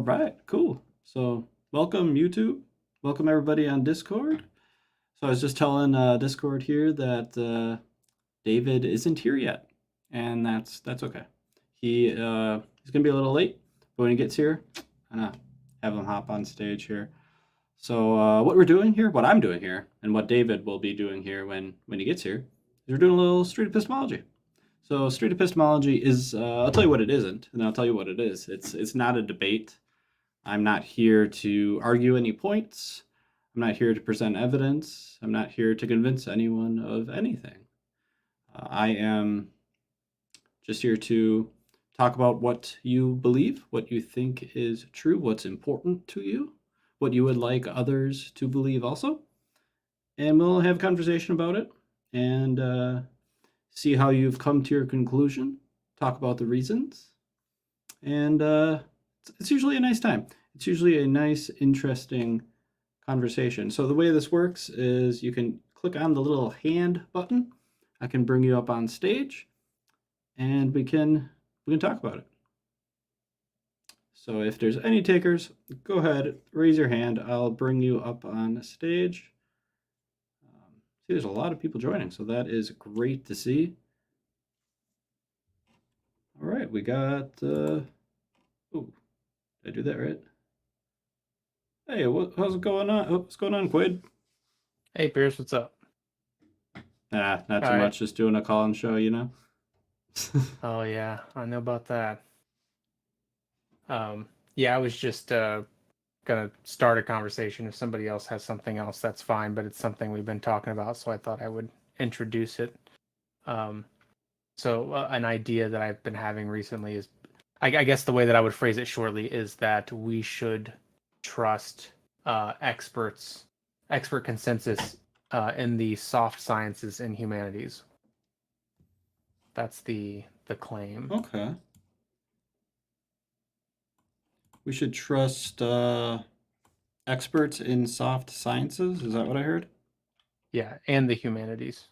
right, cool. So, welcome YouTube. Welcome everybody on Discord. So, I was just telling Discord here that David isn't here yet, and that's okay. He's gonna be a little late, but when he gets here, I'm gonna have him hop on stage here. So, what we're doing here, what I'm doing here, and what David will be doing here when he gets here, is we're doing a little street epistemology. So, street epistemology is I'll tell you what it isn't, and I'll tell you what it is. It's not a debate. I'm not here to argue any points. I'm not here to present evidence. I'm not here to convince anyone of anything. I am just here to talk about what you believe, what you think is true, what's important to you, what you would like others to believe also. And we'll have a conversation about it and see how you've come to your conclusion, talk about the reasons. And it's usually a nice time. It's usually a nice, interesting conversation. So the way this works is you can click on the little hand button. I can bring you up on stage, and we can talk about it. So if there's any takers, go ahead, raise your hand. I'll bring you up on stage. See, there's a lot of people joining, so that is great to see. All right, we got. Oh, did I do that right? Hey, how's it going on? What's going on, Quid? Hey, Pierce, what's up? Not too All right. much. Just doing a call-in show, you know. Oh yeah, I know about that. Yeah, I was just gonna start a conversation. If somebody else has something else, that's fine, but it's something we've been talking about, so I thought I would introduce it. So an idea that I've been having recently is, I guess the way that I would phrase it shortly is that we should trust expert consensus in the soft sciences and humanities. That's the claim. Okay. We should trust experts in soft sciences. Is that what I heard? Yeah, and the humanities.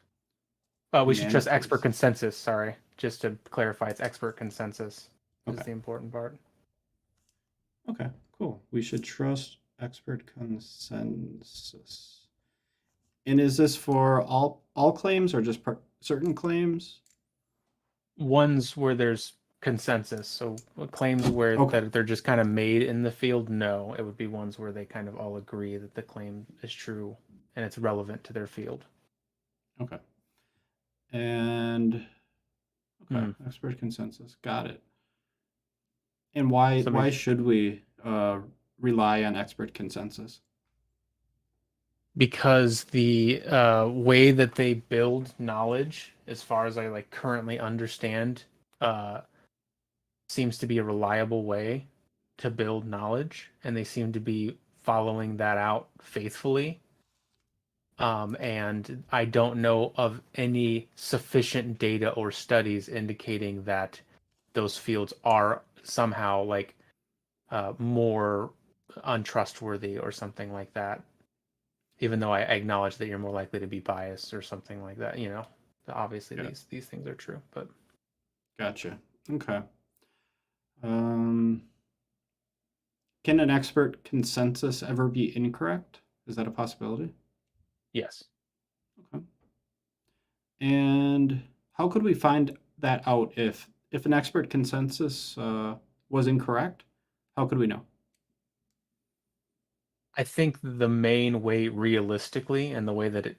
We should trust expert Humanities. consensus. Sorry, just to clarify, it's expert consensus is Okay. the important part. Okay. Cool. We should trust expert consensus. And is this for all claims or just certain claims? Ones where there's consensus, so claims where that they're just kind of made in the field. No, it would be ones where they kind of all agree that the claim is true and it's relevant to their field. Okay. And okay, expert consensus. Got it. And why should we rely on expert consensus? Because the way that they build knowledge, as far as I currently understand, seems to be a reliable way to build knowledge, and they seem to be following that out faithfully. And I don't know of any sufficient data or studies indicating that those fields are somehow more untrustworthy or something like that. Even though I acknowledge that you're more likely to be biased or something like that, obviously these things are true, but. Gotcha. Okay. Can an expert consensus ever be incorrect? Is that a possibility? Yes. Okay. And how could we find that out if an expert consensus was incorrect? How could we know? I think the main way, realistically, and the way that it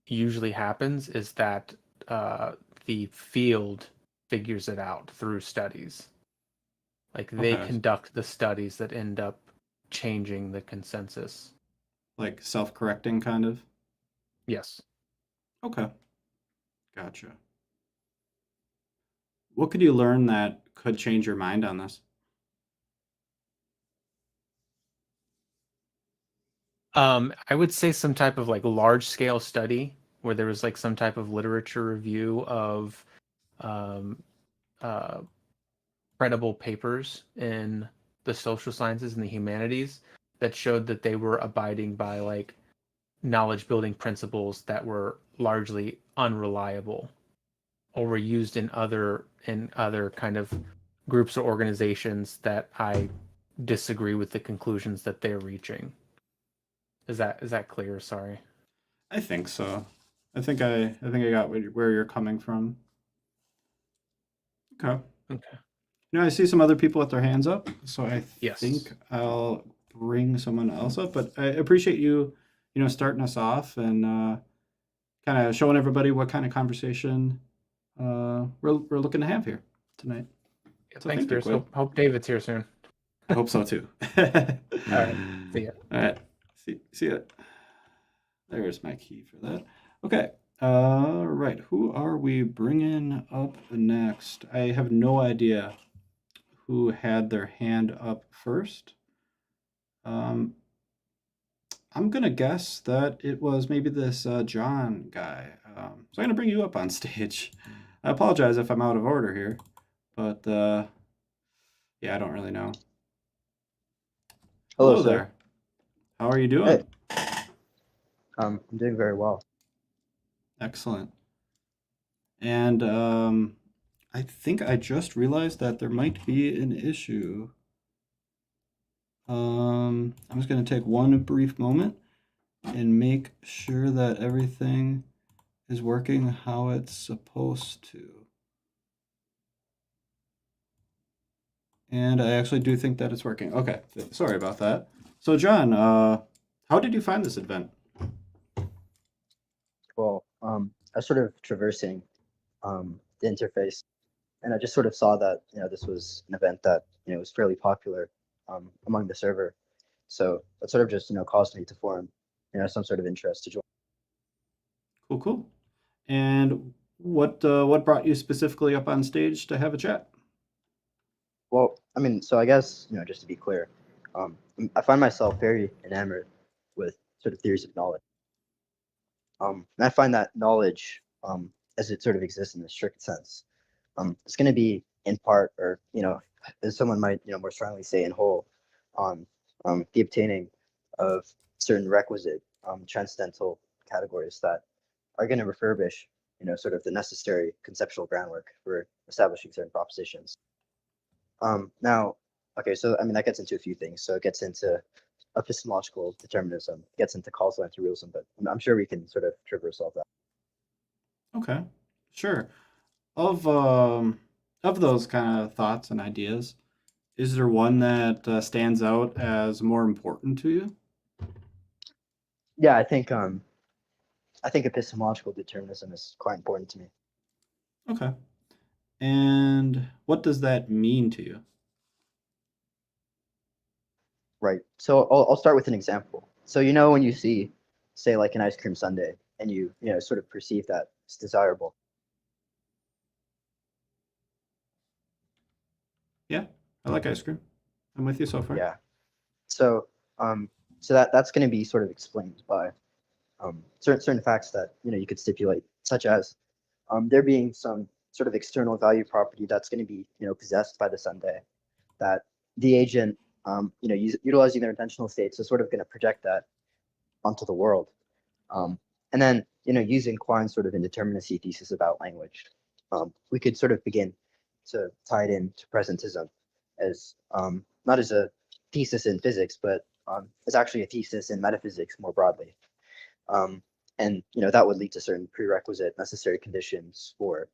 usually happens is that the field figures it out through studies. Like they conduct the studies that end up changing the consensus. Like self-correcting, kind of? Yes. Okay. Gotcha. What could you learn that could change your mind on this? I would say some type of large scale study where there was some type of literature review of credible papers in the social sciences and the humanities that showed that they were abiding by knowledge building principles that were largely unreliable or were used in other kind of groups or organizations that I disagree with the conclusions that they're reaching. Is that clear? Sorry. I think so. I think I got where you're coming from. Okay. Okay. I see some other people with their hands up, so I Yes. think I'll bring someone else up. But I appreciate you, starting us off and kind of showing everybody what kind of conversation we're looking to have here tonight. Yeah, So thanks, thank you, Pierce. Quid. Hope David's here soon. I hope so too. All right. See ya. All right. See ya. There's my key for that. Okay. All right. Who are we bringing up next? I have no idea who had their hand up first. I'm gonna guess that it was maybe this John guy. So I'm gonna bring you up on stage. I apologize if I'm out of order here, but yeah, I don't really know. Hello, Hello sir. there. How are you doing? Hey. I'm doing very well. Excellent. And I think I just realized that there might be an issue. I'm just going to take one brief moment and make sure that everything is working how it's supposed to. And I actually do think that it's working. Okay, sorry about that. So, John, how did you find this event? Well, I was sort of traversing the interface, and I just sort of saw that this was an event that was fairly popular among the server. So that sort of just caused me to form some sort of interest to join. Cool. And what brought you specifically up on stage to have a chat? Well, I mean, so I guess just to be clear, I find myself very enamored with sort of theories of knowledge. And I find that knowledge, as it sort of exists in a strict sense, it's going to be in part, or as someone might more strongly say, in whole, on the obtaining of certain requisite transcendental categories that are going to refurbish sort of the necessary conceptual groundwork for establishing certain propositions. Now, okay, so I mean that gets into a few things. So it gets into epistemological determinism, gets into causal anti-realism, but I'm sure we can sort of traverse all that. Okay, sure. Of those kind of thoughts and ideas, is there one that stands out as more important to you? Yeah, I think epistemological determinism is quite important to me. Okay. And what does that mean to you? Right. So I'll start with an example. So when you see, say, like an ice cream sundae, and you sort of perceive that it's desirable. Yeah, I like ice cream. I'm with you so far. Yeah. So so that's going to be sort of explained by certain facts that you could stipulate, such as there being some sort of external value property that's going to be possessed by the sundae, that the agent utilizing their intentional states is sort of going to project that onto the world, and then using Quine's sort of indeterminacy thesis about language, we could sort of begin to tie it into presentism as not as a thesis in physics, but as actually a thesis in metaphysics more broadly. And that would lead to certain prerequisite necessary conditions for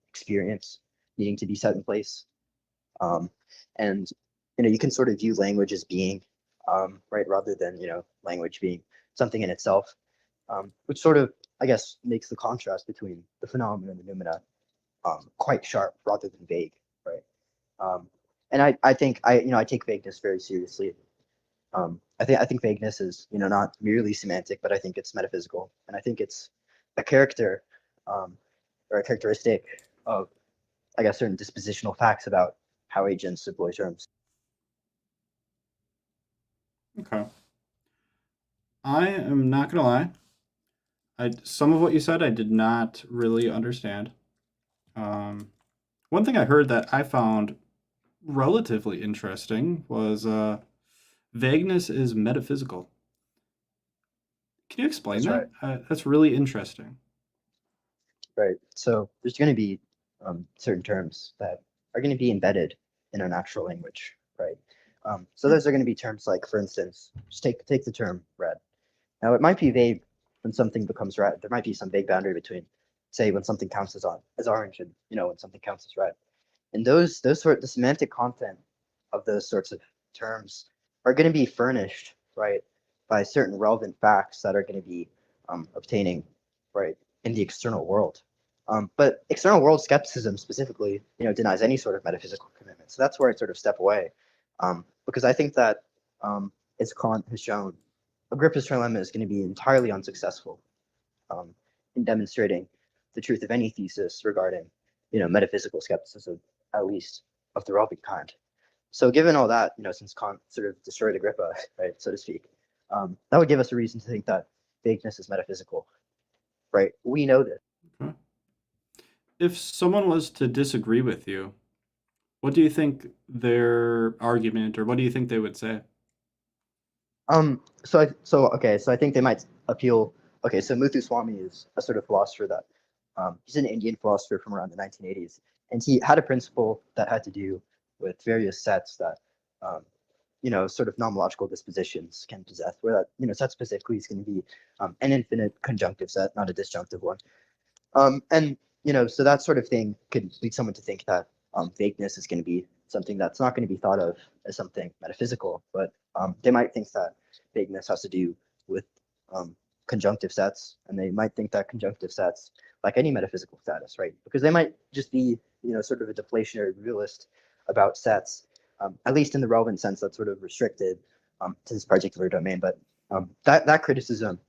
experience needing to be set in place. And you can sort of view language as being right, rather than language being something in itself, which sort of, I guess, makes the contrast between the phenomena and the noumena quite sharp rather than vague, right? And I think I take vagueness very seriously. I think vagueness is not merely semantic, but I think it's metaphysical, and I think it's a character or a characteristic of, I guess, certain dispositional facts about how agents deploy terms. Okay. I am not gonna lie. Some of what you said I did not really understand. One thing I heard that I found relatively interesting was vagueness is metaphysical. Can you explain That's that? That's really interesting. Right. So there's going to be certain terms that are going to be embedded in our natural language, right? So those are going to be terms like, for instance, just take the term red. Now it might be vague when something becomes red. There might be some vague boundary between, say, when something counts as orange, and when something counts as red. And the semantic content of those sorts of terms are going to be furnished, right, by certain relevant facts that are going to be obtaining, right, in the external world. But external world skepticism specifically, denies any sort of metaphysical commitment. So that's where I sort of step away, because I think that, as Kant has shown, Agrippa's trilemma is going to be entirely unsuccessful in demonstrating the truth of any thesis regarding, metaphysical skepticism, at least of the relevant kind. So given all that, since Kant sort of destroyed Agrippa, right, so to speak, that would give us a reason to think that vagueness is metaphysical, right? We know this. Okay. If someone was to disagree with you, what do you think their argument, or what do you think they would say? So I think they might appeal. Okay, so Muthuswami is a sort of philosopher that, he's an Indian philosopher from around the 1980s, and he had a principle that had to do with various sets that, sort of nomological dispositions can possess, where that, set specifically is going to be an infinite conjunctive set, not a disjunctive one. And, so that sort of thing could lead someone to think that vagueness is going to be something that's not going to be thought of as something metaphysical, but they might think that vagueness has to do with conjunctive sets, and they might think that conjunctive sets, like any metaphysical status, right? Because they might just be, sort of a deflationary realist about sets, at least in the relevant sense that's sort of restricted to this particular domain. But that criticism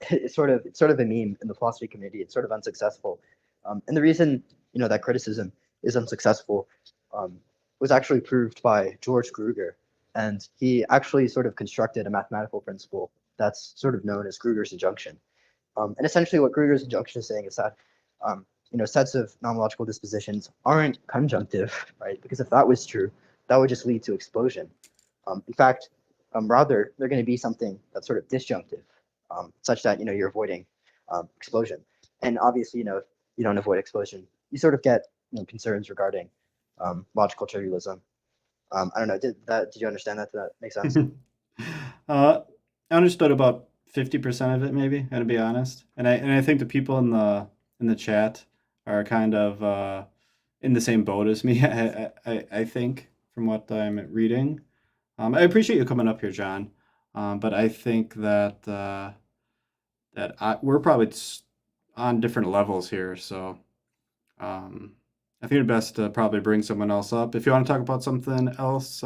it's sort of a meme in the philosophy community. It's sort of unsuccessful, and the reason that criticism is unsuccessful was actually proved by George Gruger, and he actually sort of constructed a mathematical principle that's sort of known as Gruger's injunction. And essentially, what Gruger's injunction is saying is that sets of nomological dispositions aren't conjunctive, right? Because if that was true, that would just lead to explosion. In fact, rather they're going to be something that's sort of disjunctive, such that you're avoiding explosion. And obviously, if you don't avoid explosion, you sort of get concerns regarding logical trivialism. I don't know. Did you understand that? Did that make sense? I understood about 50% of it, maybe, to be honest. And I think the people in the chat are kind of in the same boat as me. I think, from what I'm reading. I appreciate you coming up here, John. But I think that we're probably on different levels here. So I think it's best to probably bring someone else up. If you want to talk about something else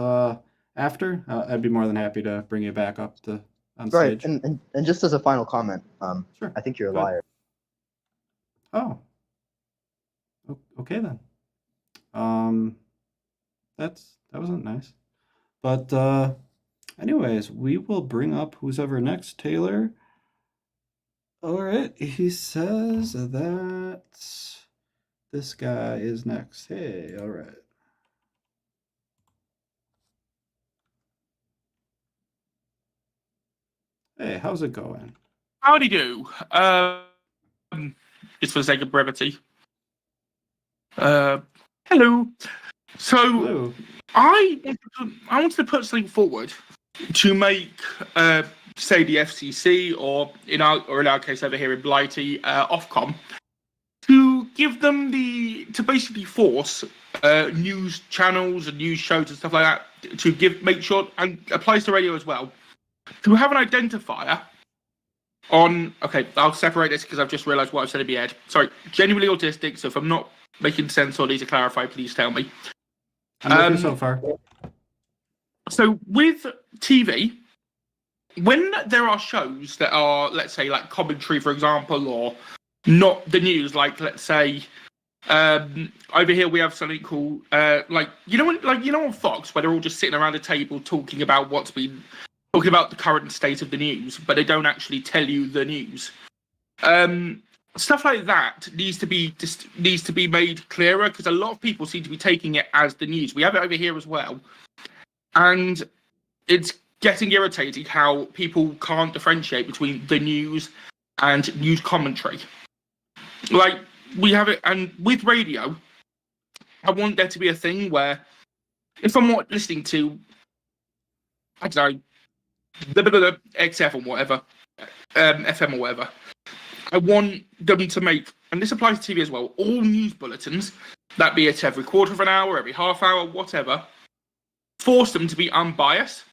after, I'd be more than happy to bring you back up on Right. stage. And just as a final comment, Sure. I think you're a Go ahead. liar. Oh. Okay then. That wasn't nice. But anyways, we will bring up who's ever next, Taylor. All right, he says that this guy is next. Hey, all right. Hey, how's it going? Howdy do. Just for the sake of brevity. Hello. So Hello. I wanted to put something forward to make, say, the FCC or in our case over here in Blighty, Ofcom, to give them to basically force news channels and news shows and stuff like that to make sure, and applies to radio as well, to have an identifier on. Okay, I'll separate this because I've just realised what I've said in my head. Sorry, genuinely autistic. So if I'm not making sense or need to clarify, please tell me. I'm with you so far. So with TV, when there are shows that are, let's say, like commentary, for example, or not the news, like let's say, over here we have something called on Fox, where they're all just sitting around a table talking about talking about the current state of the news, but they don't actually tell you the news. Stuff like that needs to be made clearer, because a lot of people seem to be taking it as the news. We have it over here as well, and it's getting irritating how people can't differentiate between the news and news commentary. Like we have it, and with radio, I want there to be a thing where if I'm not listening to I don't know, XF or whatever, FM or whatever. I want them to make, and this applies to TV as well, all news bulletins, that be it every quarter of an hour, every half hour, whatever, force them to be unbiased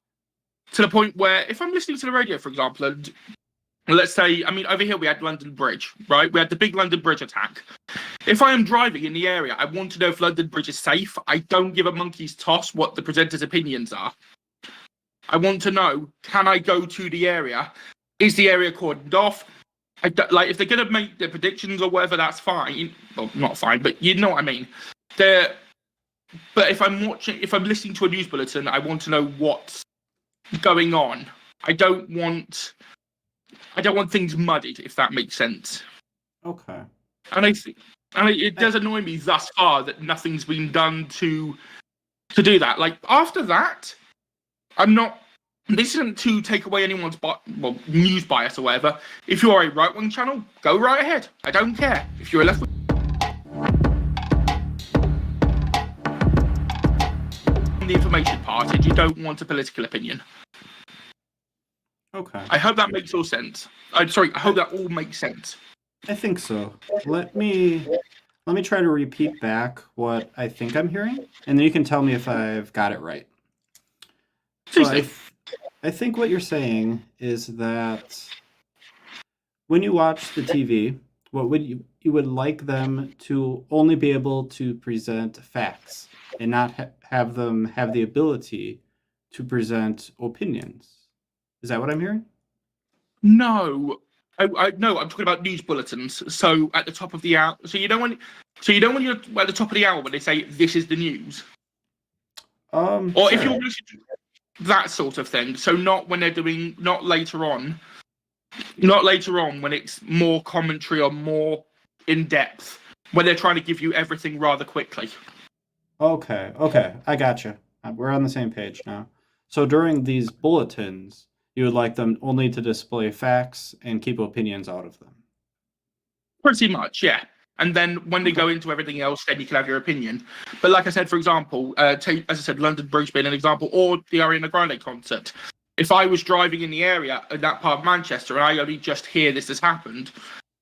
to the point where if I'm listening to the radio, for example, and let's say, I mean, over here we had London Bridge, right? We had the big London Bridge attack. If I am driving in the area, I want to know if London Bridge is safe. I don't give a monkey's toss what the presenter's opinions are. I want to know, can I go to the area? Is the area cordoned off? Like, if they're going to make their predictions or whatever, that's fine. Well, not fine, but you know what I mean. But if I'm listening to a news bulletin, I want to know what's going on. I don't want things muddied, if that makes sense. Okay. And it does annoy me thus far that nothing's been done to do that. Like, after that, this isn't to take away anyone's news bias or whatever. If you're a right-wing channel, go right ahead. I don't care. If you're a left-wing, the information part, and you don't want a political opinion. Okay. I hope that makes all sense. I hope that all makes sense. I think so. Let me try to repeat back what I think I'm hearing, and then you can tell me if I've got it right. So I think what you're saying is that when you watch the TV, what would you would like them to only be able to present facts and not have them have the ability to present opinions. Is that what I'm hearing? No. No, I'm talking about news bulletins. So at the top of the hour, so you don't want you're at the top of the hour when they say this is the news, or sure. if you're listening to that sort of thing. So not when they're doing, not later on when it's more commentary or more in depth, when they're trying to give you everything rather quickly. Okay, I gotcha. We're on the same page now. So during these bulletins, you would like them only to display facts and keep opinions out of them. Pretty much, yeah. And then when they go into everything else, then you can have your opinion. But like I said, for example, as I said, London Bridge being an example, or the Ariana Grande concert. If I was driving in the area in that part of Manchester and I only just hear this has happened,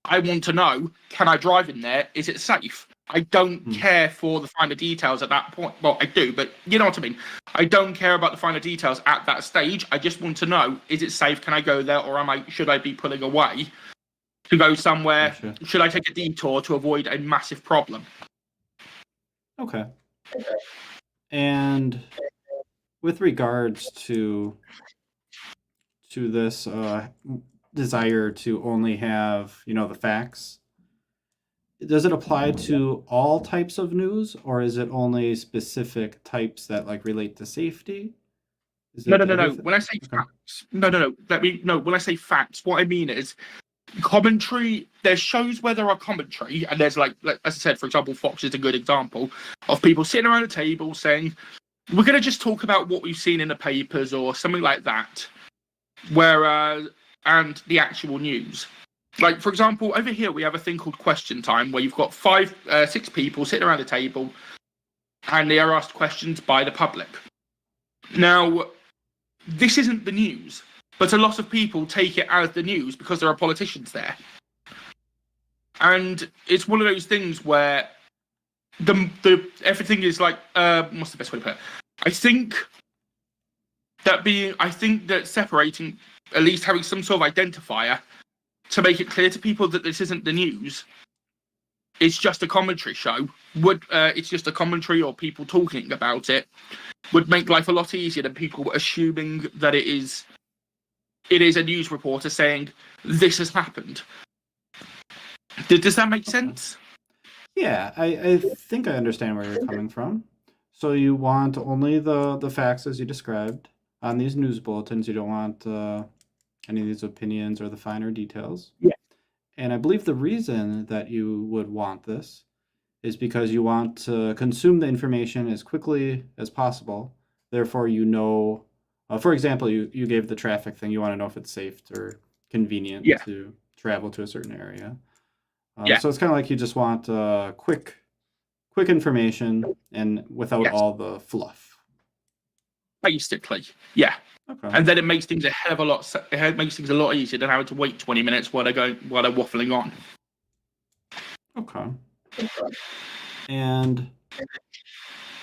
I want to know, can I drive in there? Is it safe? I don't care for the finer details at that point. Well, I do, but you know what I mean. I don't care about the finer details at that stage. I just want to know, is it safe? Can I go there? Or should I be pulling away to go somewhere? Gotcha. Should I take a detour to avoid a massive problem? Okay. And with regards to this desire to only have, the facts, does it apply to all types of news, or is it only specific types that relate to safety? No. When I say facts, no. When I say facts, what I mean is commentary. There's shows where there are commentary, and there's like as I said, for example, Fox is a good example of people sitting around a table saying, "We're going to just talk about what we've seen in the papers" or something like that. Whereas, and the actual news. Like, for example, over here we have a thing called Question Time, where you've got 6 people sitting around a table, and they are asked questions by the public. Now, this isn't the news, but a lot of people take it as the news because there are politicians there. And it's one of those things where the everything is like, what's the best way to put it? I think that separating, at least having some sort of identifier to make it clear to people that this isn't the news, it's just a commentary show, it's just a commentary or people talking about it, would make life a lot easier than people assuming that it is a news reporter saying this has happened. Does that make sense? Yeah, I think I understand where you're coming from. So you want only the facts as you described on these news bulletins. You don't want any of these opinions or the finer details. Yeah. And I believe the reason that you would want this is because you want to consume the information as quickly as possible. Therefore, for example, you gave the traffic thing. You want to know if it's safe or convenient to travel to a certain area. So it's kind of like you just want quick information and without all the fluff. Basically, yeah. Okay. And then it makes things a hell of a lot. It makes things a lot easier than having to wait 20 minutes while they're waffling on. Okay. And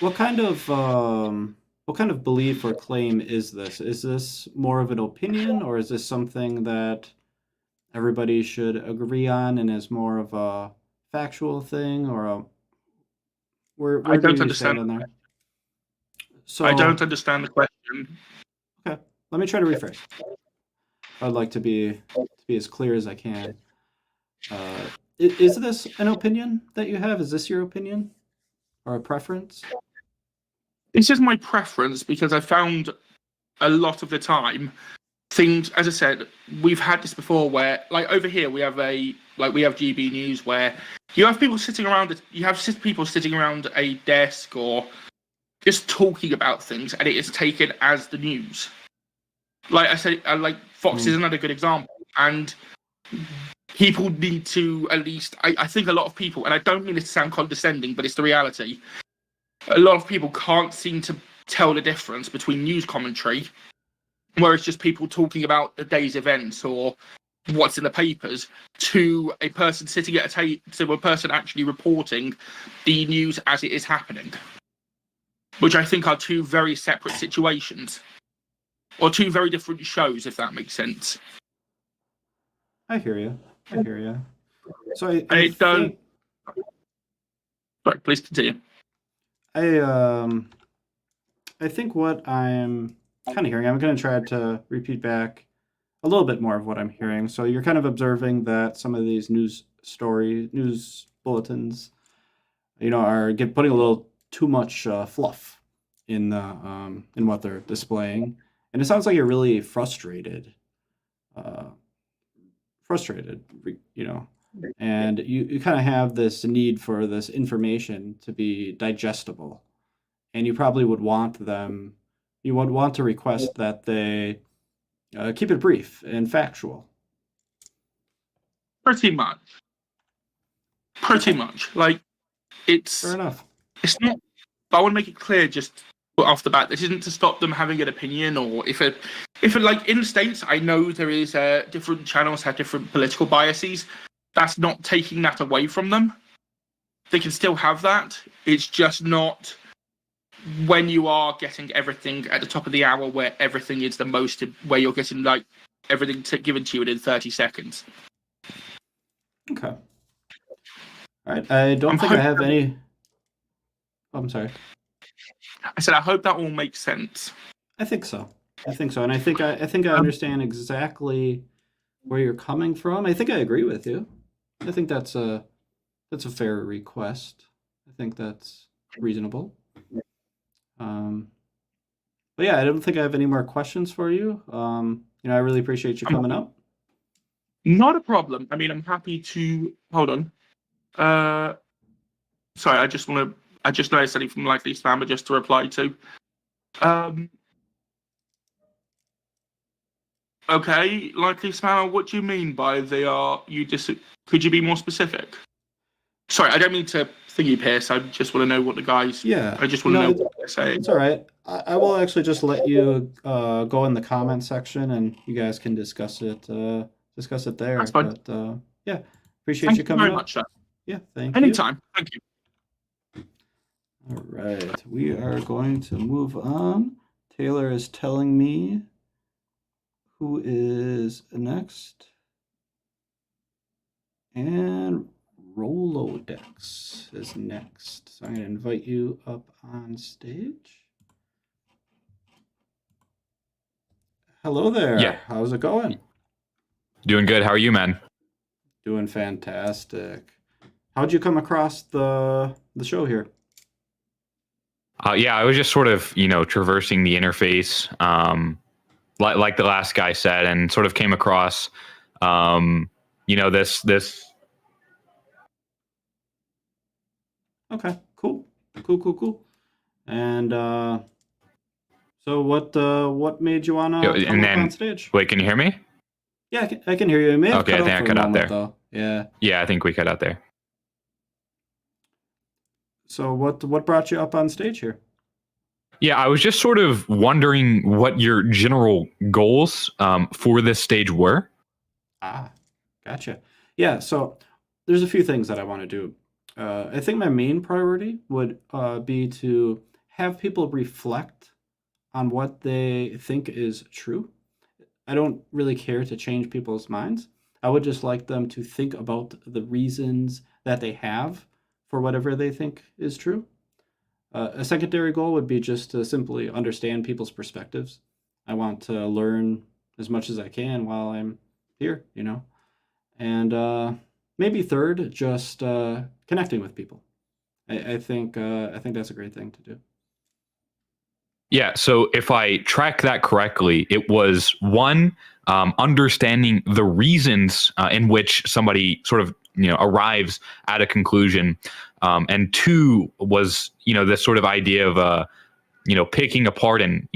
what kind of belief or claim is this? Is this more of an opinion, or is this something that everybody should agree on and is more of a factual thing, or a where I don't do you understand. stand on there? So I don't understand the question. okay, let me try to rephrase. I'd like to be as clear as I can. Is this an opinion that you have? Is this your opinion or a preference? This is my preference because I found a lot of the time things, as I said, we've had this before where, like over here, we have GB News where you have people sitting around a desk or just talking about things, and it is taken as the news. Like I said, like Fox is another good example, and people need to at least. I think a lot of people, and I don't mean it to sound condescending, but it's the reality. A lot of people can't seem to tell the difference between news commentary, where it's just people talking about the day's events or what's in the papers, to a person sitting at to a person actually reporting the news as it is happening, which I think are two very separate situations, or two very different shows, if that makes sense. I hear you. So I don't. think, Sorry, please continue. I think what I'm kind of hearing, I'm going to try to repeat back a little bit more of what I'm hearing. So you're kind of observing that some of these news bulletins, are putting a little too much fluff in what they're displaying, and it sounds like you're really frustrated, and you kind of have this need for this information to be digestible, and you probably would want to request that they keep it brief and factual. Pretty much. Like, it's Fair enough. It's not. But I want to make it clear just off the bat. This isn't to stop them having an opinion, or if like in the States, I know there is different channels have different political biases. That's not taking that away from them. They can still have that. It's just not when you are getting everything at the top of the hour, where everything is the most, where you're getting like everything given to you within 30 seconds. Okay. All right. I don't think I have any. Oh, I'm sorry. I said I hope that all makes sense. I think so, and I think I understand exactly where you're coming from. I think I agree with you. I think that's a fair request. I think that's reasonable. But yeah, I don't think I have any more questions for you. I really appreciate you coming up. Not a problem. I mean, I'm happy to hold on. Sorry, I just noticed something from Likely Spammer just to reply to. Okay, Likely Spammer, what do you mean by they are? Could you be more specific? Sorry, I don't mean to thingy pierce. I just want to know what the guys. Yeah. I just want to know what they're saying. It's all right. I will actually just let you go in the comment section, and you guys can discuss it there. That's fine. But yeah, appreciate Thank you coming very up. much, sir. Yeah, thank you. Anytime. Thank you. All right, we are going to move on. Taylor is telling me who is next. And Rolodex is next. So I'm going to invite you up on stage. Hello there. Yeah. How's it going? Doing good. How are you, man? Doing fantastic. How'd you come across the show here? Yeah, I was just sort of, traversing the interface, like the last guy said, and sort of came across, this. Okay, cool. And so what made you wanna come up on stage? Wait, can you hear me? Yeah, I can hear you. It may have Okay, cut I think out I for cut a out moment, there. though. Yeah. Yeah, I think we cut out there. So what brought you up on stage here? Yeah, I was just sort of wondering what your general goals for this stage were. Ah, gotcha. Yeah, so there's a few things that I want to do. I think my main priority would be to have people reflect on what they think is true. I don't really care to change people's minds. I would just like them to think about the reasons that they have for whatever they think is true. A secondary goal would be just to simply understand people's perspectives. I want to learn as much as I can while I'm here, you know? And maybe third, just connecting with people. I think that's a great thing to do. Yeah, so if I track that correctly, it was one, understanding the reasons in which somebody sort of arrives at a conclusion, and two was this sort of idea of picking apart and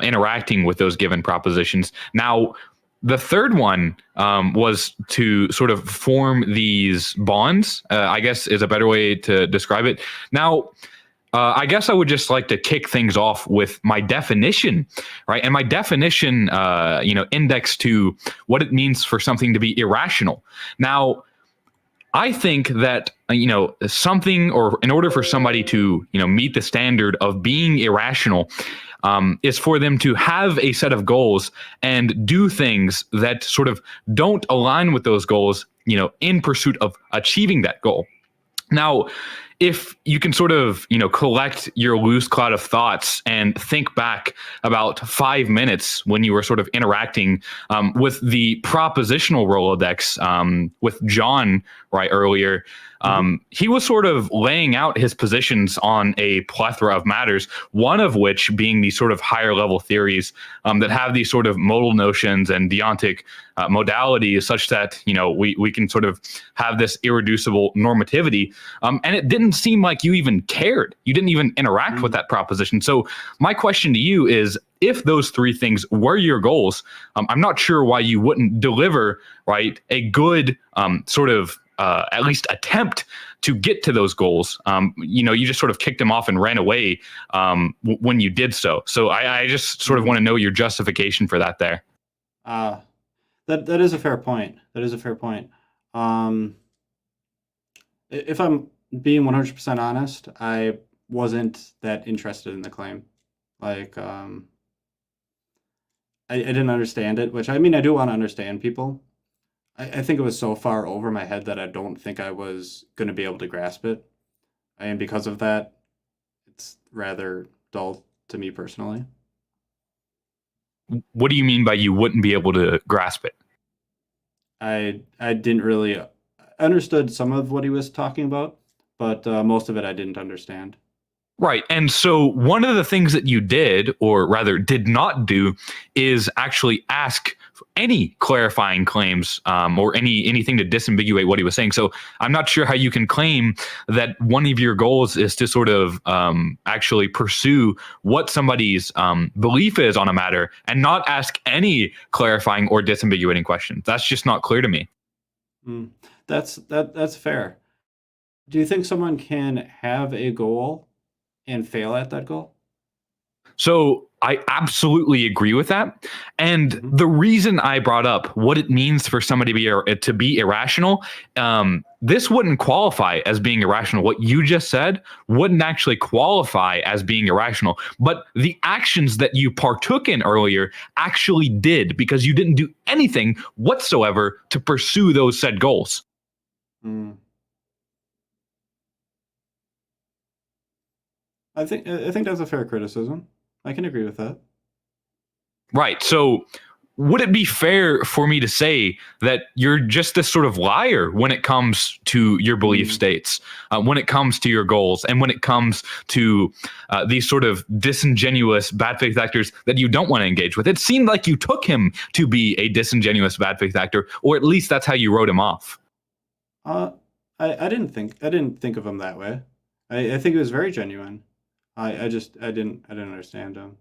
interacting with those given propositions. Now, the third one was to sort of form these bonds, I guess is a better way to describe it. Now, I guess I would just like to kick things off with my definition, right? And my definition, index to what it means for something to be irrational. Now, I think that something, or in order for somebody to meet the standard of being irrational, is for them to have a set of goals and do things that sort of don't align with those goals, in pursuit of achieving that goal. Now, if you can sort of, collect your loose cloud of thoughts and think back about 5 minutes when you were sort of interacting with the propositional Rolodex with John right earlier, he was sort of laying out his positions on a plethora of matters, one of which being these sort of higher level theories that have these sort of modal notions and deontic modalities such that, we can sort of have this irreducible normativity. And it didn't seem like you even cared. You didn't even interact with that proposition. So my question to you is, if those three things were your goals, I'm not sure why you wouldn't deliver, right, a good sort of at least attempt to get to those goals. You just sort of kicked them off and ran away when you did so. So I just sort of want to know your justification for that there. That is a fair point. That is a fair point. If I'm being 100% honest, I wasn't that interested in the claim. Like, I didn't understand it, which I mean, I do want to understand people. I think it was so far over my head that I don't think I was going to be able to grasp it. And because of that, it's rather dull to me personally. What do you mean by you wouldn't be able to grasp it? I didn't really understood some of what he was talking about, but most of it I didn't understand. Right. And so one of the things that you did, or rather did not do, is actually ask any clarifying claims or anything to disambiguate what he was saying. So I'm not sure how you can claim that one of your goals is to sort of actually pursue what somebody's belief is on a matter and not ask any clarifying or disambiguating questions. That's just not clear to me. That's fair. Do you think someone can have a goal and fail at that goal? So I absolutely agree with that. And the reason I brought up what it means for somebody to be irrational, this wouldn't qualify as being irrational. What you just said wouldn't actually qualify as being irrational. But the actions that you partook in earlier actually did, because you didn't do anything whatsoever to pursue those said goals. I think that's a fair criticism. I can agree with that. Right. So would it be fair for me to say that you're just this sort of liar when it comes to your belief states, when it comes to your goals, and when it comes to these sort of disingenuous bad faith actors that you don't want to engage with? It seemed like you took him to be a disingenuous bad faith actor, or at least that's how you wrote him off. I didn't think of him that way. I think it was very genuine. I didn't understand him.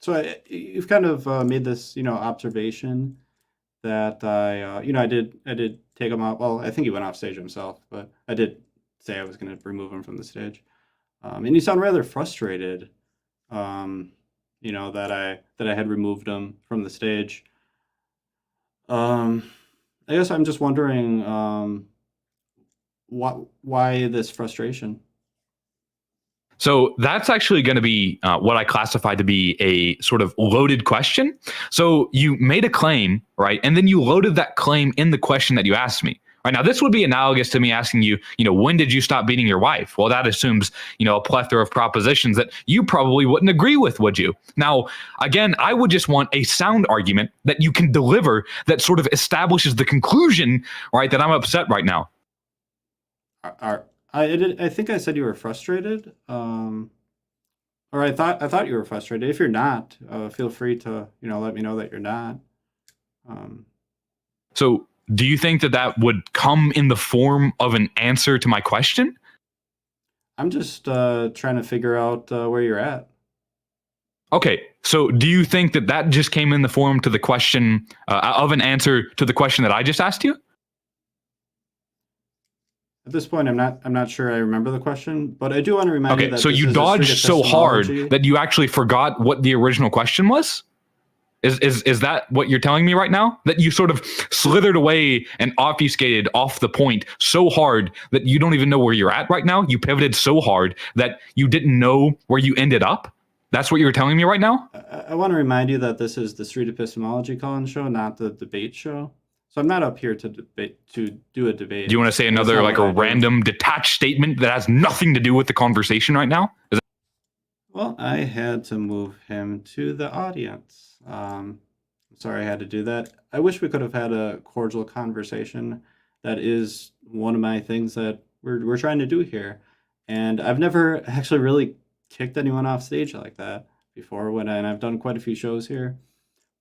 So you've kind of made this, observation that I did take him out. Well, I think he went off stage himself, but I did say I was going to remove him from the stage. And you sound rather frustrated, that I had removed him from the stage. I guess I'm just wondering, why this frustration? So that's actually going to be what I classify to be a sort of loaded question. So you made a claim, right? And then you loaded that claim in the question that you asked me. Right now, this would be analogous to me asking you, when did you stop beating your wife? Well, that assumes, a plethora of propositions that you probably wouldn't agree with, would you? Now, again, I would just want a sound argument that you can deliver that sort of establishes the conclusion, right, that I'm upset right now. I think I said you were frustrated, or I thought you were frustrated. If you're not, feel free to let me know that you're not. So, do you think that would come in the form of an answer to my question? I'm just trying to figure out where you're at. Okay, so do you think that just came in the form to the question of an answer to the question that I just asked you? At this point, I'm not sure I remember the question, but I do want to remind you Okay, that so this you is a Street dodged so hard Epistemology. that you actually forgot what the original question was? Is that what you're telling me right now? That you sort of slithered away and obfuscated off the point so hard that you don't even know where you're at right now? You pivoted so hard that you didn't know where you ended up? That's what you're telling me right now? I want to remind you that this is the Street Epistemology call-in show, not the debate show. So I'm not up here to do a debate. Do you want to say That's another, not like what a I do. random detached statement that has nothing to do with the conversation right now? Well, I had to move him to the audience. I'm sorry I had to do that. I wish we could have had a cordial conversation. That is one of my things that we're trying to do here. And I've never actually really kicked anyone off stage like that before, and I've done quite a few shows here.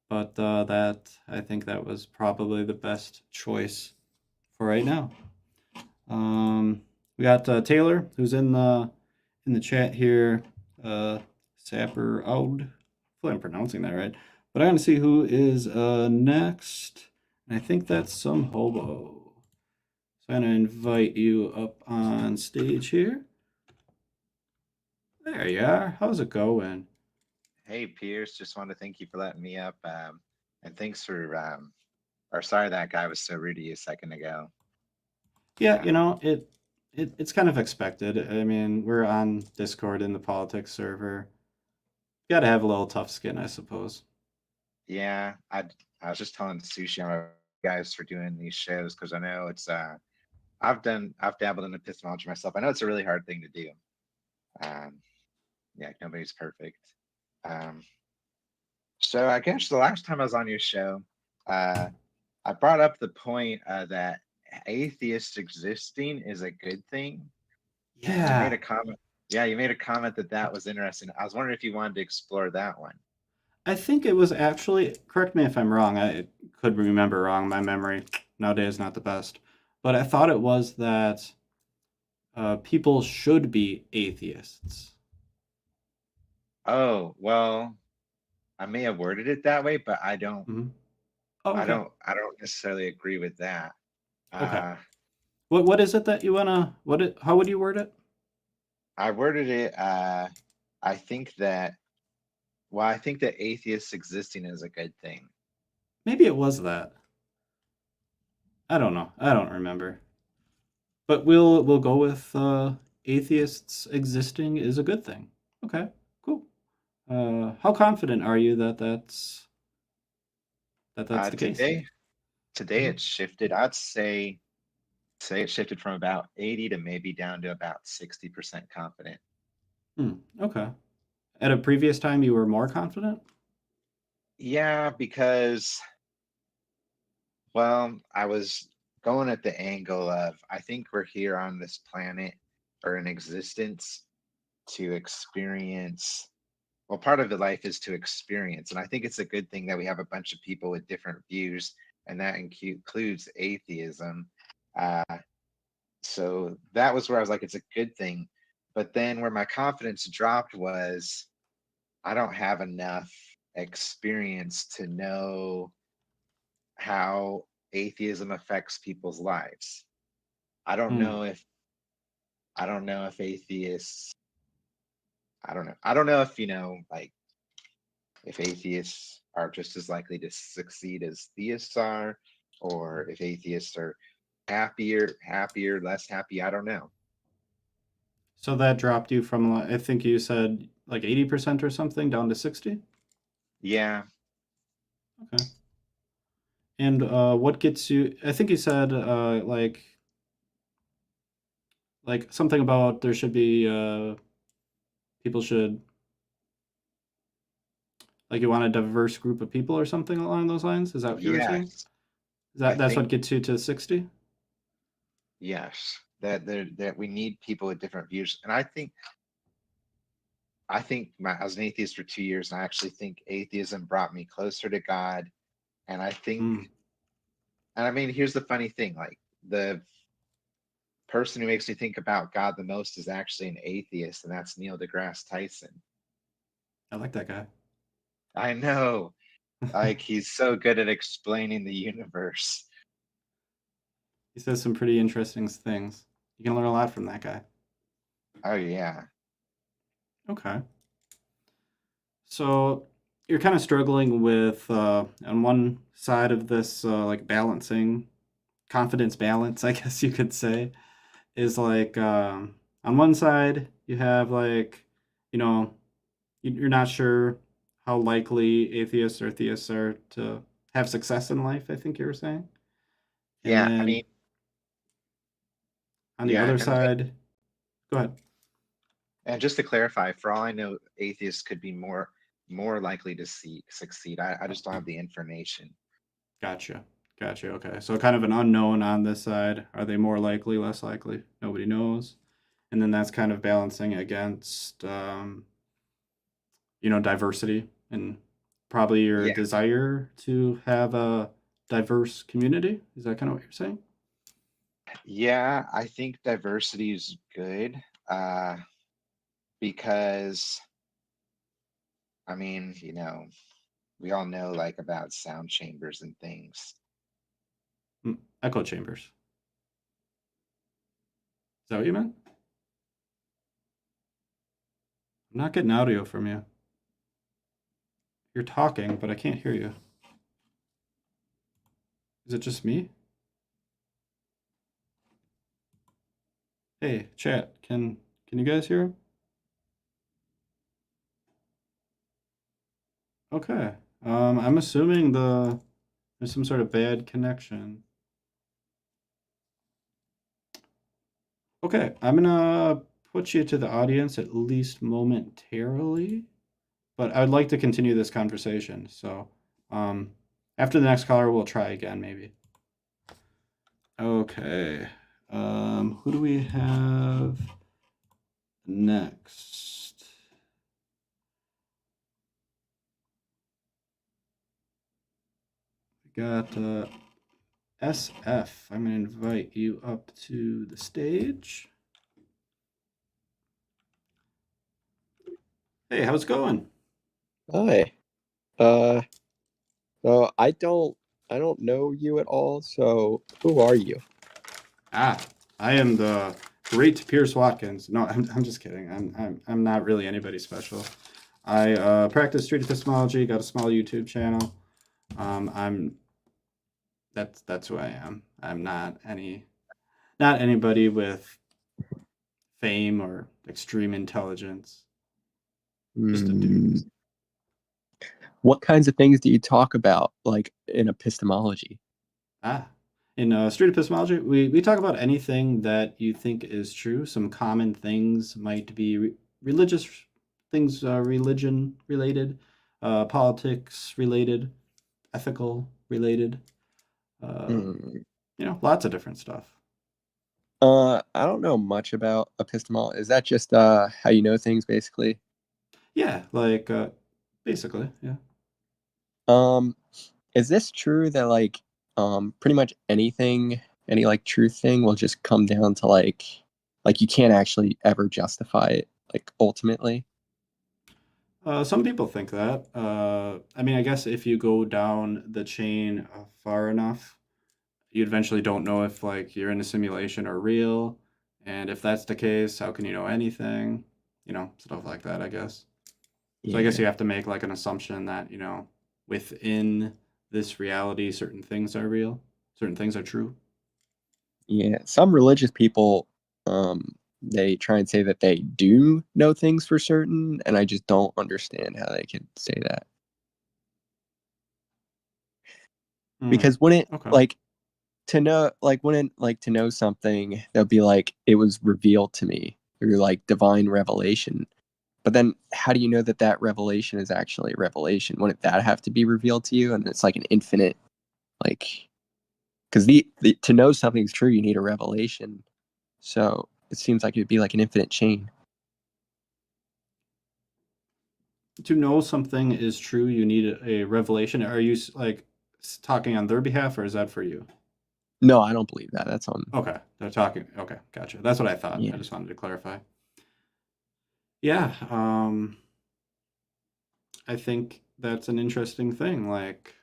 But I think that was probably the best choice for right now. We got Taylor, who's in the chat here. Sapper Aud. Hopefully I'm pronouncing that right. But I'm gonna see who is next. And I think that's some hobo. So I'm gonna invite you up on stage here. There you are. How's it going? Hey, Pierce, just want to thank you for letting me up. And thanks for, or sorry that guy was so rude to you a second ago. Yeah, it's kind of expected. I mean, we're on Discord in the politics server. You gotta have a little tough skin, I suppose. Yeah, I was just telling Sushi on guys for doing these shows because I know it's I've dabbled in epistemology myself. I know it's a really hard thing to do. Yeah, nobody's perfect. So I guess the last time I was on your show, I brought up the point that atheists existing is a good thing. Yeah. You made a comment. Yeah, you made a comment that was interesting. I was wondering if you wanted to explore that one. I think it was actually, correct me if I'm wrong, I could remember wrong. My memory nowadays is not the best. But I thought it was that people should be atheists. Oh, well, I may have worded it that way, but I don't. Mm-hmm. Oh, okay. I don't necessarily agree with that. Okay. What is it that you wanna? How would you word it? I worded it. I think that atheists existing is a good thing. Maybe it was that. I don't know. I don't remember. But we'll go with atheists existing is a good thing. Okay, cool. How confident are you that that's the case? Today it's shifted. I'd say it shifted from about 80 to maybe down to about 60% confident. Okay. At a previous time, you were more confident? Yeah, because, well, I was going at the angle of I think we're here on this planet or in existence to experience. Well, part of the life is to experience. And I think it's a good thing that we have a bunch of people with different views, and that includes atheism. So that was where I was like, it's a good thing. But then where my confidence dropped was I don't have enough experience to know how atheism affects people's lives. I don't know if atheists I don't know. I don't know if like if atheists are just as likely to succeed as theists are, or if atheists are happier, less happy. I don't know. So that dropped you from, I think you said like 80% or something down to 60? Yeah. Okay. And what gets you, I think you said like something about there should be people should, like, you want a diverse group of people or something along those lines? Is that what you were saying? Yes. That's what think gets you to 60? yes. That we need people with different views, and I think I was an atheist for 2 years, and I actually think atheism brought me closer to God. And I think, Mm, and I mean, here's the funny thing: like the person who makes me think about God the most is actually an atheist, and that's Neil deGrasse Tyson. I like that guy. I know, like he's so good at explaining the universe. He says some pretty interesting things. You can learn a lot from that guy. Oh yeah, Okay. So you're kind of struggling with, on one side of this, like balancing, confidence balance, I guess you could say, is like, on one side, you have like, you know, you're not sure how likely atheists or theists are to have success in life, I think you were saying. And yeah. I then mean, on the yeah, other and side, go ahead. just to clarify, for all I know, atheists could be more likely to succeed. I just don't have the information. Gotcha. Gotcha. Okay. So kind of an unknown on this side. Are they more likely, less likely? Nobody knows. And then that's kind of balancing against, diversity and probably your Yeah, desire to have a diverse community. Is that kind of what you're saying? yeah. I think diversity is good, because I mean, we all know like about sound chambers and things. Echo chambers. Is that what you meant? I'm not getting audio from you. You're talking, but I can't hear you. Is it just me? Hey, chat. Can you guys hear him? Okay. I'm assuming there's some sort of bad connection. Okay, I'm gonna put you to the audience at least momentarily, but I'd like to continue this conversation. So, after the next caller, we'll try again, maybe. Okay. Who do we have next? We got SF. I'm gonna invite you up to the stage. Hey, how's it going? Hi. So I don't know you at all. So who are you? I am the great Pierce Watkins. No, I'm just kidding. I'm not really anybody special. I practice street epistemology. Got a small YouTube channel. That's who I am. I'm not anybody with fame or extreme intelligence. Just a dude. What kinds of things do you talk about, like in epistemology? In street epistemology, we talk about anything that you think is true. Some common things might be religious things, religion related, politics related, ethical related, Hmm. lots of different stuff. I don't know much about epistemology. Is that just how you know things, basically? Yeah, like basically, yeah. Um, is this true that like pretty much anything, any like truth thing will just come down to like you can't actually ever justify it, like ultimately? Some people think that. I mean, I guess if you go down the chain far enough, you eventually don't know if like you're in a simulation or real. And if that's the case, how can you know anything? stuff like that, I guess. So I guess you have to make like an assumption that, within this reality, certain things are real, certain things are true. Yeah, some religious people, they try and say that they do know things for certain, and I just don't understand how they can say that. Because wouldn't Okay. like to know to know something, they'll be like it was revealed to me through like divine revelation. But then how do you know that that revelation is actually a revelation? Wouldn't that have to be revealed to you? And it's like an infinite, like, because to know something's true, you need a revelation. So it seems like it'd be like an infinite chain. To know something is true, you need a revelation. Are you like talking on their behalf, or is that for you? No, I don't believe that. That's on. Okay, they're talking. Okay, gotcha. That's what I thought. Yeah. I just wanted to clarify. Yeah, I think that's an interesting thing. Like,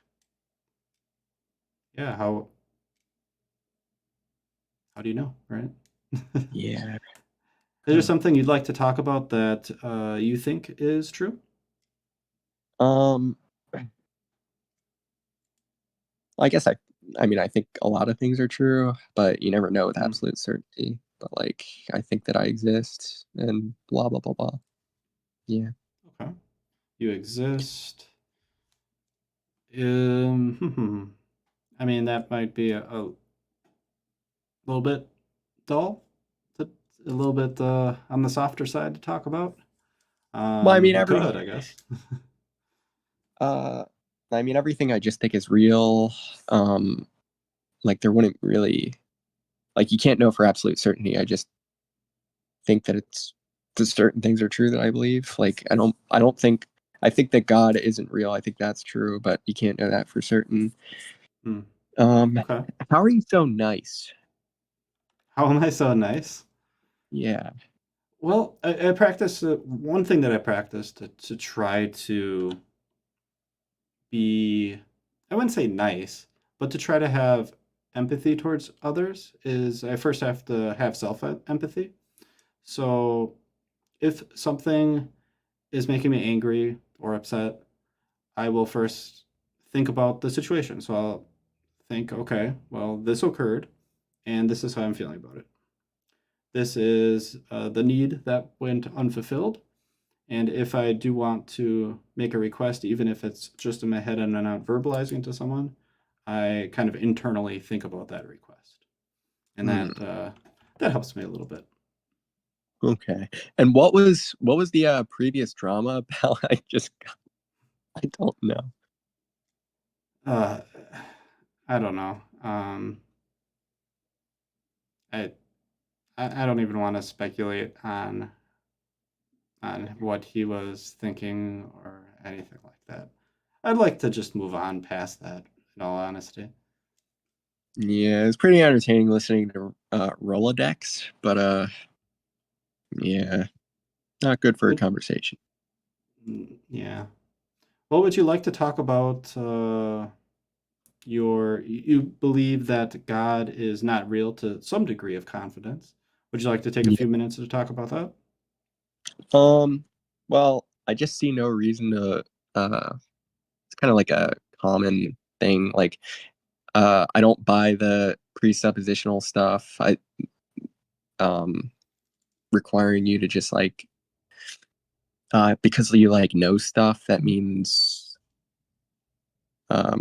yeah, how do you know, right? Yeah. Is there something you'd like to talk about that you think is true? Um, I guess I mean, I think a lot of things are true, but you never know with absolute certainty. But like, I think that I exist, and blah blah blah blah. Yeah. Okay, you exist. I mean, that might be a little bit dull, a little bit on the softer side to talk about. Well, I mean, We could, I guess. I mean, everything I just think is real. Like there wouldn't really, like you can't know for absolute certainty. I just think that the certain things are true that I believe. Like I think that God isn't real. I think that's true, but you can't know that for certain. Okay. How are you so nice? How am I so nice? Yeah. Well, I practice one thing that I practice to try to be, I wouldn't say nice, but to try to have empathy towards others is I first have to have self empathy. So if something is making me angry or upset, I will first think about the situation. So I'll think, okay, well, this occurred, and this is how I'm feeling about it. This is the need that went unfulfilled. And if I do want to make a request, even if it's just in my head and I'm not verbalizing to someone, I kind of internally think about that request. And that helps me a little bit. Okay. And what was the previous drama about? I don't know. I don't know. I don't even want to speculate on what he was thinking or anything like that. I'd like to just move on past that, in all honesty. Yeah, it's pretty entertaining listening to Rolodex, but yeah, not good for a conversation. Yeah. What would you like to talk about? You believe that God is not real to some degree of confidence. Would you like to take a Yeah. few minutes to talk about that? Well, I just see no reason to it's kind of like a common thing. Like, I don't buy the presuppositional stuff. Requiring you to just like, because you like know stuff, that means, I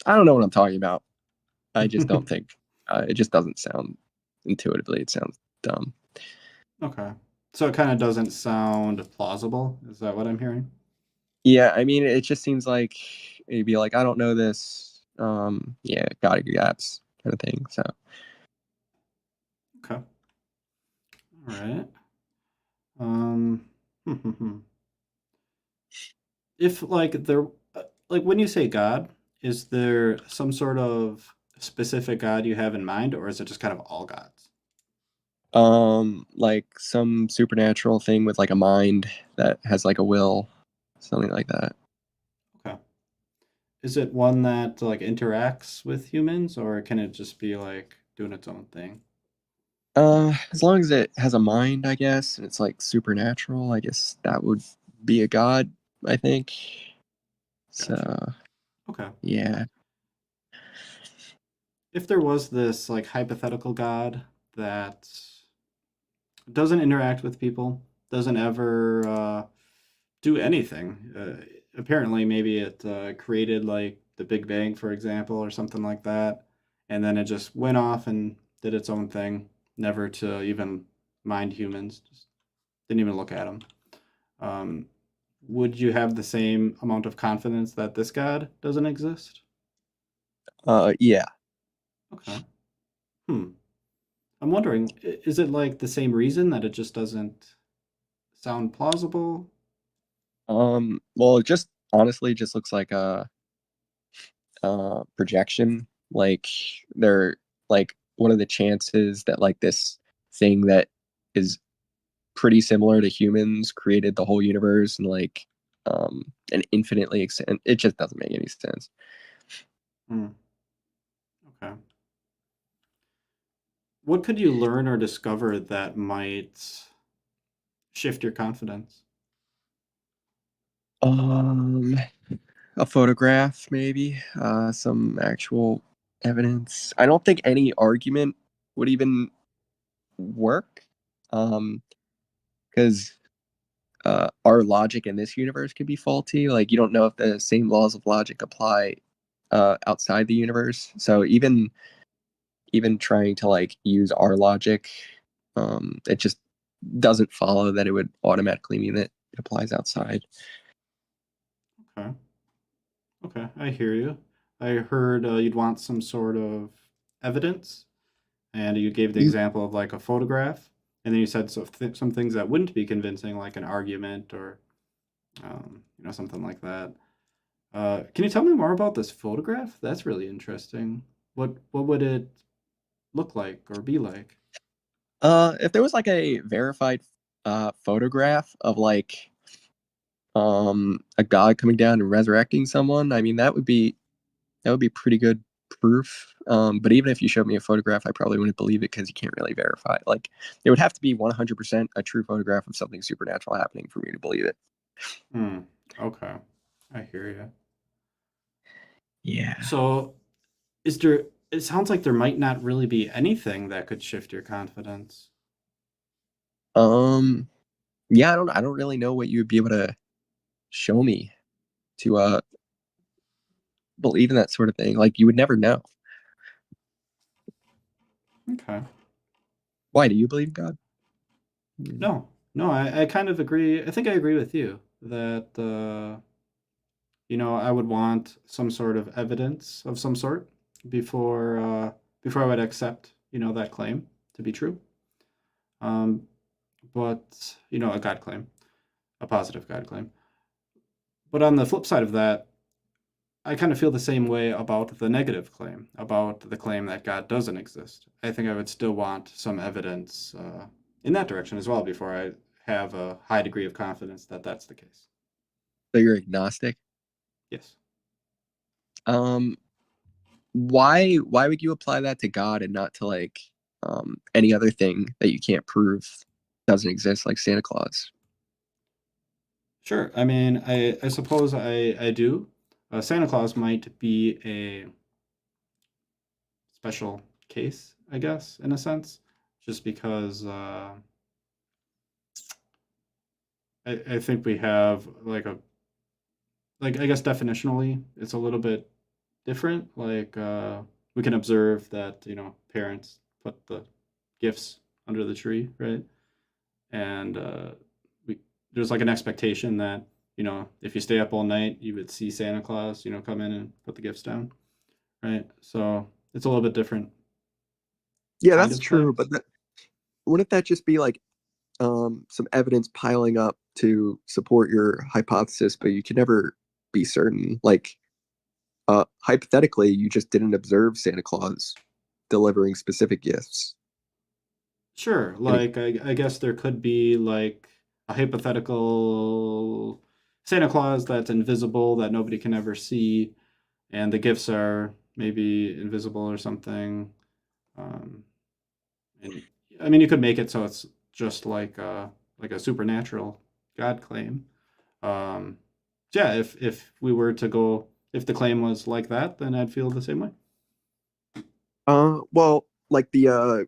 don't know what I'm talking about. I just don't think, it just doesn't sound intuitively. It sounds dumb. Okay. So it kind of doesn't sound plausible. Is that what I'm hearing? Yeah, I mean, it just seems like it'd be like, I don't know this. Yeah, gotta get apps kind of thing. So. Okay. All right. Um, if like there, like when you say God, is there some sort of specific God you have in mind, or is it just kind of all gods? Like some supernatural thing with like a mind that has like a will, something like that. Okay. Is it one that like interacts with humans, or can it just be like doing its own thing? As long as it has a mind, I guess, and it's like supernatural, I guess that would be a god, I think. So, Gotcha. Okay. yeah. If there was this like hypothetical god that doesn't interact with people, doesn't ever do anything. Apparently, maybe it created like the Big Bang, for example, or something like that, and then it just went off and did its own thing, never to even mind humans, just didn't even look at them. Um, would you have the same amount of confidence that this god doesn't exist? Yeah. Okay. Hmm. I'm wondering, is it like the same reason that it just doesn't sound plausible? Well, it just honestly just looks like a projection. Like they're like, what are the chances that like this thing that is pretty similar to humans created the whole universe and like an infinitely extent? It just doesn't make any sense. Hmm. Okay. What could you learn or discover that might shift your confidence? Um, a photograph, maybe, some actual evidence. I don't think any argument would even work, because our logic in this universe could be faulty. Like, you don't know if the same laws of logic apply outside the universe. So even trying to like use our logic, it just doesn't follow that it would automatically mean that it applies outside. Okay. Okay, I hear you. I heard you'd want some sort of evidence, and you gave the Mm. example of like a photograph, and then you said some things that wouldn't be convincing, like an argument or something like that. Can you tell me more about this photograph? That's really interesting. What would it look like or be like? If there was like a verified photograph of like a god coming down and resurrecting someone, I mean that would be pretty good proof. But even if you showed me a photograph, I probably wouldn't believe it because you can't really verify it. Like it would have to be 100% a true photograph of something supernatural happening for me to believe it. Hmm. Okay, I hear you. Yeah. So, is there? It sounds like there might not really be anything that could shift your confidence. Um. Yeah. I don't really know what you would be able to show me to believe in that sort of thing. Like you would never know. Okay. Why do you believe in God? No, no, I kind of agree. I think I agree with you that I would want some sort of evidence of some sort before I would accept, that claim to be true. Um, but a God claim, a positive God claim. But on the flip side of that, I kind of feel the same way about the negative claim, about the claim that God doesn't exist. I think I would still want some evidence in that direction as well before I have a high degree of confidence that that's the case. So you're agnostic. Yes. Um. Why would you apply that to God and not to like any other thing that you can't prove doesn't exist, like Santa Claus? Sure. I mean, I suppose I do. Santa Claus might be a special case, I guess, in a sense, just because I think we have like I guess definitionally it's a little bit different. Like we can observe that parents put the gifts under the tree, right? And we there's like an expectation that if you stay up all night, you would see Santa Claus, come in and put the gifts down, right? So it's a little bit different Yeah, kind that's of claim. true. But wouldn't that just be like some evidence piling up to support your hypothesis, but you can never be certain? Like hypothetically, you just didn't observe Santa Claus delivering specific gifts. Sure, And it, like I guess there could be like a hypothetical Santa Claus that's invisible that nobody can ever see, and the gifts are maybe invisible or something. Um, and I mean, you could make it so it's just like a supernatural God claim. Yeah, if we were to go, if the claim was like that, then I'd feel the same way. Well, like the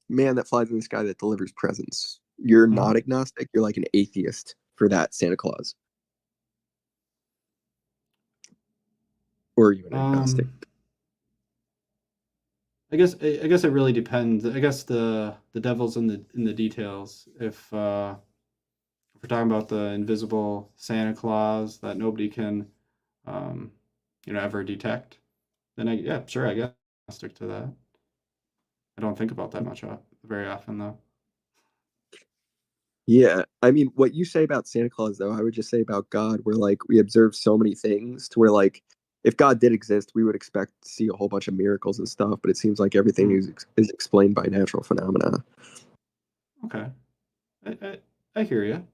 man that flies in the sky that delivers presents. You're not agnostic. You're like an atheist for that Santa Claus. Or are you an agnostic? I guess it really depends. I guess the devil's in the details. If we're talking about the invisible Santa Claus that nobody can, ever detect, then yeah, sure, I guess I'll stick to that. I don't think about that much very often though. Yeah, I mean, what you say about Santa Claus, though, I would just say about God, where like we observe so many things to where like if God did exist, we would expect to see a whole bunch of miracles and stuff, but it seems like everything is explained by natural phenomena. Okay, I hear you.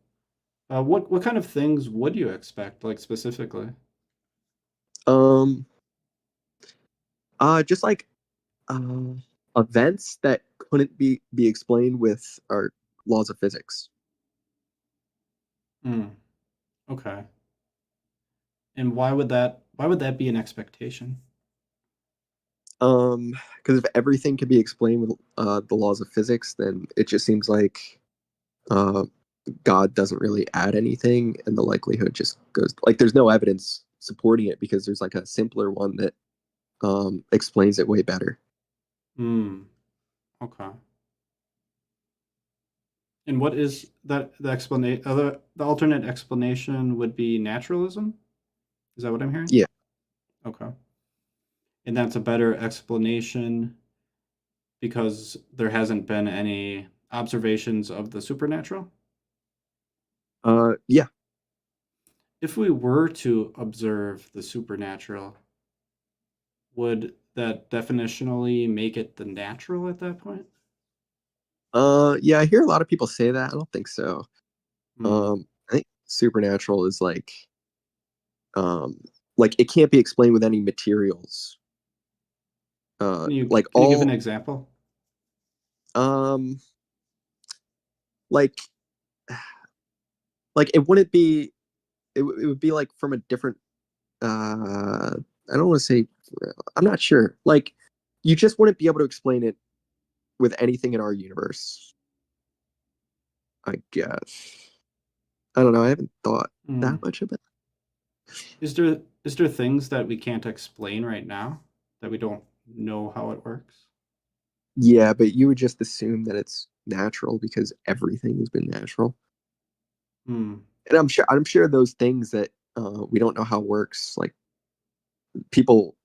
What kind of things would you expect, like specifically? Um, just like events that couldn't be explained with our laws of physics. Hmm. Okay. And why would that be an expectation? Because if everything can be explained with the laws of physics, then it just seems like uh God doesn't really add anything, and the likelihood just goes like there's no evidence supporting it because there's like a simpler one that explains it way better. Hmm. Okay. And what is that the explanation the alternate explanation would be naturalism? Is that what I'm hearing? Yeah. Okay. And that's a better explanation because there hasn't been any observations of the supernatural? Yeah. If we were to observe the supernatural, would that definitionally make it the natural at that point? Yeah, I hear a lot of people say that. I don't think so. Hmm. I think supernatural is um like it can't be explained with any materials. Like Can you give an all example? um like like it wouldn't be it would be like from a different I don't want to say I'm not sure. Like you just wouldn't be able to explain it with anything in our universe, I guess. I don't know. I haven't thought Hmm. that much about it. Is there things that we can't explain right now that we don't know how it works? Yeah, but you would just assume that it's natural because everything has been natural. Hmm. And I'm sure those things that we don't know how it works, like people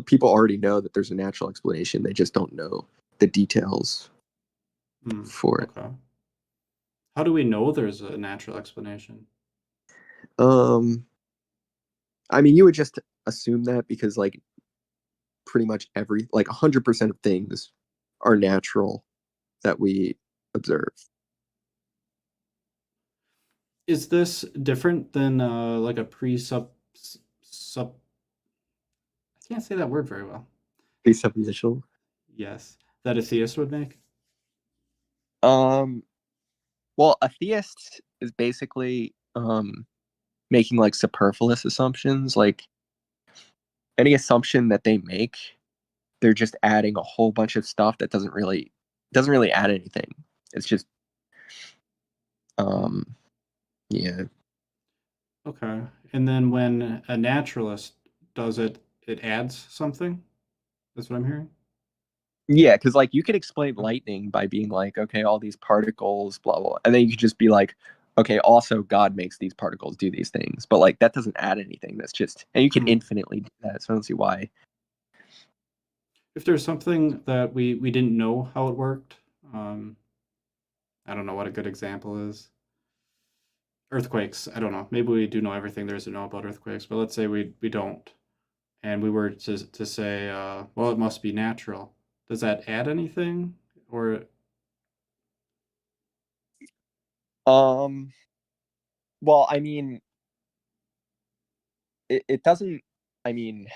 people already know that there's a natural explanation. They just don't know the details Hmm. for it. Okay. How do we know there's a natural explanation? Um, I mean, you would just assume that because like pretty much like 100% of things are natural that we observe. Is this different than like a sub? I can't say that word very well. Presuppositional. Yes, that a theist would make. Um, well, a theist is basically making like superfluous assumptions. Like any assumption that they make, they're just adding a whole bunch of stuff that doesn't really add anything. It's just um yeah. Okay, and then when a naturalist does it, it adds something. That's what I'm hearing. Yeah, because like you could explain lightning by being like, okay, all these particles, blah blah, and then you could just be like, okay, also God makes these particles do these things, but like that doesn't add anything. That's just, and you can Hmm. infinitely do that. So I don't see why. If there's something that we didn't know how it worked, um, I don't know what a good example is. Earthquakes. I don't know. Maybe we do know everything there is to know about earthquakes, but let's say we don't, and we were to say, well, it must be natural. Does that add anything, or Um, well, I mean, it doesn't. I mean,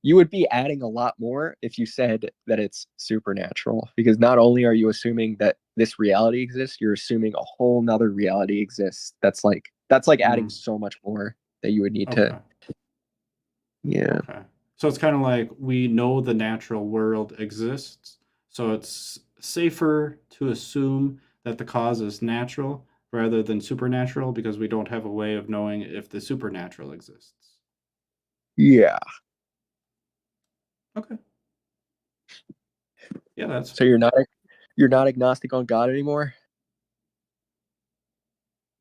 you would be adding a lot more if you said that it's supernatural, because not only are you assuming that this reality exists, you're assuming a whole nother reality exists. That's like adding so much more that you would need Okay. to. Yeah. Okay. So it's kind of like we know the natural world exists, so it's safer to assume that the cause is natural rather than supernatural because we don't have a way of knowing if the supernatural exists. Yeah. Okay. Yeah, that's So you're not agnostic on God anymore?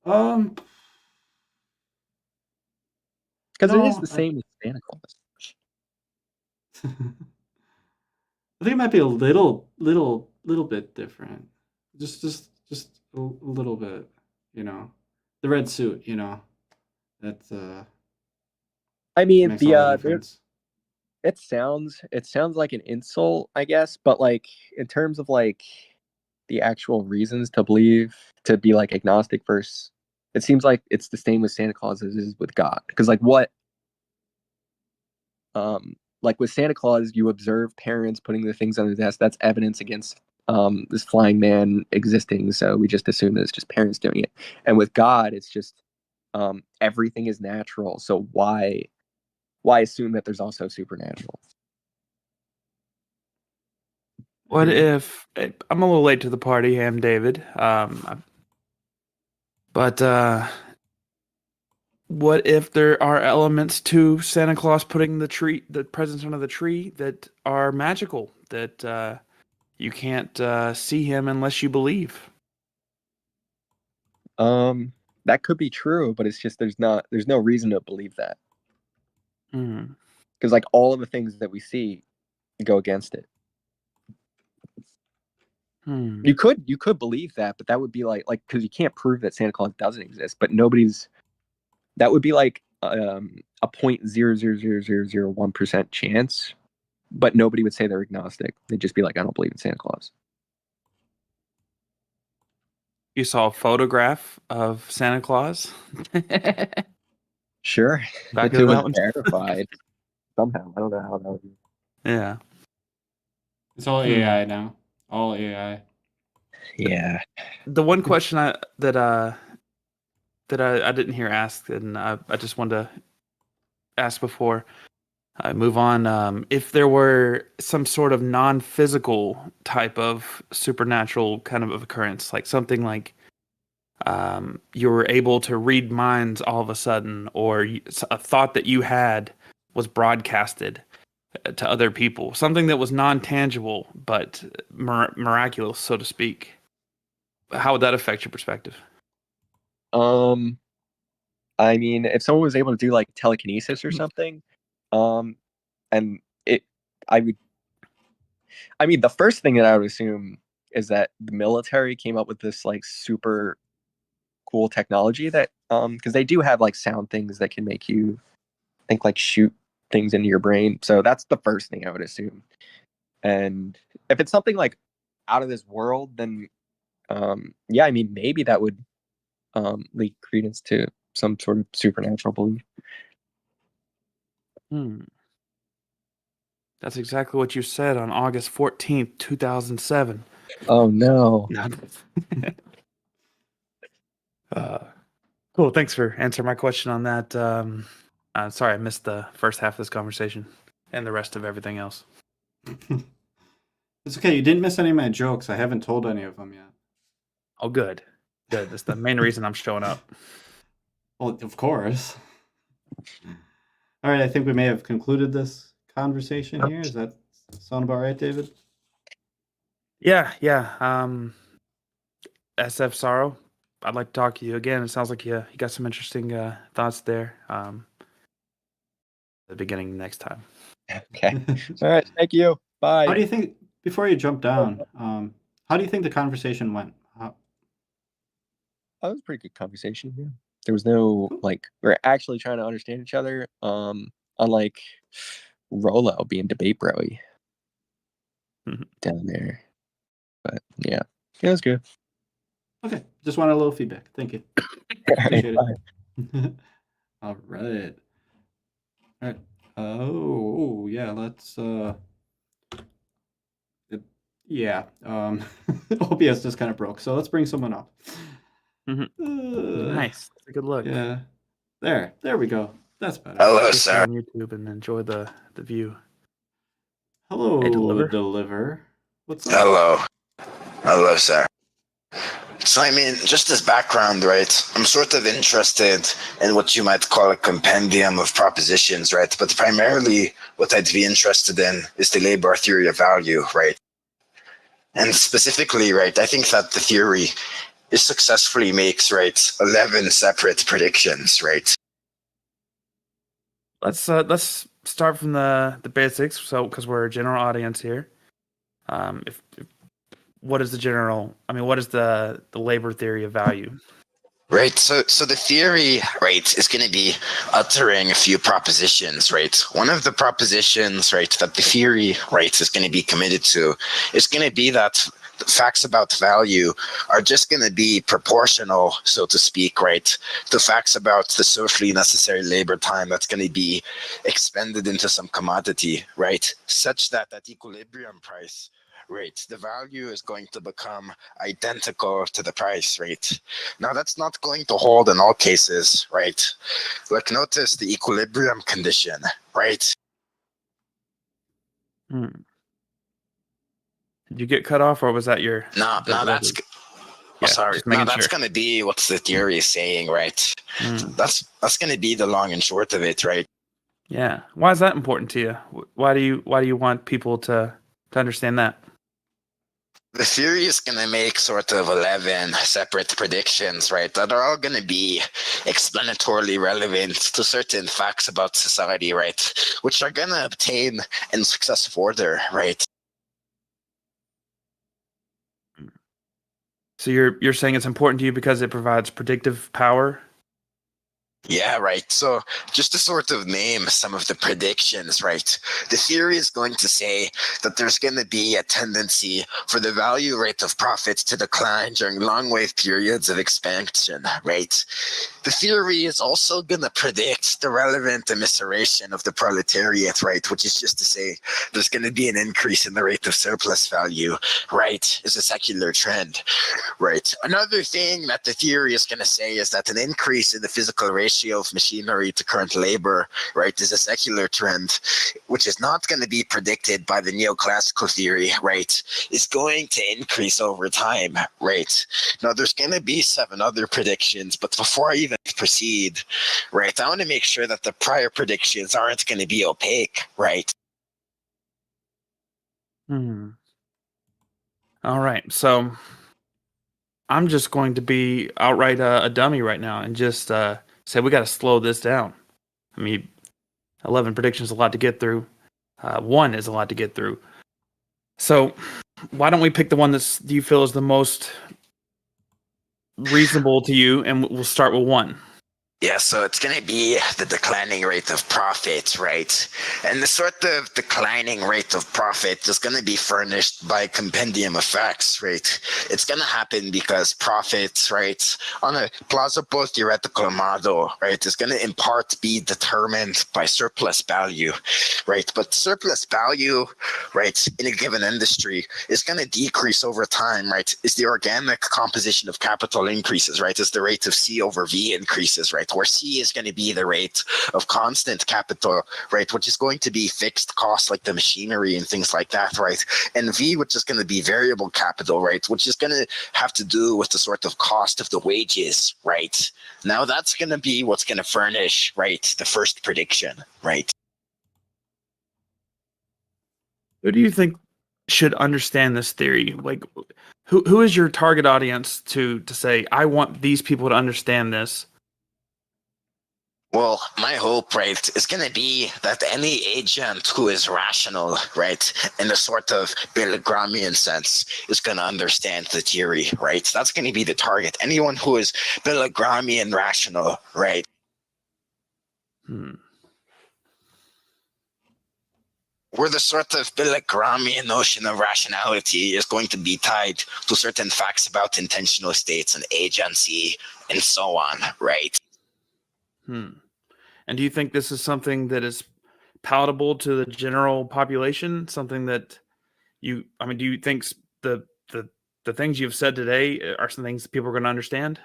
um Because it is no, the same with Santa Claus. I think it might be a little bit different. Just a little bit, you know. The red suit, you know. That I mean, makes all the the difference. it sounds like an insult, I guess, but like in terms of like the actual reasons to believe, to be like agnostic versus, it seems like it's the same with Santa Claus as it is with God. Because like with Santa Claus, you observe parents putting the things on the desk. That's evidence against this flying man existing. So we just assume that it's just parents doing it. And with God, it's just everything is natural. So why assume that there's also supernatural? What Agree. if I'm a little late to the party, Ham David? But what if there are elements to Santa Claus putting the presents under the tree that are magical, that you can't see him unless you believe? That could be true, but it's just there's no reason to believe that, Hmm. because like all of the things that we see go against it. Hmm. You could believe that, but that would be like because you can't prove that Santa Claus doesn't exist. But that would be like a 0.00001% chance, but nobody would say they're agnostic. They'd just be like, I don't believe in Santa Claus. You saw a photograph of Santa Claus? Sure, Back if in it the was mountains? verified somehow. I don't know how that would be. Yeah. It's all AI now. All AI. Yeah. The one question that I didn't hear asked, and I just wanted to ask before I move on. If there were some sort of non-physical type of supernatural kind of occurrence, like something like you were able to read minds all of a sudden, or a thought that you had was broadcasted to other people, something that was non-tangible but miraculous, so to speak. How would that affect your perspective? I mean, if someone was able to do like telekinesis or something, and I would. I mean, the first thing that I would assume is that the military came up with this like super cool technology that because they do have like sound things that can make you think, like shoot things into your brain. So that's the first thing I would assume. And if it's something like out of this world, then yeah, I mean maybe that would lead credence to some sort of supernatural belief. That's exactly what you said on August 14th, 2007. Oh no. Cool. Thanks for answering my question on that. Sorry, I missed the first half of this conversation and the rest of everything else. It's okay. You didn't miss any of my jokes. I haven't told any of them yet. Oh, good. Good. That's the main reason I'm showing up. Well, of course. All right. I think we may have concluded this conversation here. Does that sound about right, David? Yeah. SF Sorrow, I'd like to talk to you again. It sounds like you got some interesting thoughts there. The beginning next time. Okay. All right. Thank you. Bye. How do you think, before you jump down, how do you think the conversation went? That was a pretty good conversation. Yeah. There was no like we're actually trying to understand each other. Unlike Rolo being debate broy down there. But yeah, it was good. Okay. Just wanted a little feedback. Thank you. All right, Appreciate bye. it. All right. All right. Oh, yeah, let's yeah. OBS just kind of broke, so let's bring someone up. Nice. That's a good look. Yeah. There we go. That's better. Hello, Just go sir. on YouTube and enjoy the view. Hello, Hey, Deliver. Deliver. What's up? Hello, sir. So, I mean, just as background, right? I'm sort of interested in what you might call a compendium of propositions, right? But primarily, what I'd be interested in is the labor theory of value, right? And specifically, right, I think that the theory is successfully makes, right, 11 separate predictions, right? Let's start from the basics. So, because we're a general audience here, what is the labor theory of value? Right. So the theory, right, is going to be uttering a few propositions, right? One of the propositions, right, that the theory, right, is going to be committed to is going to be that facts about value are just going to be proportional, so to speak, right, to facts about the socially necessary labor time that's going to be expended into some commodity, right, such that at equilibrium price, right, the value is going to become identical to the price rate. Now, that's not going to hold in all cases, right? Like, notice the equilibrium condition, right? Did you get cut off, or was that your? No, that's. Yeah, sorry. just making No, that's sure. going to be what the theory is saying, right? That's going to be the long and short of it, right? Yeah. Why is that important to you? Why do you want people to understand that? The theory is going to make sort of 11 separate predictions, right, that are all going to be explanatorily relevant to certain facts about society, right, which are going to obtain in successive order, right? So you're saying it's important to you because it provides predictive power? Yeah, right. So just to sort of name some of the predictions, right? The theory is going to say that there's going to be a tendency for the value rate of profits to decline during long wave periods of expansion, right? The theory is also going to predict the relevant immiseration of the proletariat, right? Which is just to say there's going to be an increase in the rate of surplus value, right? Is a secular trend, right? Another thing that the theory is going to say is that an increase in the physical ratio of machinery to current labor, right, is a secular trend, which is not going to be predicted by the neoclassical theory, right, is going to increase over time, right? Now, there's going to be 7 other predictions, but before I even proceed, right, I want to make sure that the prior predictions aren't going to be opaque, right? All right. So I'm just going to be outright a dummy right now and just say we got to slow this down. I mean, 11 predictions is a lot to get through. 1 is a lot to get through. So why don't we pick the one that you feel is the most reasonable to you, and we'll start with 1. Yeah, so it's going to be the declining rate of profit, right? And the sort of declining rate of profit is going to be furnished by a compendium of facts, right? It's going to happen because profits, right, on a plausible theoretical model, right, is going to in part be determined by surplus value, right? But surplus value, right, in a given industry is going to decrease over time, right? As the organic composition of capital increases, right? As the rate of C over V increases, right? Where C is going to be the rate of constant capital, right, which is going to be fixed costs like the machinery and things like that, right, and V, which is going to be variable capital, right, which is going to have to do with the sort of cost of the wages, right. Now that's going to be what's going to furnish, right, the first prediction, right. Who do you think should understand this theory? Like, who is your target audience to say, I want these people to understand this? Well, my hope, right, is going to be that any agent who is rational, right, in a sort of Billigramian sense, is going to understand the theory, right? That's going to be the target. Anyone who is Billigramian rational, right? Where the sort of Billigramian notion of rationality is going to be tied to certain facts about intentional states and agency and so on, right? And do you think this is something that is palatable to the general population? Something that do you think the things you've said today are some things that people are going to understand?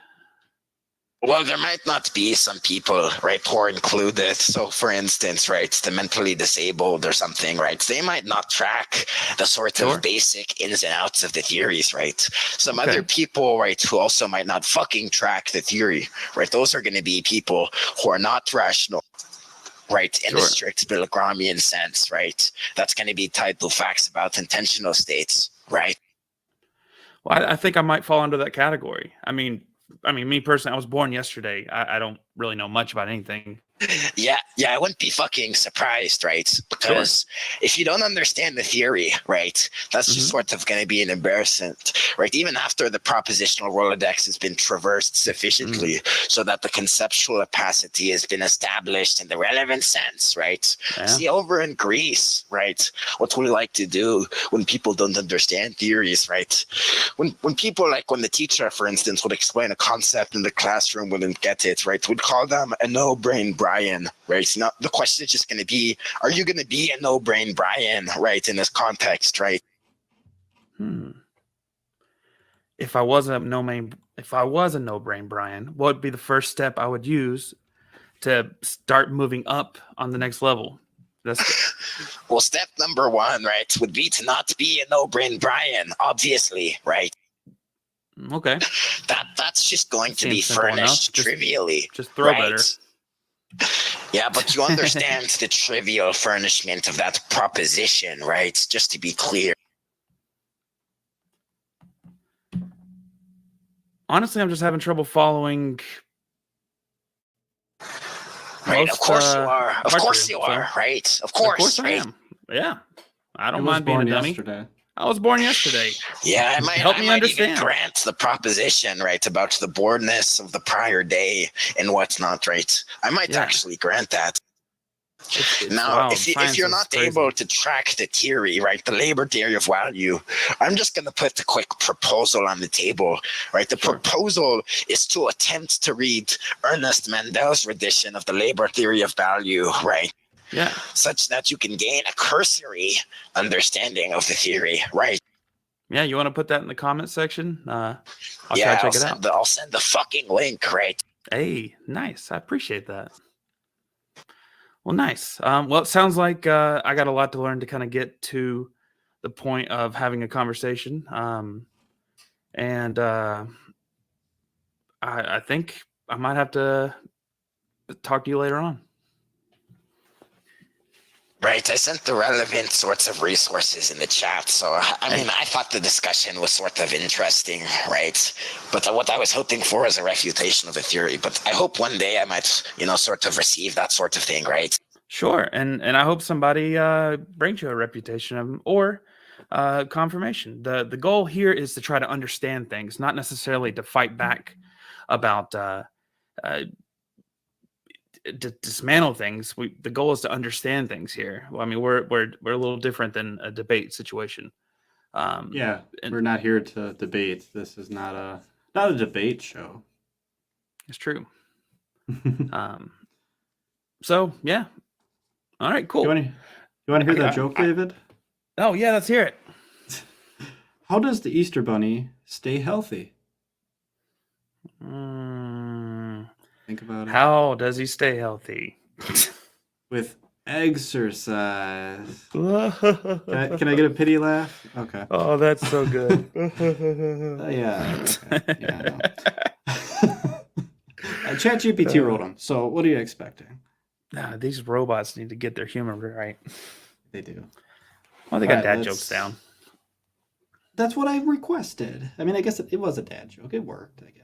Well, there might not be some people, right, who are included. So, for instance, right, the mentally disabled or something, right, they might not track the sort Sure. of basic ins and outs of the theories, right? Some Okay. other people, right, who also might not fucking track the theory, right? Those are going to be people who are not rational, right, in the Sure. strict Milgramian sense, right? That's going to be tied to facts about intentional states, right? Well, I think I might fall into that category. I mean, me personally, I was born yesterday. I don't really know much about anything. Yeah, I wouldn't be fucking surprised, right? Because if you don't understand the theory, right, that's just sort of going to be an embarrassment, right? Even after the propositional Rolodex has been traversed sufficiently so that the conceptual opacity has been established in the relevant sense, right? Yeah. See, over in Greece, right, what we like to do when people don't understand theories, right? When people, like when the teacher, for instance, would explain a concept in the classroom, wouldn't get it, right, we'd call them a no-brain Brian, right? So now the question is just going to be, are you going to be a no-brain Brian, right, in this context, right? If I was a no-brain Brian, what would be the first step I would use to start moving up on the next level? Well, step number one, right, would be to not be a no-brain Brian, obviously, right? Okay. That's just going to be Seems simple enough. furnished Just- trivially. Just throw right? better. Yeah, but you understand the trivial furnishment of that proposition, right? Just to be clear. Honestly, I'm just having trouble following. Right, of course you most, are. Of parts course it, you so- are, right? Of Of course, course I right? am. Yeah. I I don't was mind being a born dummy. yesterday. I was born yesterday. Yeah, Help me I might understand. even grant the proposition, right, about the boredness of the prior day and whatnot, right? I might Yeah. actually grant that. It's Now, wild. if Science you're is not crazy. able to track the theory, right, the labor theory of value, I'm just going to put the quick proposal on the table, right? The Sure. proposal is to attempt to read Ernest Mandel's rendition of the labor theory of value, right? Yeah. Such that you can gain a cursory understanding of the theory, right? Yeah. You want to put that in the comment section? I'll try Yeah, to check it out. I'll send the fucking link, right? Hey, nice. I appreciate that. Well, nice. Well, it sounds like I got a lot to learn to kind of get to the point of having a conversation. And I think I might have to talk to you later on. Right, I sent the relevant sorts of resources in the chat. So, I mean, I thought the discussion was sort of interesting, right? But what I was hoping for was a refutation of the theory. But I hope one day I might, sort of receive that sort of thing, right? Sure. And I hope somebody brings you a reputation of them or confirmation. The goal here is to try to understand things, not necessarily to fight back about dismantle things. The goal is to understand things here. Well, I mean, we're a little different than a debate situation. Yeah, and- we're not here to debate. This is not a debate show. It's true. So yeah. All right, cool. You want to hear that I- joke, David? Oh yeah, let's hear it. How does the Easter Bunny stay healthy? Think about it. How does he stay healthy? With exercise. Can I get a pity laugh? Okay. Oh, that's so good. Yeah. Okay. Yeah. I know. ChatGPT wrote them. So what are you expecting? Nah, these robots need to get their humor right. They do. Well, they got Alright, dad let's- jokes down. That's what I requested. I mean, I guess it was a dad joke. It worked, I guess.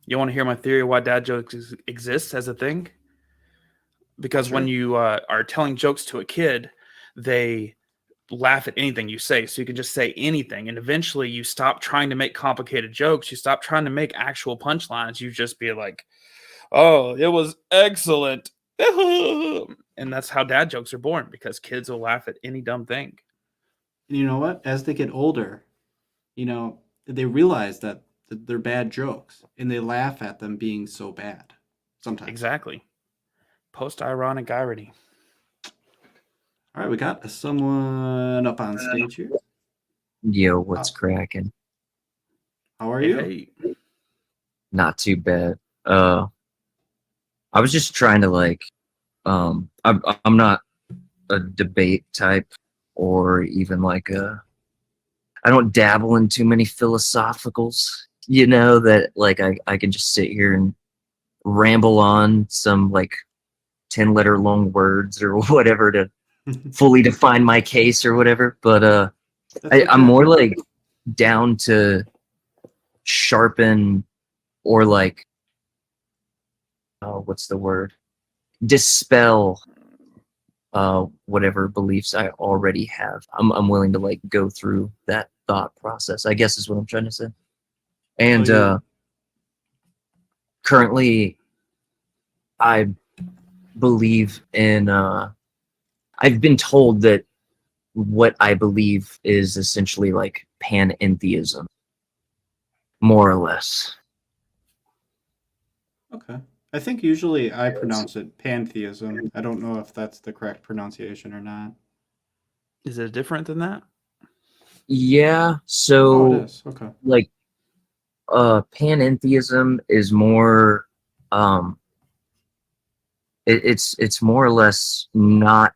You want to hear my theory why dad jokes exist as a thing? Because when Sure. you are telling jokes to a kid, they laugh at anything you say. So you can just say anything. And eventually you stop trying to make complicated jokes. You stop trying to make actual punchlines. You just be like, oh, it was excellent. And that's how dad jokes are born, because kids will laugh at any dumb thing. And you know what? As they get older, they realize that they're bad jokes and they laugh at them being so bad sometimes. Exactly. Post-ironic irony. All right, we got someone up on stage here. Yo, what's cracking? How are you? Hey. Not too bad. I was just trying to like, I'm not a debate type or even like I don't dabble in too many philosophicals, you know, that like I can just sit here and ramble on some like 10-letter long words or whatever to fully define my case or whatever. But I'm more like down to sharpen or like what's the word? Dispel whatever beliefs I already have. I'm willing to like go through that thought process, I guess is what I'm trying to say. And currently I believe in I've been told that what I believe is essentially like panentheism, more or less. Okay. I think usually I pronounce it pantheism. I don't know if that's the correct pronunciation or not. Is it different than that? Yeah, Oh, so it is. Okay. like panentheism is more it's more or less not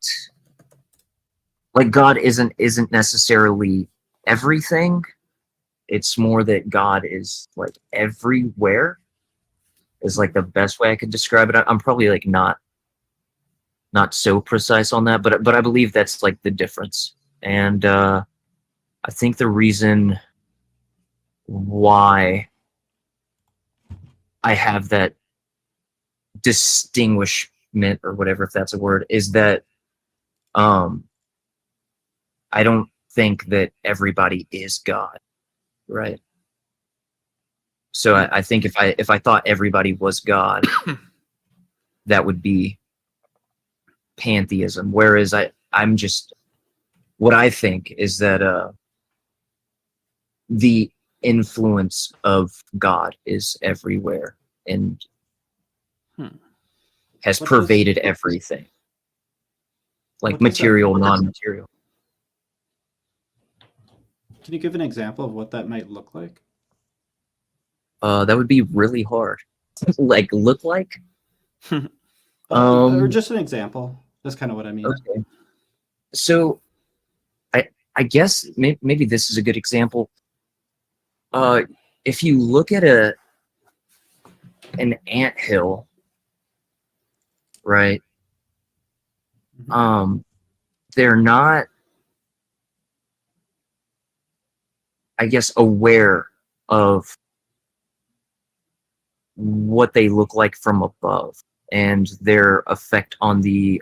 like God isn't necessarily everything. It's more that God is like everywhere is like the best way I could describe it. I'm probably like not so precise on that, but I believe that's like the difference. And I think the reason why I have that distinguishment or whatever, if that's a word, is that I don't think that everybody is God, right? So I think if I thought everybody was God, that would be pantheism. Whereas I'm just, what I think is that the influence of God is everywhere and has What does- pervaded everything, like what does that- material, non-material. Can you give an example of what that might look like? That would be really hard. Like look like. Or just an example. That's kind of what I mean. Okay. So, I guess maybe this is a good example. If you look at an anthill, right? They're not, I guess, aware of what they look like from above and their effect on the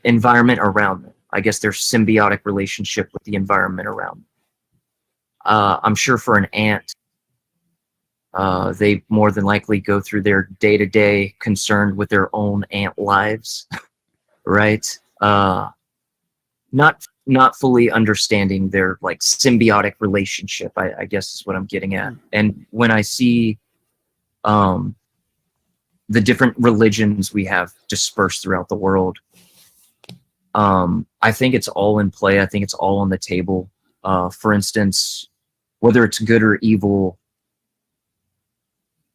environment around them. I guess their symbiotic relationship with the environment around them. I'm sure for an ant, they more than likely go through their day-to-day concerned with their own ant lives, right? Not fully understanding their like symbiotic relationship, I guess is what I'm getting at. And when I see the different religions we have dispersed throughout the world, I think it's all in play. I think it's all on the table. For instance, whether it's good or evil,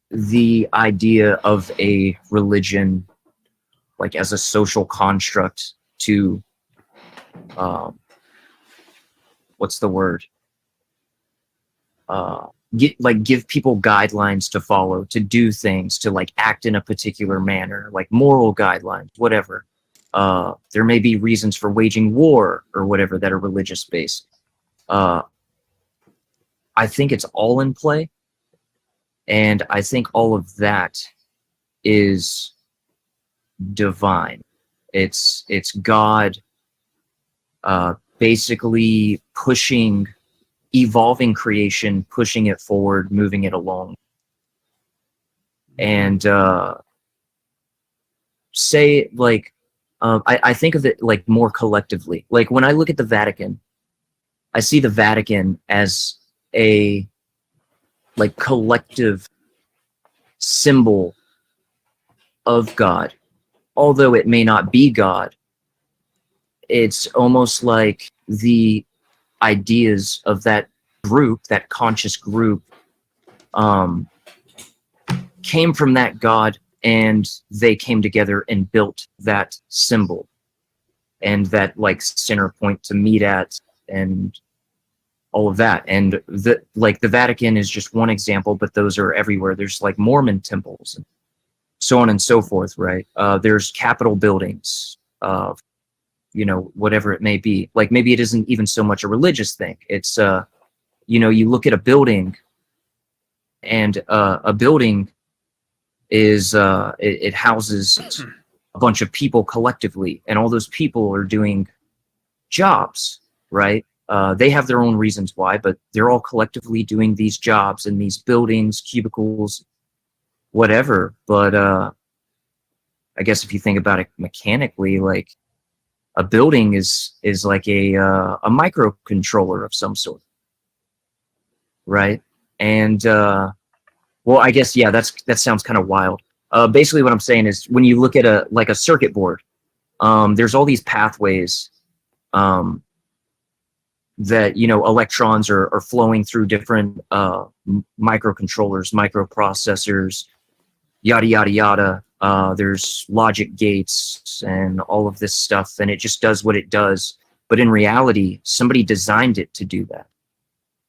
the idea of a religion, like as a social construct to, what's the word? Give people guidelines to follow, to do things, to like act in a particular manner, like moral guidelines, whatever. There may be reasons for waging war or whatever that are religious based. I think it's all in play. And I think all of that is divine. It's God basically evolving creation, pushing it forward, moving it along. And say like, I think of it like more collectively. Like when I look at the Vatican, I see the Vatican as a like collective symbol of God. Although it may not be God, it's almost like the ideas of that group, that conscious group, came from that God, and they came together and built that symbol and that like center point to meet at, and all of that. And the Vatican is just one example, but those are everywhere. There's like Mormon temples, and so on and so forth, right? There's Capitol buildings, whatever it may be. Like maybe it isn't even so much a religious thing. It's you look at a building, and a building is it houses a bunch of people collectively, and all those people are doing jobs, right? They have their own reasons why, but they're all collectively doing these jobs in these buildings, cubicles, whatever. But I guess if you think about it mechanically, like a building is like a microcontroller of some sort, right? And well, I guess that sounds kind of wild. Basically, what I'm saying is when you look at a circuit board, there's all these pathways that electrons are flowing through different microcontrollers, microprocessors, yada yada yada. There's logic gates and all of this stuff, and it just does what it does. But in reality, somebody designed it to do that.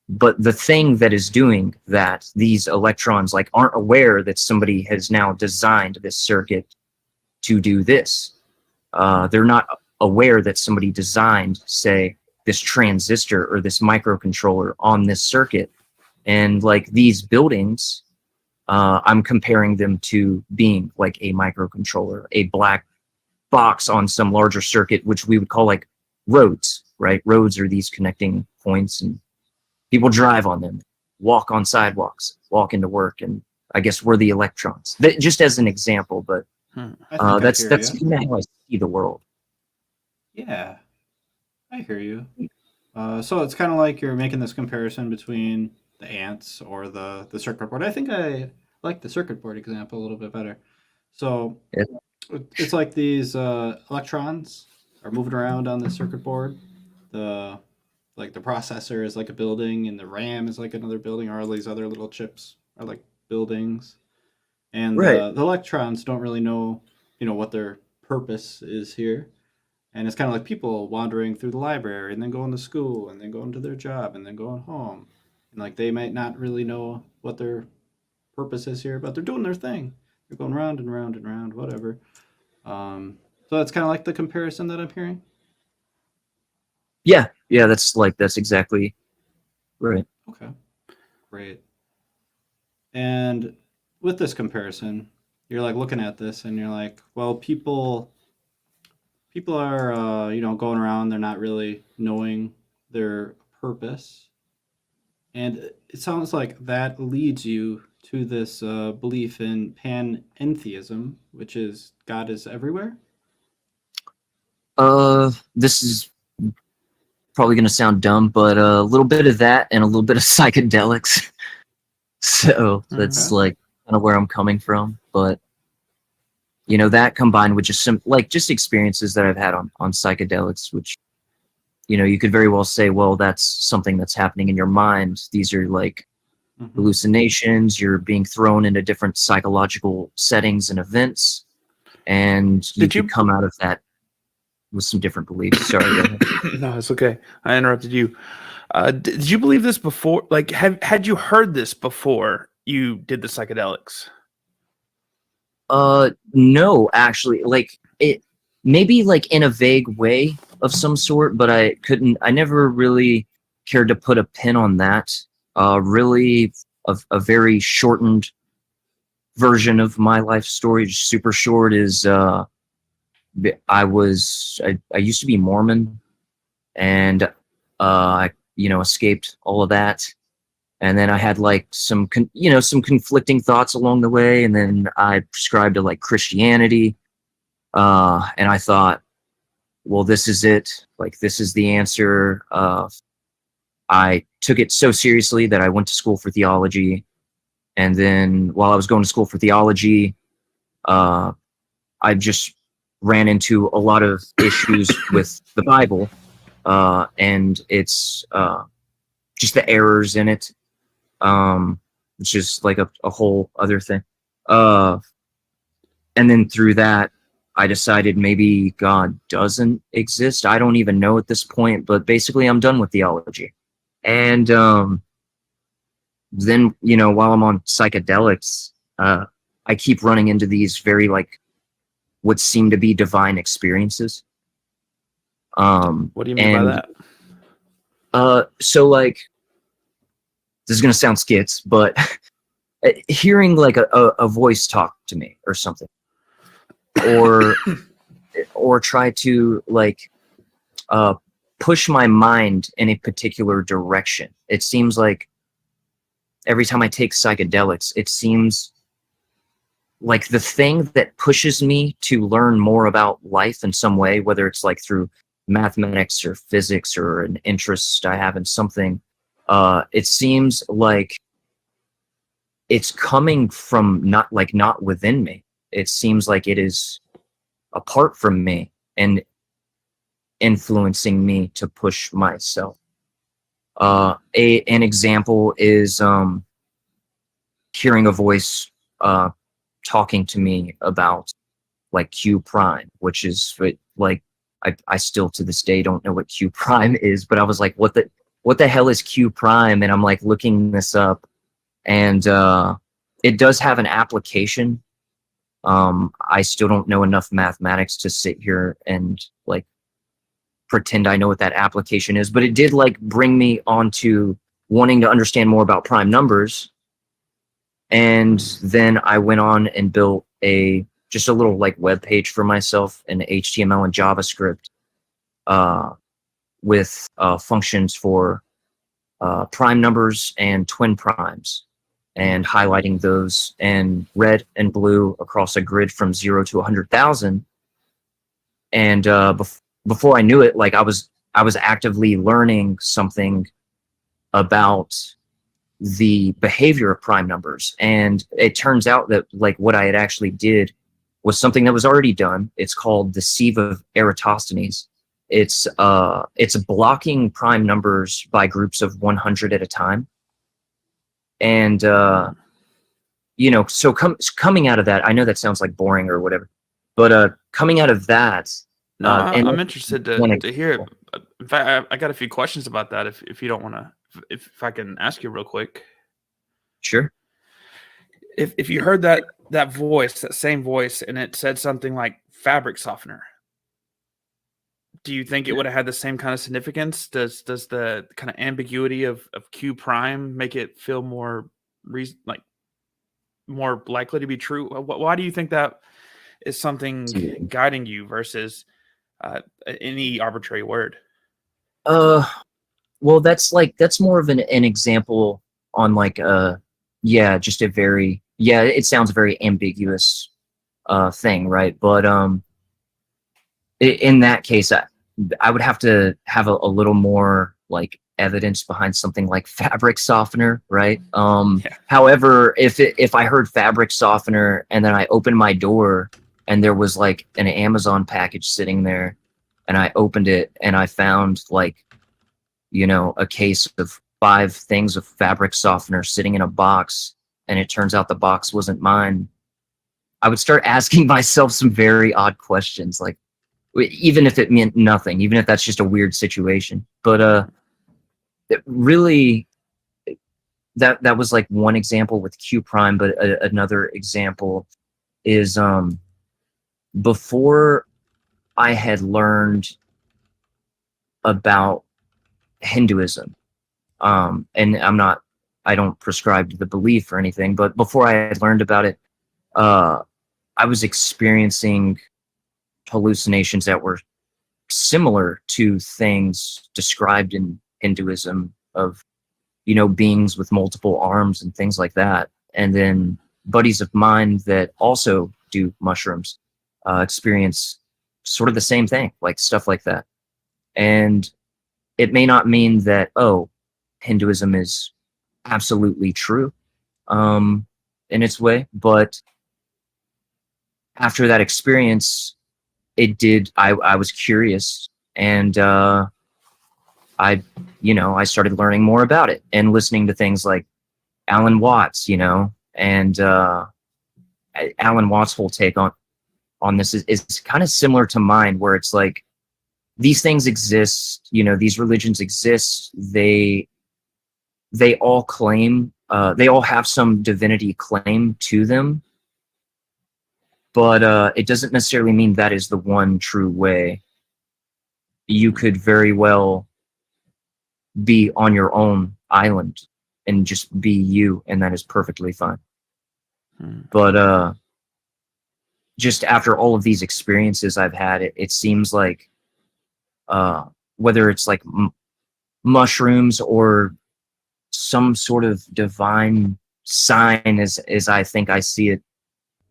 But the thing that is doing that, these electrons like aren't aware that somebody has now designed this circuit to do this. They're not aware that somebody designed, say, this transistor or this microcontroller on this circuit. And like these buildings, I'm comparing them to being like a microcontroller, a black box on some larger circuit, which we would call like roads, right? Roads are these connecting points, and people drive on them, walk on sidewalks, walk into work, and I guess we're the electrons. Just as an example, but that's kind of how I see the world. Yeah, I hear you. So it's kind of like you're making this comparison between the ants or the circuit board. I think I like the circuit board example a little bit better. So Yeah. it's like these electrons are moving around on the circuit board. The processor is like a building, and the RAM is like another building, or all these other little chips are like buildings. And Right. the electrons don't really know, what their purpose is here. And it's kind of like people wandering through the library and then going to school and then going to their job and then going home. And like they might not really know what their purpose is here, but they're doing their thing. They're going round and round and round, whatever. So that's kind of like the comparison that I'm hearing. Yeah, that's exactly right. Okay, great. And with this comparison, you're like looking at this and you're like, well, people are going around, they're not really knowing their purpose, and it sounds like that leads you to this belief in panentheism, which is God is everywhere. This is probably going to sound dumb, but a little bit of that and a little bit of psychedelics. So that's like kind of where I'm coming from. But that combined with just some just experiences that I've had on psychedelics, which you could very well say, well, that's something that's happening in your mind. These are like hallucinations. You're being thrown into different psychological settings and events, and you could come out of that with some different beliefs. Sorry. Go ahead. No, it's okay. I interrupted you. Did you believe this before? Like, had you heard this before you did the psychedelics? No, actually, like it maybe like in a vague way of some sort, but I never really cared to put a pin on that. Really a very shortened version of my life story, just super short, is I used to be Mormon, and I escaped all of that, and then I had like some conflicting thoughts along the way, and then I prescribed to like Christianity, and I thought, well, this is it, like this is the answer. I took it so seriously that I went to school for theology, and then while I was going to school for theology, I just ran into a lot of issues with the Bible, and it's just the errors in it, which is like a whole other thing. And then through that, I decided maybe God doesn't exist. I don't even know at this point, but basically I'm done with theology. And then, you know, while I'm on psychedelics, I keep running into these very like what seem to be divine experiences. What do you mean by that? So like, this is gonna sound skits, but hearing like a voice talk to me or something, or try to like push my mind in a particular direction. It seems like every time I take psychedelics, it seems like the thing that pushes me to learn more about life in some way, whether it's like through mathematics or physics or an interest I have in something, it seems like it's coming from not within me. It seems like it is apart from me and influencing me to push myself. An example is hearing a voice talking to me about like Q prime, which is like I still to this day don't know what Q prime is, but I was like, what the hell is Q prime? And I'm like looking this up, and it does have an application. I still don't know enough mathematics to sit here and like pretend I know what that application is, but it did like bring me onto wanting to understand more about prime numbers. And then I went on and built just a little like web page for myself in HTML and JavaScript with functions for prime numbers and twin primes, and highlighting those in red and blue across a grid from 0 to 100,000. And before I knew it, like I was actively learning something about the behavior of prime numbers. And it turns out that like what I had actually did was something that was already done. It's called the sieve of Eratosthenes. It's blocking prime numbers by groups of 100 at a time. And you know, so coming out of that, I know that sounds like boring or whatever, but coming out of that, No, and I'm interested to hear it. In fact, I got a few questions about that. If you don't want to, if I can ask you real quick. sure. If you heard that voice, that same voice, and it said something like fabric softener, do you think it would have had the same kind of significance? Does the kind of ambiguity of Q prime make it feel more more likely to be true? Why do you think that is something guiding you versus any arbitrary word? Well, that's more of an example on like just a very, it sounds very ambiguous thing, right? But in that case, I would have to have a little more like evidence behind something like fabric softener, right? However, if I heard fabric softener and then I opened my door and there was like an Amazon package sitting there, and I opened it and I found like, you know, a case of 5 things of fabric softener sitting in a box, and it turns out the box wasn't mine, I would start asking myself some very odd questions, like even if it meant nothing, even if that's just a weird situation. But it really, that was like one example with Q prime. But another example is before I had learned about Hinduism, and I don't prescribe to the belief or anything, but before I had learned about it, I was experiencing hallucinations that were similar to things described in Hinduism of, you know, beings with multiple arms and things like that. And then buddies of mine that also do mushrooms experience sort of the same thing, like stuff like that. And it may not mean that, oh, Hinduism is absolutely true in its way, but after that experience, it did. I was curious, and I started learning more about it and listening to things like Alan Watts, and Alan Watts' whole take on this is kind of similar to mine, where it's like these things exist, these religions exist. They all claim, they all have some divinity claim to them, but it doesn't necessarily mean that is the one true way. You could very well be on your own island and just be you, and that is perfectly fine. But just after all of these experiences I've had, it seems like whether it's like mushrooms or some sort of divine sign, as I think I see it,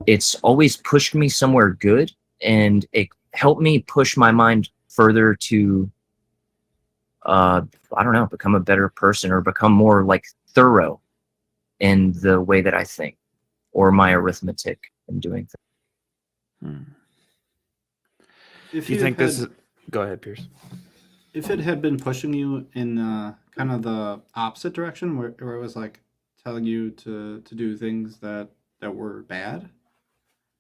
it's always pushed me somewhere good, and it helped me push my mind further to I don't know, become a better person, or become more like thorough in the way that I think, or my arithmetic in doing things. If Do you think this is? Go ahead, Pierce. If it had been pushing you in kind of the opposite direction, where it was like telling you to do things that were bad,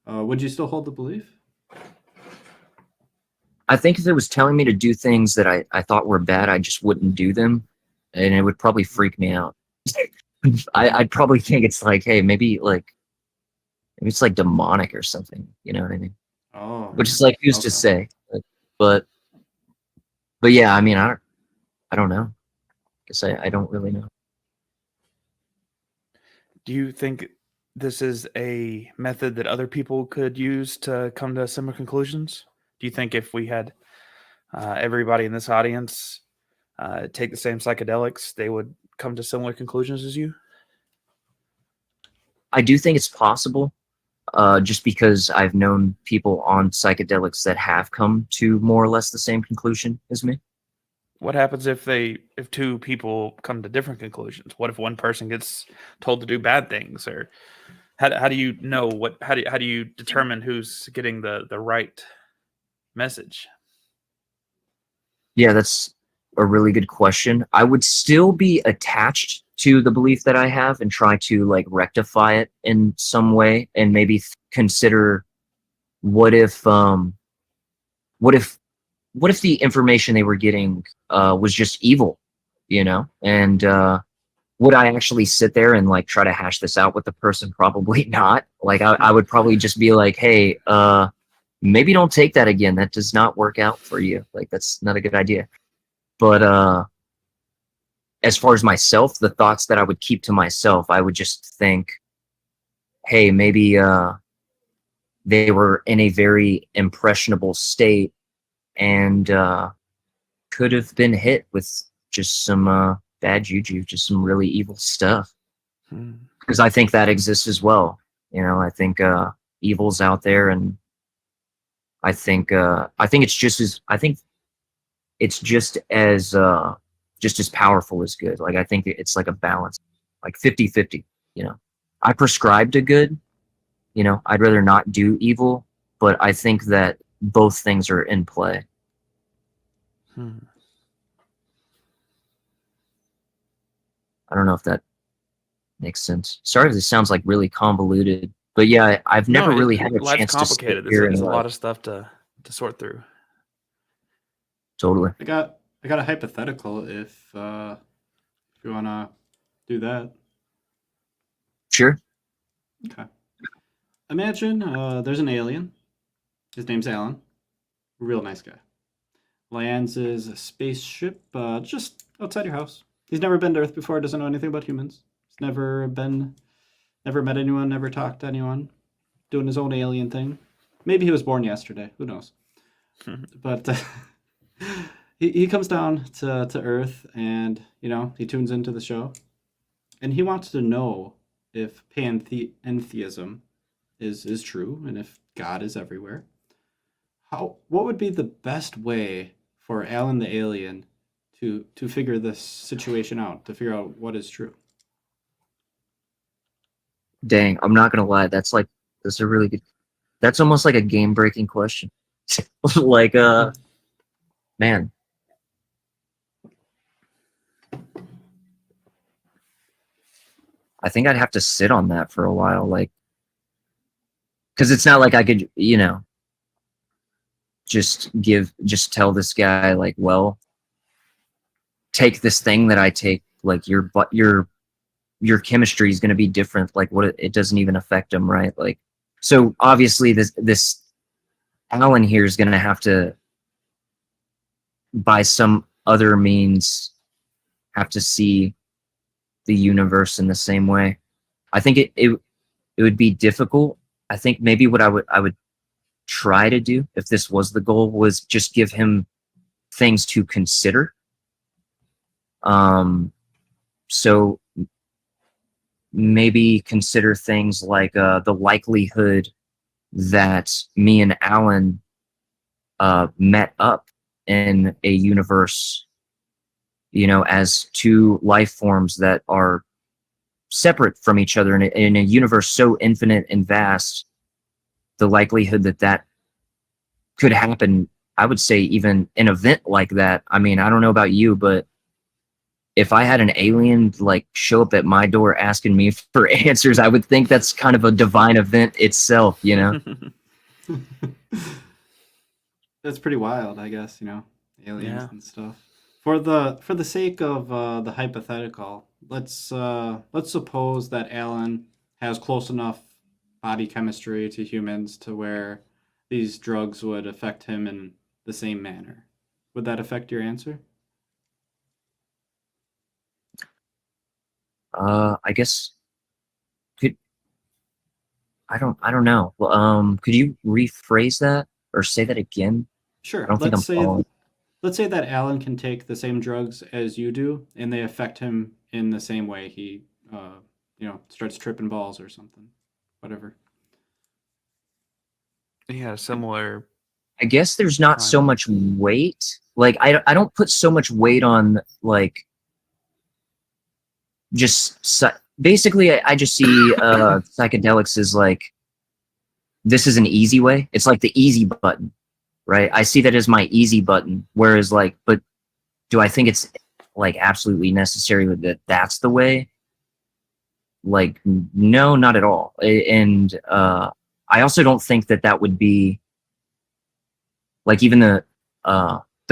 would you still hold the belief? I think if it was telling me to do things that I thought were bad, I just wouldn't do them, and it would probably freak me out. I'd probably think it's like, hey, maybe it's like demonic or something. You know what I mean? Oh, Which is like, who's to say? But yeah, I mean, I don't know. Guess I don't really know. Do you think this is a method that other people could use to come to similar conclusions? Do you think if we had everybody in this audience take the same psychedelics, they would come to similar conclusions as you? I do think it's possible, just because I've known people on psychedelics that have come to more or less the same conclusion as me. What happens if two people come to different conclusions? What if one person gets told to do bad things? Or how do you know how do you determine who's getting the right message? Yeah, that's a really good question. I would still be attached to the belief that I have and try to like rectify it in some way, and maybe consider what if the information they were getting was just evil, and would I actually sit there and like try to hash this out with the person? Probably not. Like I would probably just be like, hey, maybe don't take that again. That does not work out for you. Like, that's not a good idea. But as far as myself, the thoughts that I would keep to myself, I would just think, hey, maybe they were in a very impressionable state and could have been hit with just some bad juju, just some really evil stuff. Because I think that exists as well. I think evil's out there, and I think it's just as powerful as good. Like, I think it's like a balance, like 50-50. I prescribe to good. I'd rather not do evil, but I think that both things are in play. I don't know if that makes sense. Sorry if this sounds like really convoluted, but yeah, I've never really had a chance to sit complicated. here There's and a lot of stuff to sort through. Totally. I got a hypothetical if you wanna do that. Sure. Okay. Imagine there's an alien. His name's Alan. Real nice guy. Lands his spaceship just outside your house. He's never been to Earth before. Doesn't know anything about humans. He's never met anyone. Never talked to anyone. Doing his own alien thing. Maybe he was born yesterday. Who knows? But he comes down to Earth, and he tunes into the show, and he wants to know if pantheism is true, and if God is everywhere. What would be the best way for Alan the alien to figure this situation out, to figure out what is true? Dang, I'm not gonna lie. That's a really good. That's almost like a game-breaking question. like man. I think I'd have to sit on that for a while, like, because it's not like I could, just tell this guy like, well, take this thing that I take, like your chemistry is going to be different. Like what it doesn't even affect him, right? Like, so obviously this Alan here is going to have to, by some other means, have to see the universe in the same way. I think it would be difficult. I think maybe what I would try to do, if this was the goal, was just give him things to consider. So maybe consider things like the likelihood that me and Alan met up in a universe, as two life forms that are separate from each other in a universe so infinite and vast. The likelihood that could happen, I would say, even an event like that. I mean, I don't know about you, but if I had an alien like show up at my door asking me for answers, I would think that's kind of a divine event itself, That's pretty wild, I guess, aliens Yeah. and stuff. For the sake of the hypothetical, let's suppose that Alan has close enough body chemistry to humans to where these drugs would affect him in the same manner. Would that affect your answer? I guess I don't know. Well, could you rephrase that or say that again? Sure. I don't think I'm following. Let's say that Alan can take the same drugs as you do, and they affect him in the same way. He, starts tripping balls or something, whatever. Yeah, similar. I guess there's not so much weight. Like I don't put so much weight on like basically I just see psychedelics as like, this is an easy way. It's like the easy button, right? I see that as my easy button. Whereas like, but do I think it's like absolutely necessary that that's the way? Like, no, not at all. And I also don't think that would be like even the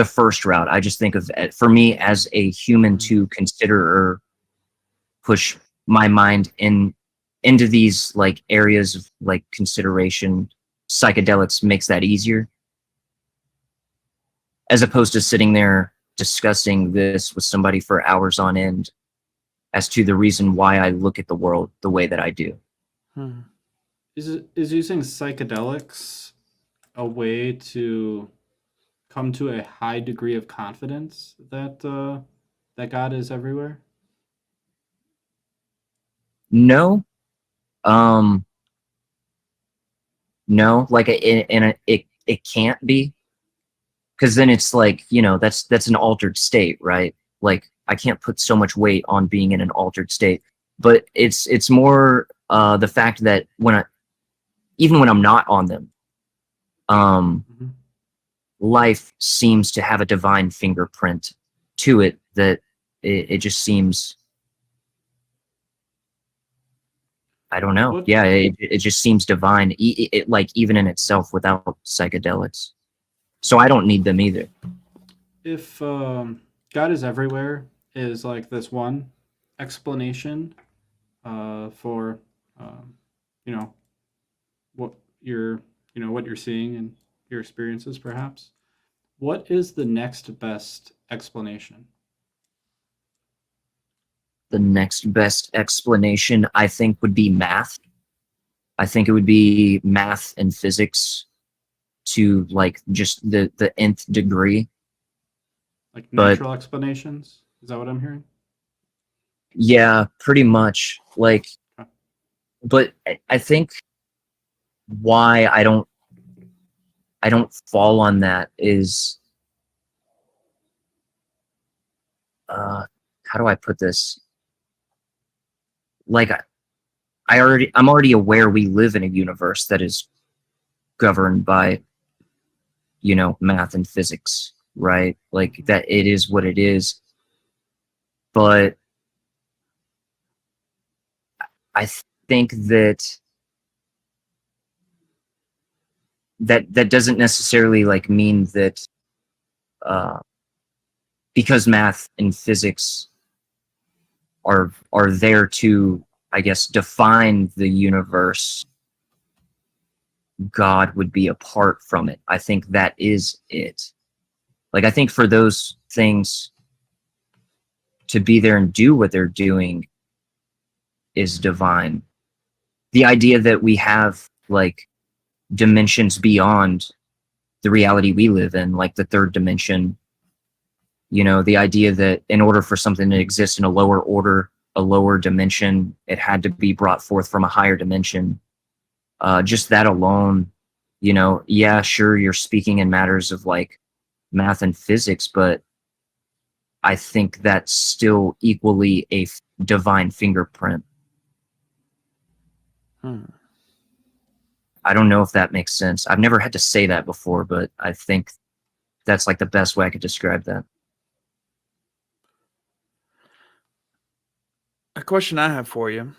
first route. I just think of, for me as a human, to consider or push my mind into these like areas of like consideration. Psychedelics makes that easier, as opposed to sitting there discussing this with somebody for hours on end as to the reason why I look at the world the way that I do. Is using psychedelics a way to come to a high degree of confidence that that God is everywhere? No, no, like it can't be, because then it's like, that's an altered state, right? Like I can't put so much weight on being in an altered state, but it's more the fact that even when I'm not on them, life seems to have a divine fingerprint to it, that it just seems, I don't know. What- Yeah, it just seems divine, like even in itself without psychedelics. So I don't need them either. If God is everywhere is like this one explanation for what you're seeing and your experiences, perhaps, what is the next best explanation? The next best explanation, I think, would be math. I think it would be math and physics to like just the nth degree. Like But- natural explanations? Is that what I'm hearing? Yeah, pretty much. Like, but I think why I don't fall on that is, how do I put this? Like I'm already aware we live in a universe that is governed by math and physics, right? Like that it is what it is. But I think that doesn't necessarily like mean that because math and physics are there to, I guess, define the universe, God would be apart from it. I think that is it. Like, I think for those things to be there and do what they're doing is divine. The idea that we have like dimensions beyond the reality we live in, like the third dimension, the idea that in order for something to exist in a lower order, a lower dimension, it had to be brought forth from a higher dimension. Just that alone, yeah, sure, you're speaking in matters of like math and physics, but I think that's still equally a divine fingerprint. I don't know if that makes sense. I've never had to say that before, but I think that's like the best way I could describe that. A question I have for you.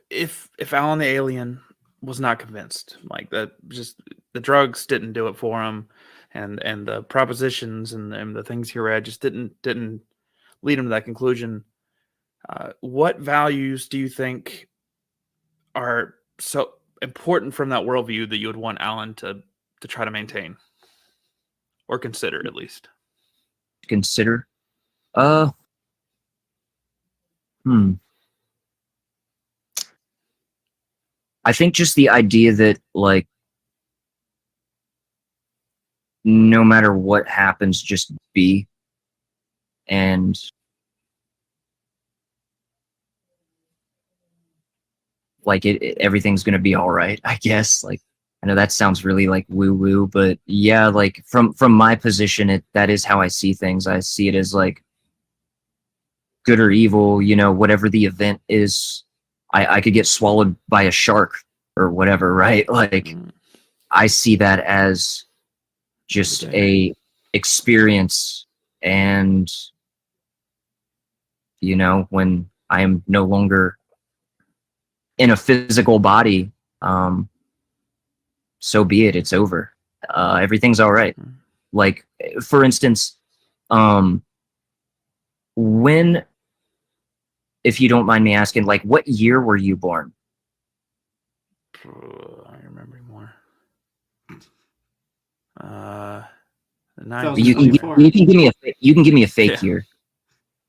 If Alan the alien was not convinced, like that, just the drugs didn't do it for him, and the propositions and the things he read just didn't lead him to that conclusion. What values do you think are so important from that worldview that you would want Alan to try to maintain or consider, at least? Consider? I think just the idea that like no matter what happens, just be, and like everything's gonna be all right, I guess. Like, I know that sounds really like woo woo, but yeah, like from my position, that is how I see things. I see it as like good or evil, whatever the event is. I could get swallowed by a shark or whatever, right? Like, I see that as just a experience, and when I am no longer in a physical body, so be it. It's over. Everything's all right. Like, for instance, when, if you don't mind me asking, like, what year were you born? I remember more. You can give me a fake year.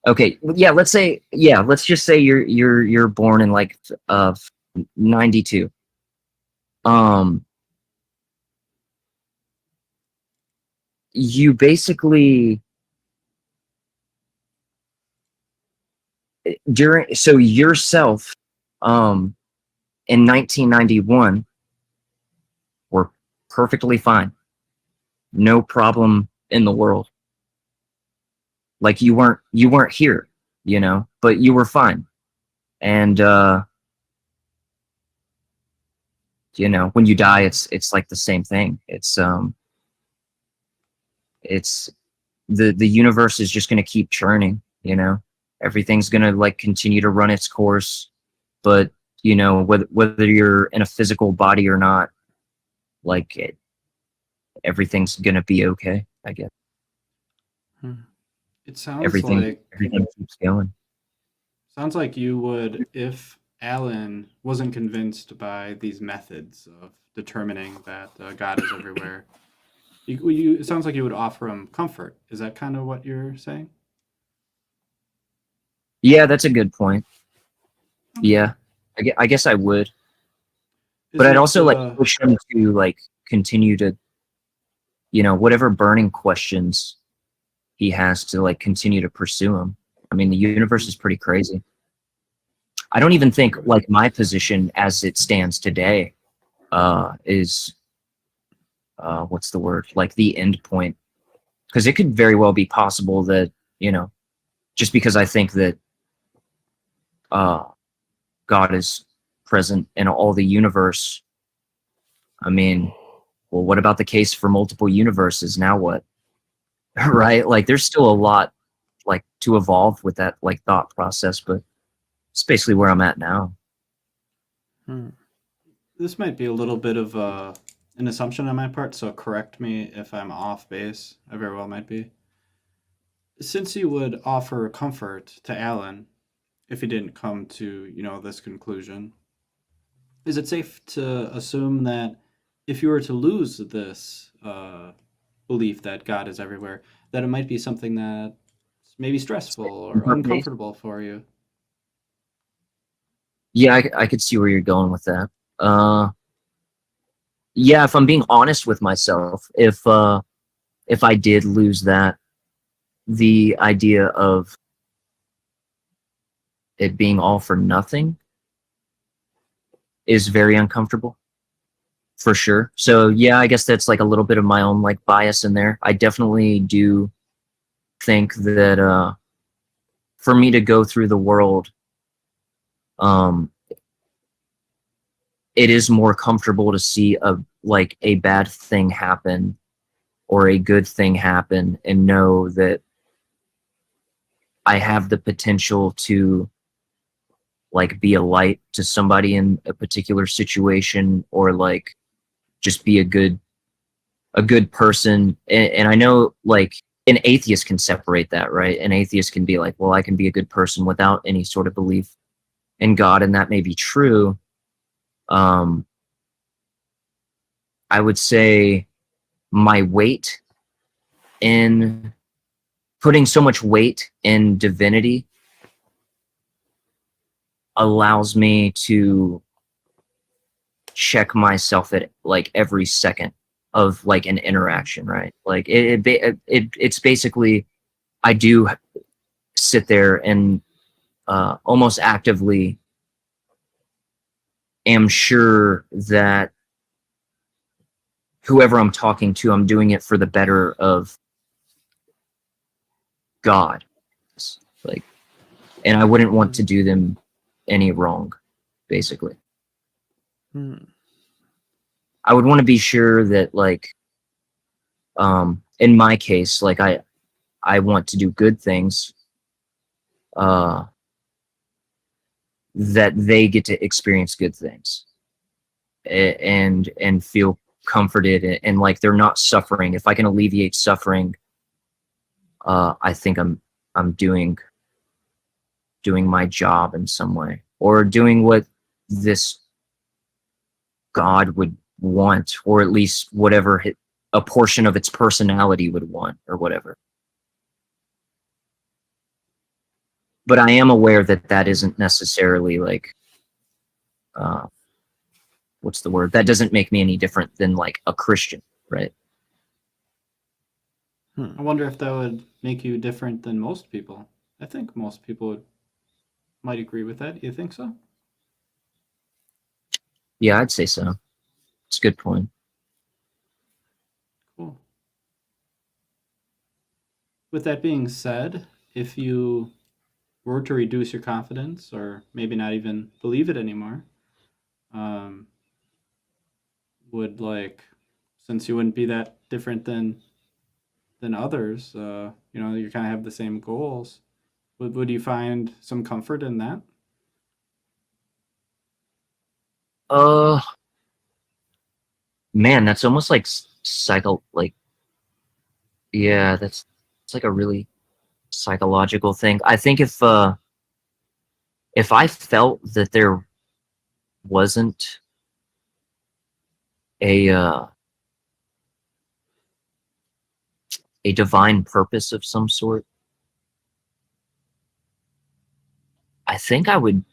Okay, yeah. Let's just say you're born in like 92. You basically yourself in 1991 were perfectly fine, no problem in the world. Like, you weren't here, but you were fine. And when you die, it's like the same thing. It's the universe is just going to keep churning, everything's going to like continue to run its course. But whether you're in a physical body or not, like everything's going to be okay, I guess. It sounds everything keeps going. Sounds like you would, if Alan wasn't convinced by these methods of determining that God is everywhere, it sounds like you would offer him comfort. Is that kind of what you're saying? Yeah, that's a good point. Yeah, I guess I would. But I'd also like push him to like continue to, whatever burning questions he has, to like continue to pursue them. I mean, the universe is pretty crazy. I don't even think like my position as it stands today is what's the word? Like the end point. Because it could very well be possible that, just because I think that God is present in all the universe. I mean, well, what about the case for multiple universes? Now what? Right? Like, there's still a lot like to evolve with that like thought process, but it's basically where I'm at now. This might be a little bit of an assumption on my part, so correct me if I'm off base. I very well might be. Since you would offer comfort to Alan if he didn't come to, this conclusion, is it safe to assume that if you were to lose this belief that God is everywhere, that it might be something that's maybe stressful or uncomfortable for you? Yeah, I could see where you're going with that. Yeah, if I'm being honest with myself, if I did lose that, the idea of it being all for nothing is very uncomfortable, for sure. So yeah, I guess that's like a little bit of my own like bias in there. I definitely do think that for me to go through the world, it is more comfortable to see a bad thing happen or a good thing happen and know that I have the potential to like be a light to somebody in a particular situation, or like just be a good person. And I know like an atheist can separate that, right? An atheist can be like, well, I can be a good person without any sort of belief in God, and that may be true. I would say my weight in putting so much weight in divinity allows me to check myself at like every second of like an interaction, right? Like it's basically, I do sit there and almost actively am sure that whoever I'm talking to, I'm doing it for the better of God. Like, and I wouldn't want to do them any wrong, basically. I would want to be sure that like, in my case, like I want to do good things, that they get to experience good things and feel comforted, and like they're not suffering. If I can alleviate suffering, I think I'm doing my job in some way, or doing what this God would want, or at least whatever a portion of its personality would want, or whatever. But I am aware that that isn't necessarily like, what's the word? That doesn't make me any different than like a Christian, right? I wonder if that would make you different than most people. I think most people might agree with that. You think so? Yeah, I'd say so. It's a good point. Cool. With that being said, if you were to reduce your confidence, or maybe not even believe it anymore, would like, since you wouldn't be that different than others, you kind of have the same goals, would you find some comfort in that? Man, that's almost like yeah, it's like a really psychological thing. I think if I felt that there wasn't a divine purpose of some sort, I think I would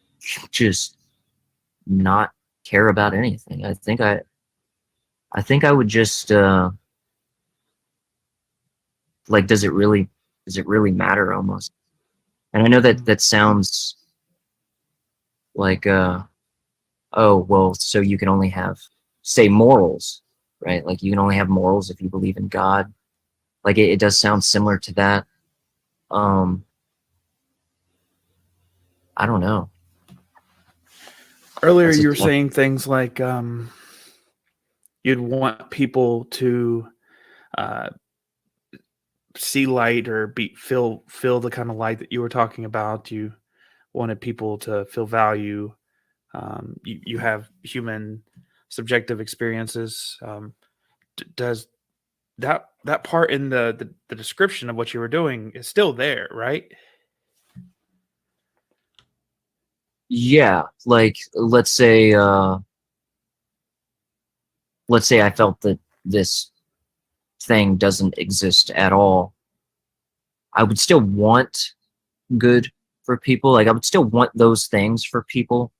just not care about anything. I think I would just like, does it really matter almost? And I know that sounds like oh well, so you can only have, say, morals, right? Like you can only have morals if you believe in God. Like it does sound similar to that. I don't know. Earlier, That's a you were tough- saying things like you'd want people to see light or feel the kind of light that you were talking about. You wanted people to feel value. You have human subjective experiences. Does that part in the description of what you were doing is still there, right? Yeah, like let's say I felt that this thing doesn't exist at all. I would still want good for people. Like I would still want those things for people.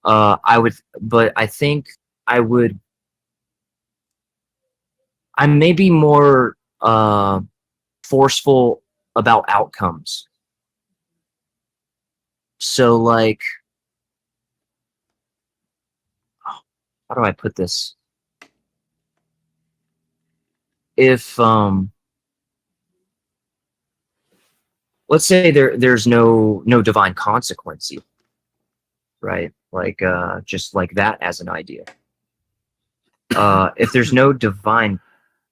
But I think I may be more forceful about outcomes. So like, how do I put this? If let's say there's no divine consequence, right? Like just like that as an idea. If there's no divine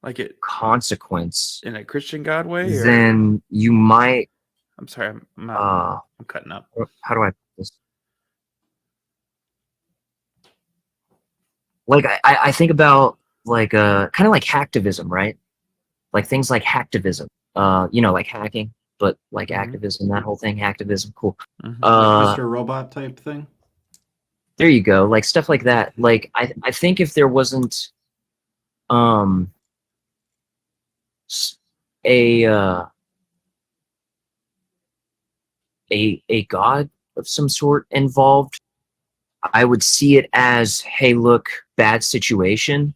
Like it consequence, in a Christian God way, or then you might. I'm sorry, I'm cutting up. How do I put this? Like I think about like kind of like hacktivism, right? Like things like hacktivism. Like hacking, but like activism, that whole thing, hacktivism, cool. Mhm. Like Mr. Robot type thing. There you go, like stuff like that. Like I think if there wasn't a god of some sort involved, I would see it as, hey, look, bad situation.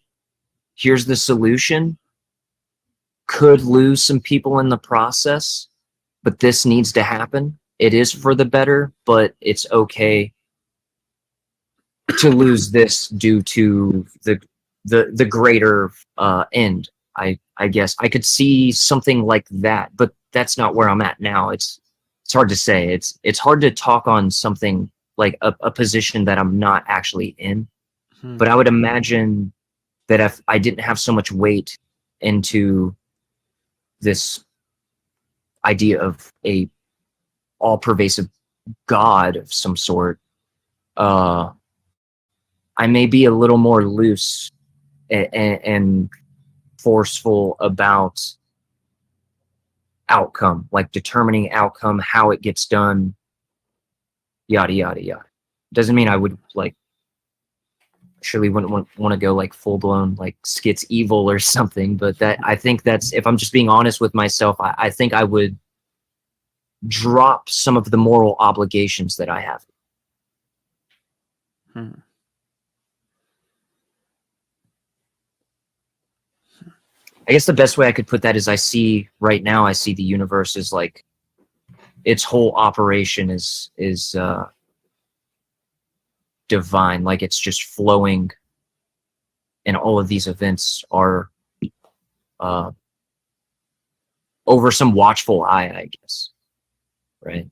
Here's the solution. Could lose some people in the process, but this needs to happen. It is for the better, but it's okay to lose this due to the greater end. I guess I could see something like that, but that's not where I'm at now. It's hard to say. It's hard to talk on something like a position that I'm not actually in. But I would imagine that if I didn't have so much weight into this idea of a all-pervasive God of some sort, I may be a little more loose and forceful about outcome, like determining outcome, how it gets done, yada yada yada. Doesn't mean I would like surely wouldn't want to go like full blown like skits evil or something, but that I think that's, if I'm just being honest with myself, I think I would drop some of the moral obligations that I have. I guess the best way I could put that is I see the universe as like its whole operation is divine, like it's just flowing, and all of these events are over some watchful eye, I guess, right?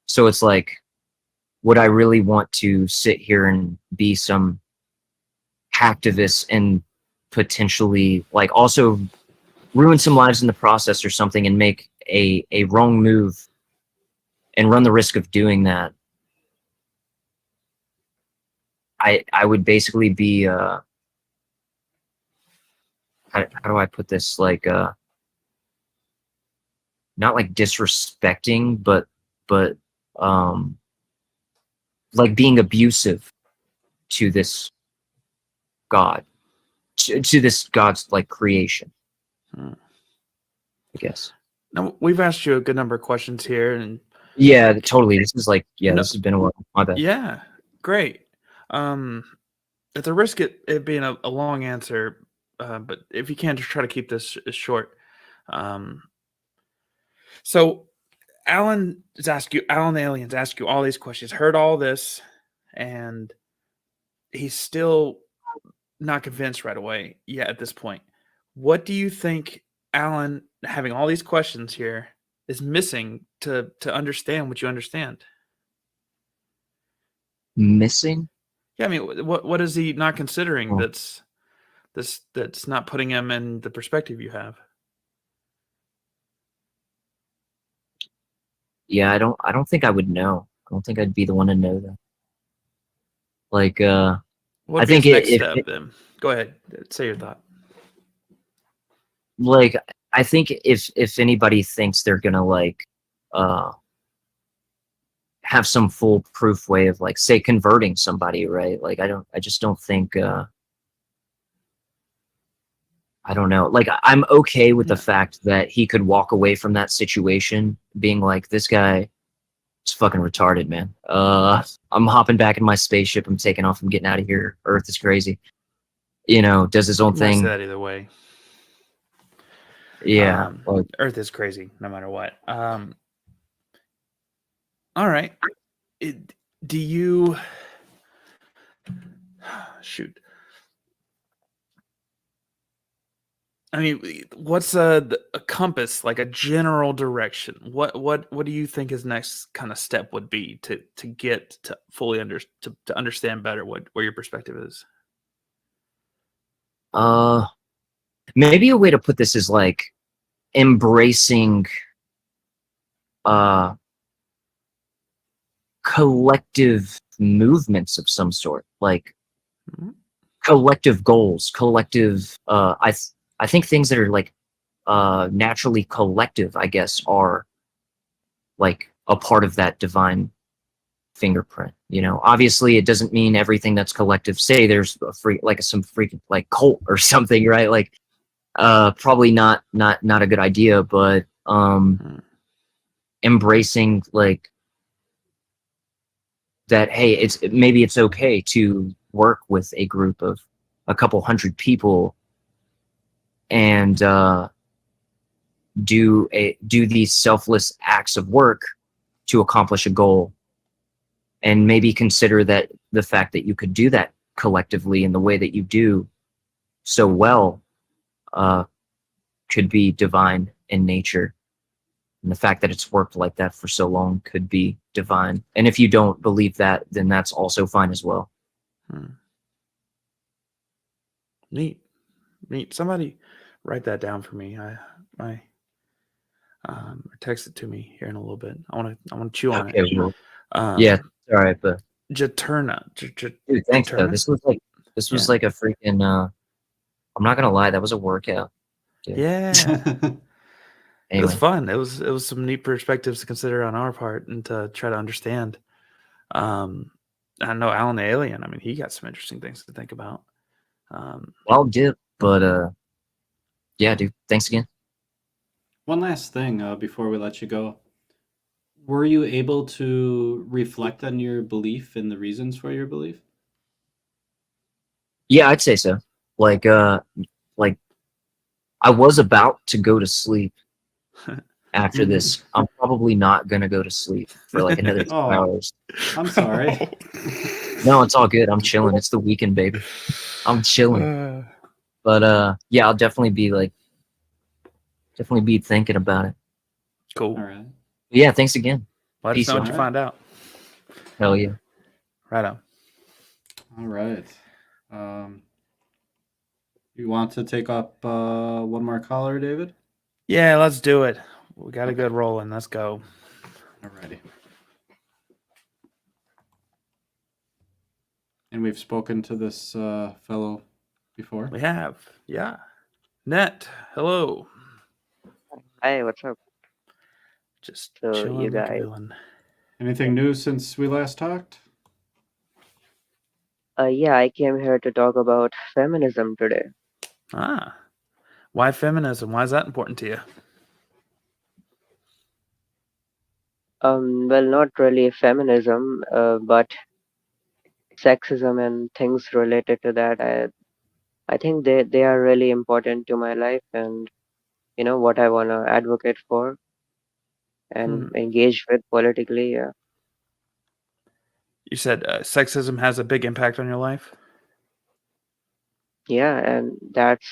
So it's like, would I really want to sit here and be some hacktivist and potentially like also ruin some lives in the process or something and make a wrong move and run the risk of doing that? I would basically be how do I put this, like not like disrespecting, but like being abusive to this God, to this God's like creation, I guess. Now, we've asked you a good number of questions here, and yeah, totally. This is like, yeah, No. this has been a while. My bad. yeah, great. At the risk of it being a long answer, but if you can, just try to keep this short. So Alan the aliens ask you all these questions, heard all this, and he's still not convinced right away yet at this point. What do you think Alan, having all these questions here, is missing to understand what you understand? Missing? Yeah, I mean, what is he not considering Well- that's not putting him in the perspective you have? Yeah, I don't think I would know. I don't think I'd be the one to know that. Like, What would I be his think next if step then? Go ahead, say your thought. like I think if anybody thinks they're gonna like have some foolproof way of like say converting somebody, right? Like I just don't think I don't know. Like I'm okay with the fact that he could walk away from that situation being like, this guy is fucking retarded, man. I'm hopping back in my spaceship, I'm taking off, I'm getting out of here. Earth is crazy. You know, does his own You might say thing. that either way. Yeah. like, Earth is crazy, no matter what. All right. Do you shoot? I mean, what's a compass, like a general direction? What do you think his next kind of step would be to get to fully to understand better where your perspective is? maybe a way to put this is like embracing collective movements of some sort, like collective goals, collective I think things that are like naturally collective, I guess, are like a part of that divine fingerprint. You know, obviously it doesn't mean everything that's collective. Say there's a some freaking like cult or something, right? Like probably not a good idea, but embracing like that, hey, maybe it's okay to work with a group of a couple hundred people and do these selfless acts of work to accomplish a goal, and maybe consider that the fact that you could do that collectively in the way that you do so well could be divine in nature. And the fact that it's worked like that for so long could be divine. And if you don't believe that, then that's also fine as well. Neat. Somebody write that down for me. Or text it to me here in a little bit. I want to chew on Okay, it. well, yeah, all right, but Jaturna. dude, thanks though. This was like a freaking I'm not gonna lie, that was a workout. Dude. Yeah. It Anyway. was fun. It was some neat perspectives to consider on our part and to try to understand. I know Alan the Alien. I mean, he got some interesting things to think about. I'll dip, but yeah, dude. Thanks again. One last thing before we let you go. Were you able to reflect on your belief and the reasons for your belief? Yeah, I'd say so. Like I was about to go to sleep after this. I'm probably not gonna go to sleep for like another 2 hours. I'm sorry. No, it's all good. I'm chilling. It's the weekend, baby. I'm chilling. But yeah, I'll definitely be thinking about it. Cool. All right. Yeah, thanks again. Let us know what you find out. Hell yeah. Right on. All right. You want to take up one more caller, David? Yeah, let's do it. We got a good rolling. Let's go. Alrighty. And we've spoken to this fellow before. We have. Yeah. Net. Hello. Hi, what's up? Just So chilling. you What you guys, doing? Anything new since we last talked? yeah, I came here to talk about feminism today. Why feminism? Why is that important to you? Well, not really feminism, but sexism and things related to that. I think they are really important to my life and what I want to advocate for and engage with politically. Yeah. You said sexism has a big impact on your life? Yeah, and that's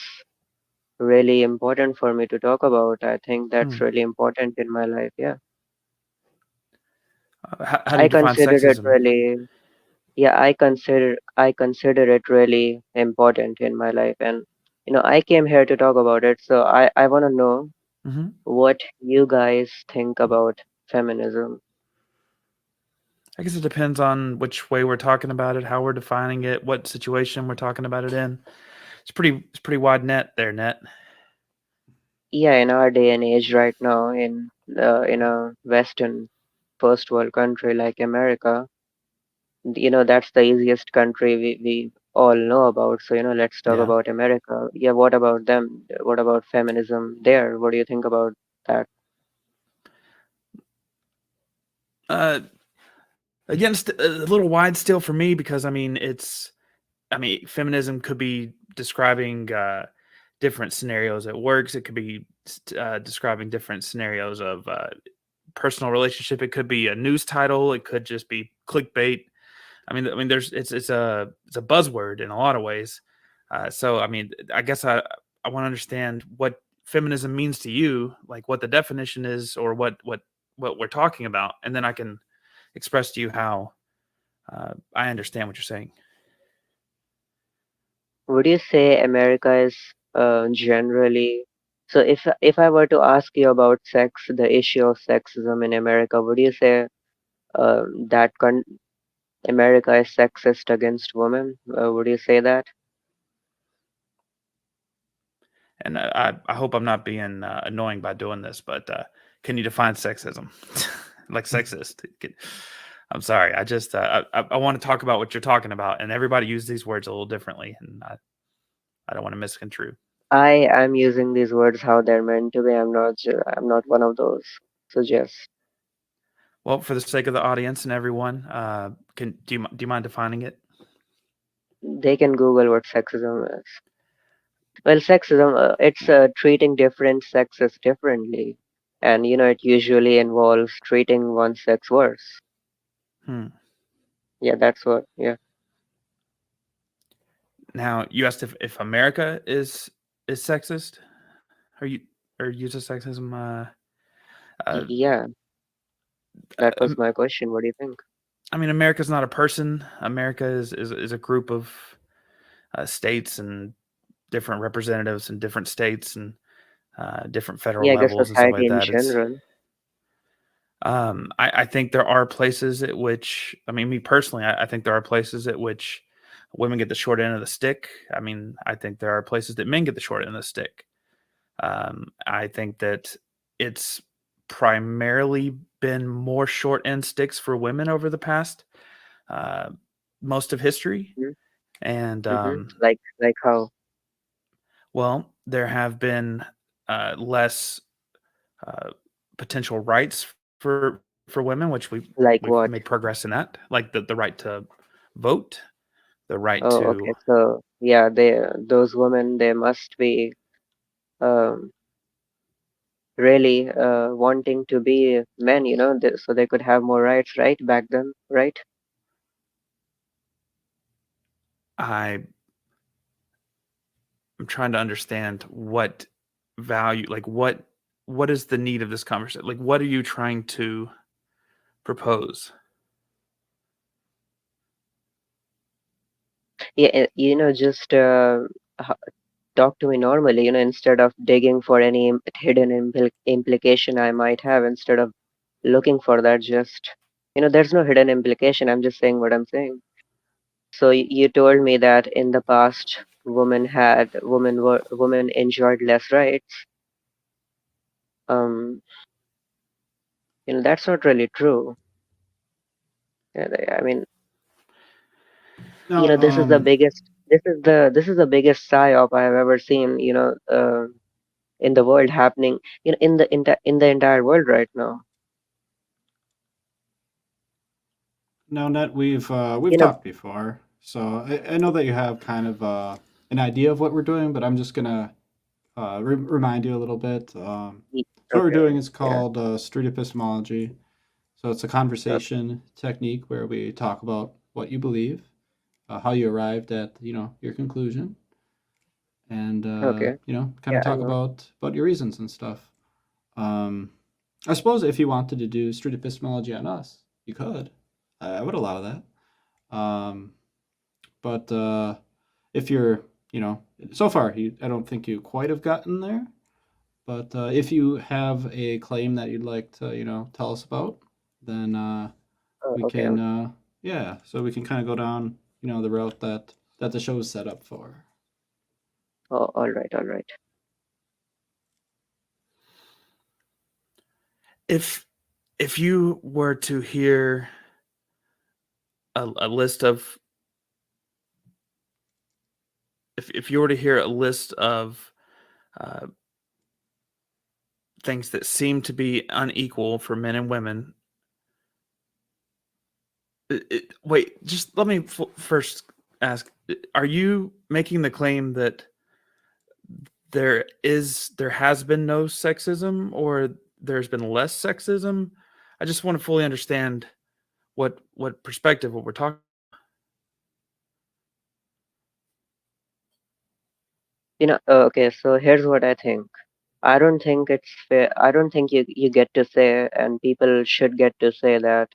really important for me to talk about. I think that's really important in my life. Yeah. How do you define consider it sexism? really. yeah, I consider it really important in my life, and I came here to talk about it. So I want to know Hmm. what you guys think about feminism. I guess it depends on which way we're talking about it, how we're defining it, what situation we're talking about it in. It's pretty wide net there, net. Yeah, in our day and age right now, in a Western first world country like America, that's the easiest country we all know about. So let's talk Yeah. about America. Yeah, what about them? What about feminism there? What do you think about that? Uh, Again, a little wide still for me because feminism could be describing different scenarios at works. It could be describing different scenarios of personal relationship. It could be a news title. It could just be clickbait. There's it's a buzzword in a lot of ways. So I guess I want to understand what feminism means to you, like what the definition is, or what we're talking about, and then I can express to you how I understand what you're saying. Would you say America is generally so if I were to ask you about sex, the issue of sexism in America, would you say that America is sexist against women? Would you say that? And I hope I'm not being annoying by doing this, but can you define sexism? Like sexist? I'm sorry. I want to talk about what you're talking about, and everybody uses these words a little differently, and I don't want to misconstrue. I am using these words how they're meant to be. I'm not one of those. So just Well, for the sake of the audience and everyone, do you mind defining it? they can Google what sexism is. Well, sexism, it's treating different sexes differently. And, it usually involves treating one sex worse. Hmm. Yeah, that's what, yeah. Now you asked if America is sexist, or uses sexism. Yeah, that was Um, my question. What do you think? America's not a person. America is a group of states and different representatives in different states and different federal Yeah, I guess levels and stuff like society in that. It's general. I think there are places at which me personally, I think there are places at which women get the short end of the stick. I think there are places that men get the short end of the stick. I think that it's primarily been more short end sticks for women over the past uh, most of history. And Like how? well, there have been less potential rights for women, which Like we've what? made progress in that, like the right to vote, the right Oh, to okay. So, yeah, those women, they must be um, really wanting to be men, so they could have more rights, right? Back then, right? I'm trying to understand what value, like what is the need of this conversation? Like, what are you trying to propose? Yeah, just talk to me normally, instead of digging for any hidden implication I might have, instead of looking for that, just, there's no hidden implication. I'm just saying what I'm saying. So you told me that in the past, women enjoyed less rights. Um, that's not really true. Yeah, I mean, No, this is the biggest. This is the biggest psyop I have ever seen. In the world happening. In the entire world right now. no, Net, we've You know, talked before, so I know that you have kind of an idea of what we're doing, but I'm just gonna remind you a little bit. So what we're okay, doing is yeah, called Street Epistemology. So it's a okay, conversation technique where we talk about what you believe, how you arrived at your conclusion, and okay, kind yeah, of I talk know. about your reasons and stuff. Um, I suppose if you wanted to do street epistemology on us, you could. I would allow that. But if you're, so far, I don't think you quite have gotten there. But if you have a claim that you'd like to, tell us about, then we Okay. can, so we can kind of go down, the route that the show is set up for. Oh, all right, all right. If you were to hear a list of if you were to hear a list of things that seem to be unequal for men and women, wait, just let me first ask: are you making the claim that there has been no sexism, or there's been less sexism? I just want to fully understand what perspective what we're talking. Okay, so here's what I think. I don't think it's fair. I don't think you get to say, and people should get to say that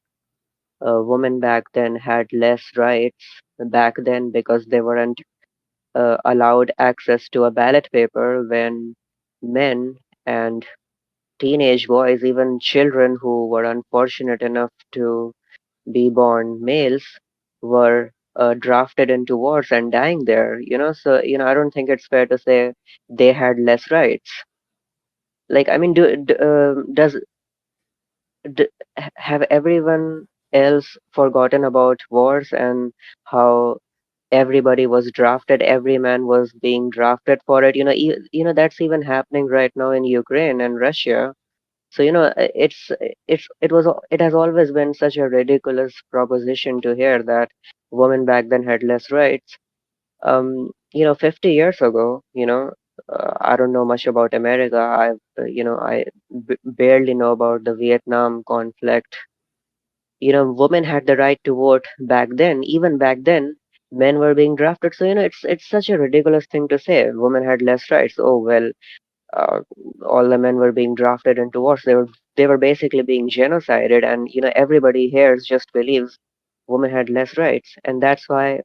women back then had less rights back then because they weren't allowed access to a ballot paper when men and teenage boys, even children who were unfortunate enough to be born males, were drafted into wars and dying there. So I don't think it's fair to say they had less rights. Like, I mean, have everyone else forgotten about wars and how everybody was drafted, every man was being drafted for it? That's even happening right now in Ukraine and Russia. So it has always been such a ridiculous proposition to hear that women back then had less rights. 50 years ago, I don't know much about America. I barely know about the Vietnam conflict. Women had the right to vote back then. Even back then, men were being drafted. So it's such a ridiculous thing to say. Women had less rights. Oh well, uh, all the men were being drafted into wars. They were basically being genocided, and everybody here just believes women had less rights, and that's why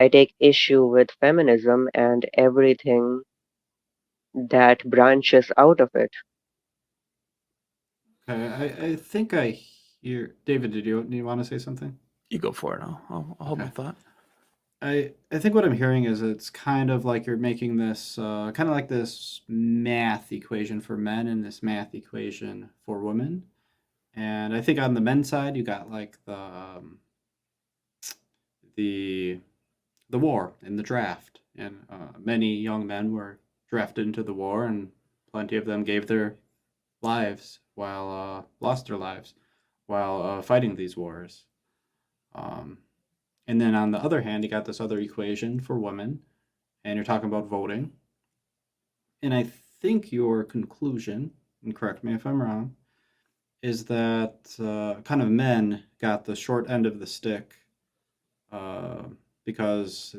I take issue with feminism and everything that branches out of it. Okay, I think I hear David. Do you want to say something? You go for it. I'll hold my Okay. thought. I think what I'm hearing is it's kind of like you're making this kind of like this math equation for men and this math equation for women. And I think on the men's side, you got like the war and the draft, and many young men were drafted into the war, and plenty of them gave their lives while lost their lives while fighting these wars. Um, and then on the other hand, you got this other equation for women, and you're talking about voting. And I think your conclusion, and correct me if I'm wrong, is that kind of men got the short end of the stick uh, because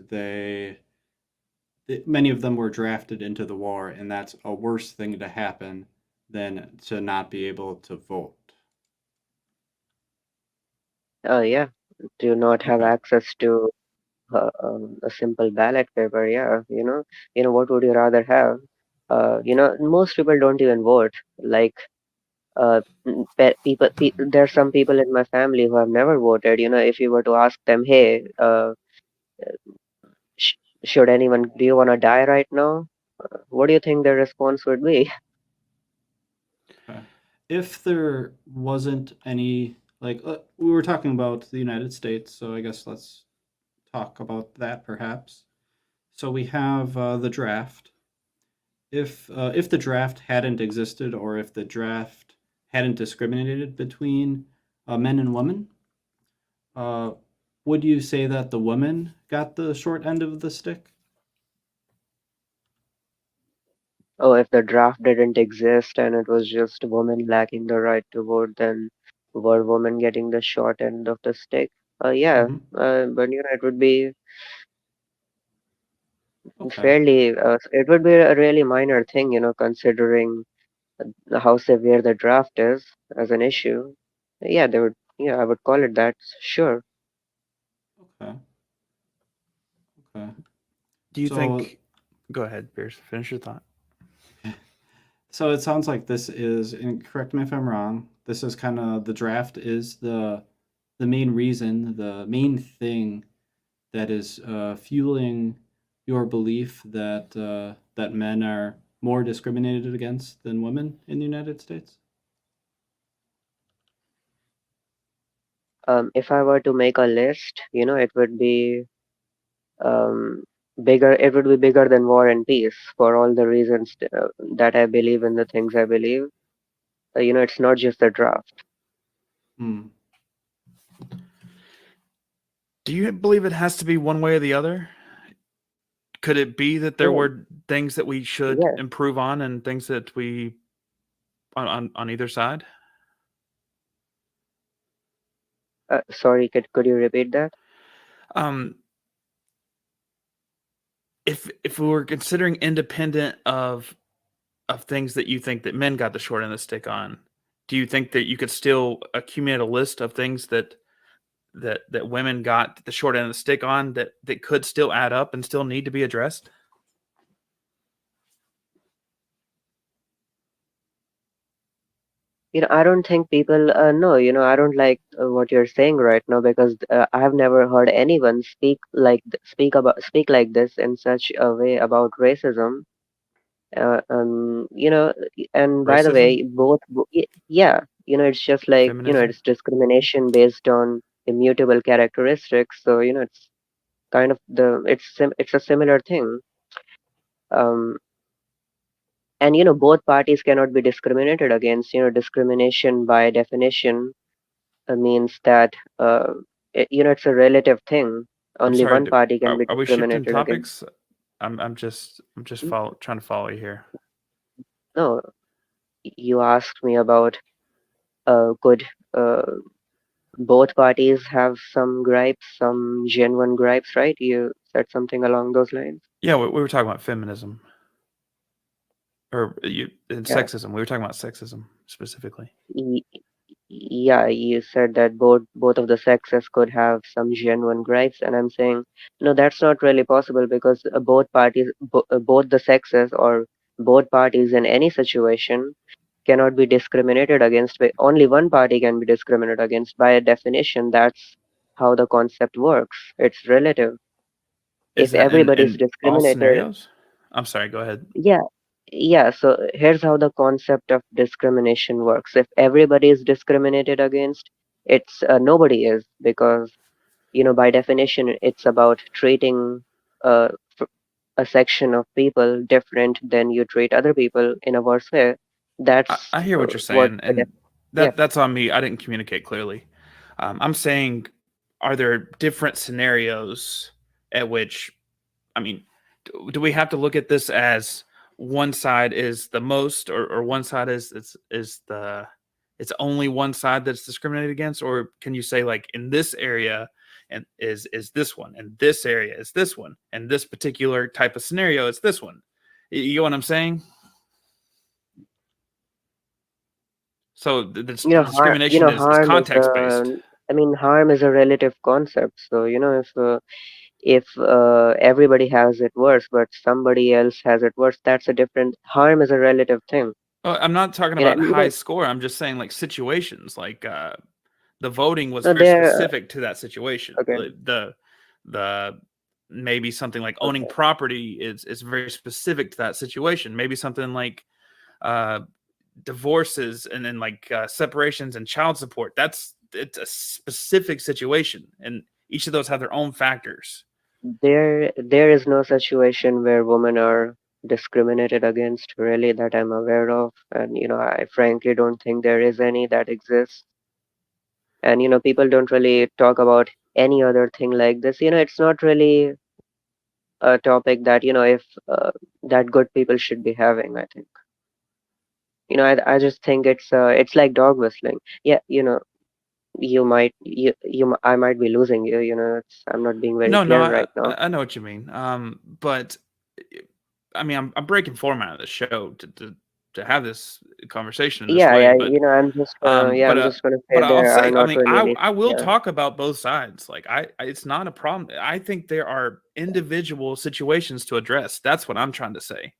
many of them were drafted into the war, and that's a worse thing to happen than to not be able to vote. Yeah, do not have Okay. access to a simple ballot paper. Yeah, what would you rather have? Most people don't even vote. Like, there are some people in my family who have never voted. If you were to ask them, hey, sh- should anyone, do you want to die right now? What do you think their response would be? Okay. If there wasn't any, like, we were talking about the United States, so I guess let's talk about that perhaps. So we have the draft. If the draft hadn't existed, or if the draft hadn't discriminated between men and women, uh, would you say that the women got the short end of the stick? Oh, if the draft didn't exist and it was just women lacking the right to vote, then were women getting the short end of the stick? Yeah, Mm-hmm. but it would be Okay. fairly, it would be a really minor thing, considering how severe the draft is as an issue. Yeah, I would call it that, sure. Okay. Okay. Do you So- think? Go ahead, Pierce. Finish your thought. So it sounds like this is, and correct me if I'm wrong, this is kind of, the draft is the main reason, the main thing that is fueling your belief that that men are more discriminated against than women in the United States? If I were to make a list, it would be bigger. It would be bigger than War and Peace for all the reasons that I believe in the things I believe. It's not just the draft. Hmm. Do you believe it has to be one way or the other? Could it be that there Yeah. were things that we should Yeah. improve on and things that we on either side? Sorry, could you repeat that? If we were considering independent of things that you think that men got the short end of the stick on, do you think that you could still accumulate a list of things that women got the short end of the stick on that could still add up and still need to be addressed? I don't think people know. I don't like what you're saying right now, because I have never heard anyone speak like this in such a way about racism. And by the way, yeah, it's just like, Feminism? it's discrimination based on immutable characteristics. So, it's kind of it's a similar thing. And both parties cannot be discriminated against. Discrimination by definition means that it's a relative thing. I'm Only sorry, one party can be are we shifting discriminated against. topics? I'm just trying to follow you here. No, you asked me about could both parties have some gripes, some genuine gripes, right? You said something along those lines. Yeah, we were talking about feminism and Yeah. sexism. We were talking about sexism specifically. Yeah, you said that both of the sexes could have some genuine gripes, and I'm saying no, that's not really possible, because both the sexes, or both parties in any situation, cannot be discriminated against. Only one party can be discriminated against. By definition, that's how the concept works. It's relative. Is If that everybody's in all discriminated, scenarios? I'm sorry, go ahead. yeah. So here's how the concept of discrimination works. If everybody is discriminated against, it's nobody is, because by definition it's about treating uh, a section of people different than you treat other people in a worse way. That's I hear what you're what saying, the and that's on me. I didn't communicate clearly. I'm saying, are there different scenarios at which, I mean, do we have to look at this as one side is the most, or one side is it's only one side that's discriminated against, or can you say, like, in this area and is this one, and this area is this one, and this particular type of scenario is this one? You know what I'm saying? So the discrimination is context based. Harm is a relative concept. So if everybody has it worse, but somebody else has it worse, that's a different. Harm is a relative thing. I'm not talking about high score. I'm just saying, like, situations, like the voting was No, very there- specific to that situation. Okay. The maybe something like owning property is very specific to that situation. Maybe something like divorces and then like separations and child support. It's a specific situation, and each of those have their own factors. There is no situation where women are discriminated against, really, that I'm aware of. And I frankly don't think there is any that exists. And people don't really talk about any other thing like this. It's not really a topic that if that good people should be having, I think. I just think it's like dog whistling. Yeah, I might be losing you. I'm not being very clear right now. I know what you mean. But I mean, I'm breaking format of the show to have this conversation in this Yeah, way. yeah, But I'm just gonna, yeah, I'm just gonna say I'll there are say, I not mean, really, I will yeah. talk about both sides. Like it's not a problem. I think there are individual situations to address. That's what I'm trying to say.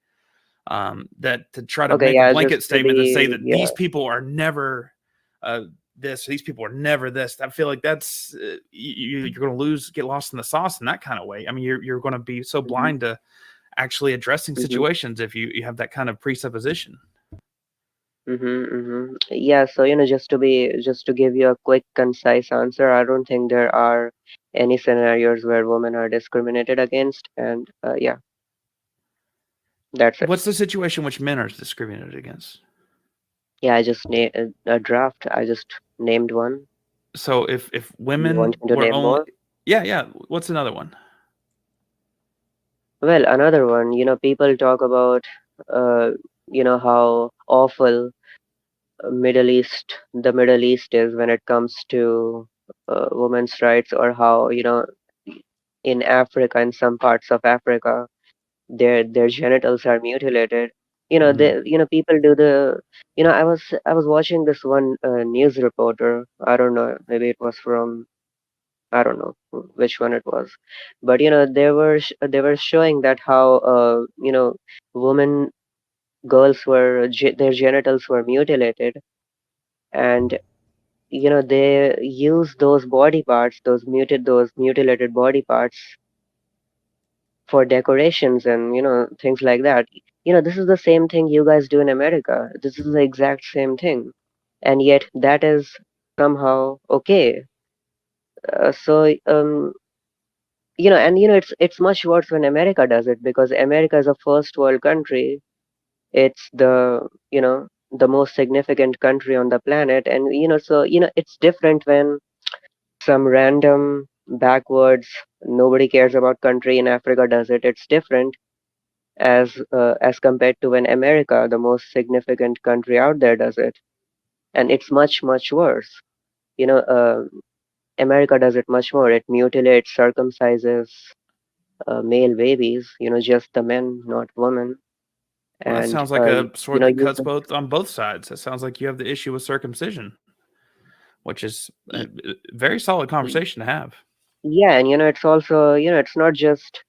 That to try to Okay, make a yeah, blanket just to statement and say be, that yeah. these people are never this, these people are never this. I feel like that's you're going to get lost in the sauce in that kind of way. I mean, you're going to be so blind to actually addressing situations if you have that kind of presupposition. Yeah, so just to give you a quick, concise answer, I don't think there are any scenarios where women are discriminated against, and yeah, that's it. What's the situation which men are discriminated against? Yeah, I just named a draft. I just named one. So if You women want me to were name only, more? yeah, what's another one? Well, another one, people talk about, how awful the Middle East is when it comes to women's rights, or how, in Africa, in some parts of Africa, their genitals are mutilated. People do the, I was watching this one news reporter. I don't know, maybe it was from, I don't know which one it was, but they were showing that how women girls their genitals were mutilated, and they use those body parts, those mutilated body parts for decorations and things like that. This is the same thing you guys do in America. This is the exact same thing, and yet that is somehow okay. It's much worse when America does it, because America is a first world country. It's the most significant country on the planet, and it's different when some random backwards, nobody cares about country in Africa does it. It's different as compared to when America, the most significant country out there, does it, and it's much much worse. America does it much more. It mutilates, circumcises male babies. Just the men, not women. Well, that And sounds like a sword that you cuts both on both sides. It sounds like you have the issue with circumcision, which is a very solid conversation to have. yeah, and it's also it's not just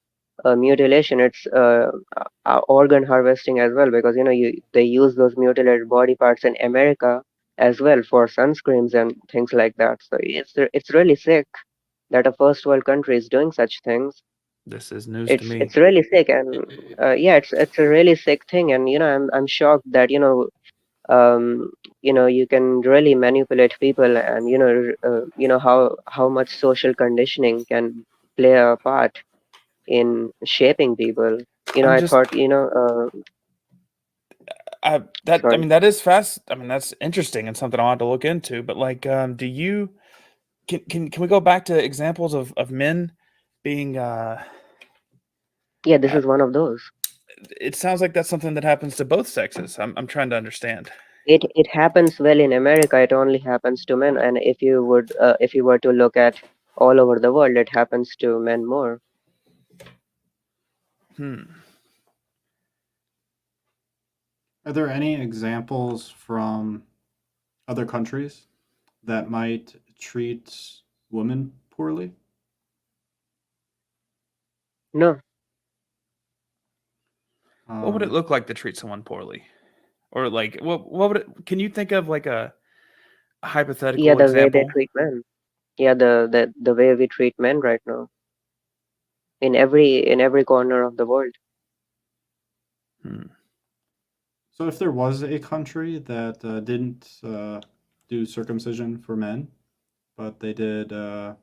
mutilation, it's organ harvesting as well, because they use those mutilated body parts in America as well for sunscreens and things like that. So it's really sick that a first world country is doing such things. This is news to It's me. it's really sick, and yeah, it's a really sick thing, and I'm shocked that you can really manipulate people, and how much social conditioning can play a part in shaping people. I'm I just thought I sorry. mean that is fast. I mean that's interesting and something I'll have to look into. But like, do you can we go back to examples of men being Yeah, this is one of those. it sounds like that's something that happens to both sexes. I'm trying to understand. It happens, well, in America it only happens to men, and if you were to look at all over the world, it happens to men more. Are there any examples from other countries that might treat women poorly? No. What would it look like to treat someone poorly? Or like what would it, can you think of like a hypothetical Yeah, the way they example? treat men. Yeah, the way we treat men right now in every corner of the world. So if there was a country that didn't do circumcision for men, but they did the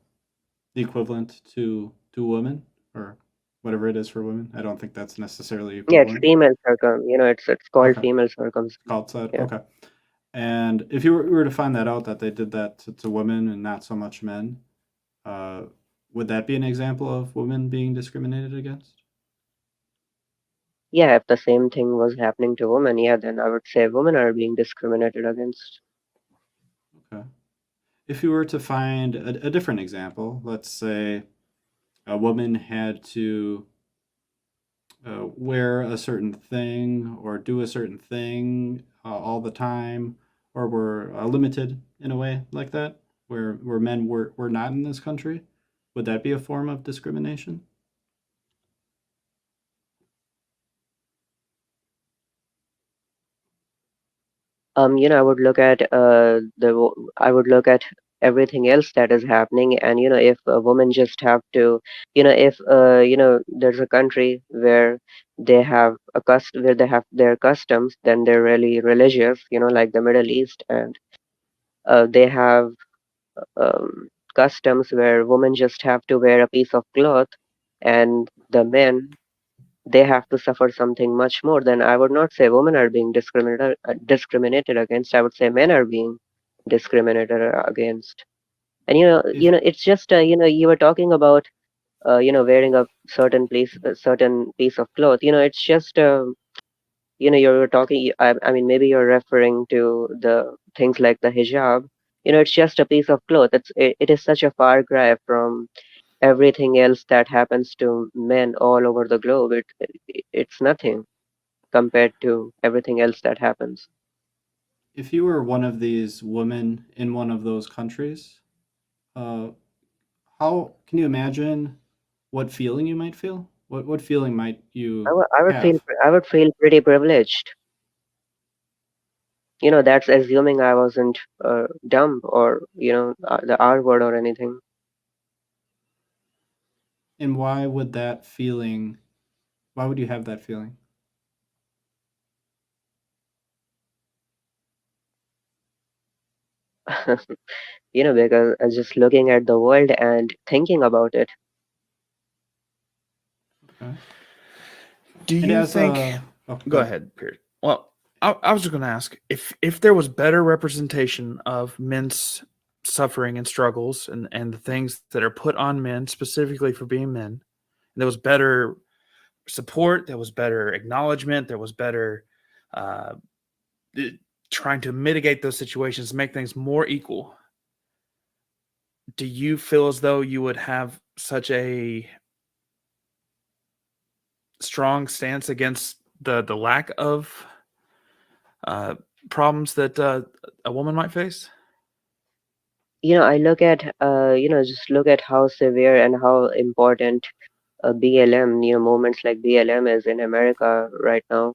equivalent to women, or whatever it is for women, I don't think that's necessarily Yeah, it's equivalent. female it's called Okay. female circumcision. Called that. Yeah. Okay. And if you were to find that out, that they did that to women and not so much men, would that be an example of women being discriminated against? Yeah, if the same thing was happening to women, yeah, then I would say women are being discriminated against. Okay. If you were to find a different example, let's say a woman had to wear a certain thing or do a certain thing all the time, or were limited in a way like that, where men were not in this country? Would that be a form of discrimination? I would look at I would look at everything else that is happening, and if a woman just have to, if there's a country where where they have their customs, then they're really religious, like the Middle East, and they have customs where women just have to wear a piece of cloth, and the men, they have to suffer something much more. Then I would not say women are being discriminated against. I would say men are being discriminated against. And If it's just you were talking about wearing a certain piece of cloth. It's just you're talking. I mean, maybe you're referring to the things like the hijab. It's just a piece of cloth. It is such a far cry from everything else that happens to men all over the globe. It's nothing compared to everything else that happens. if you were one of these women in one of those countries, uh, how can you imagine what feeling you might feel? What feeling might you have? I would feel pretty privileged. That's assuming I wasn't dumb or the R word or anything. And why would that feeling? Why would you have that feeling? Because just looking at the world and thinking about it. Okay. Do And you as think? Go ahead, Pierce. Well, I was just going to ask if there was better representation of men's suffering and struggles and the things that are put on men specifically for being men, there was better support, there was better acknowledgement, there was better trying to mitigate those situations, make things more equal. Do you feel as though you would have such a strong stance against the lack of problems that a woman might face? I look at just look at how severe and how important BLM, movements like BLM is in America right now.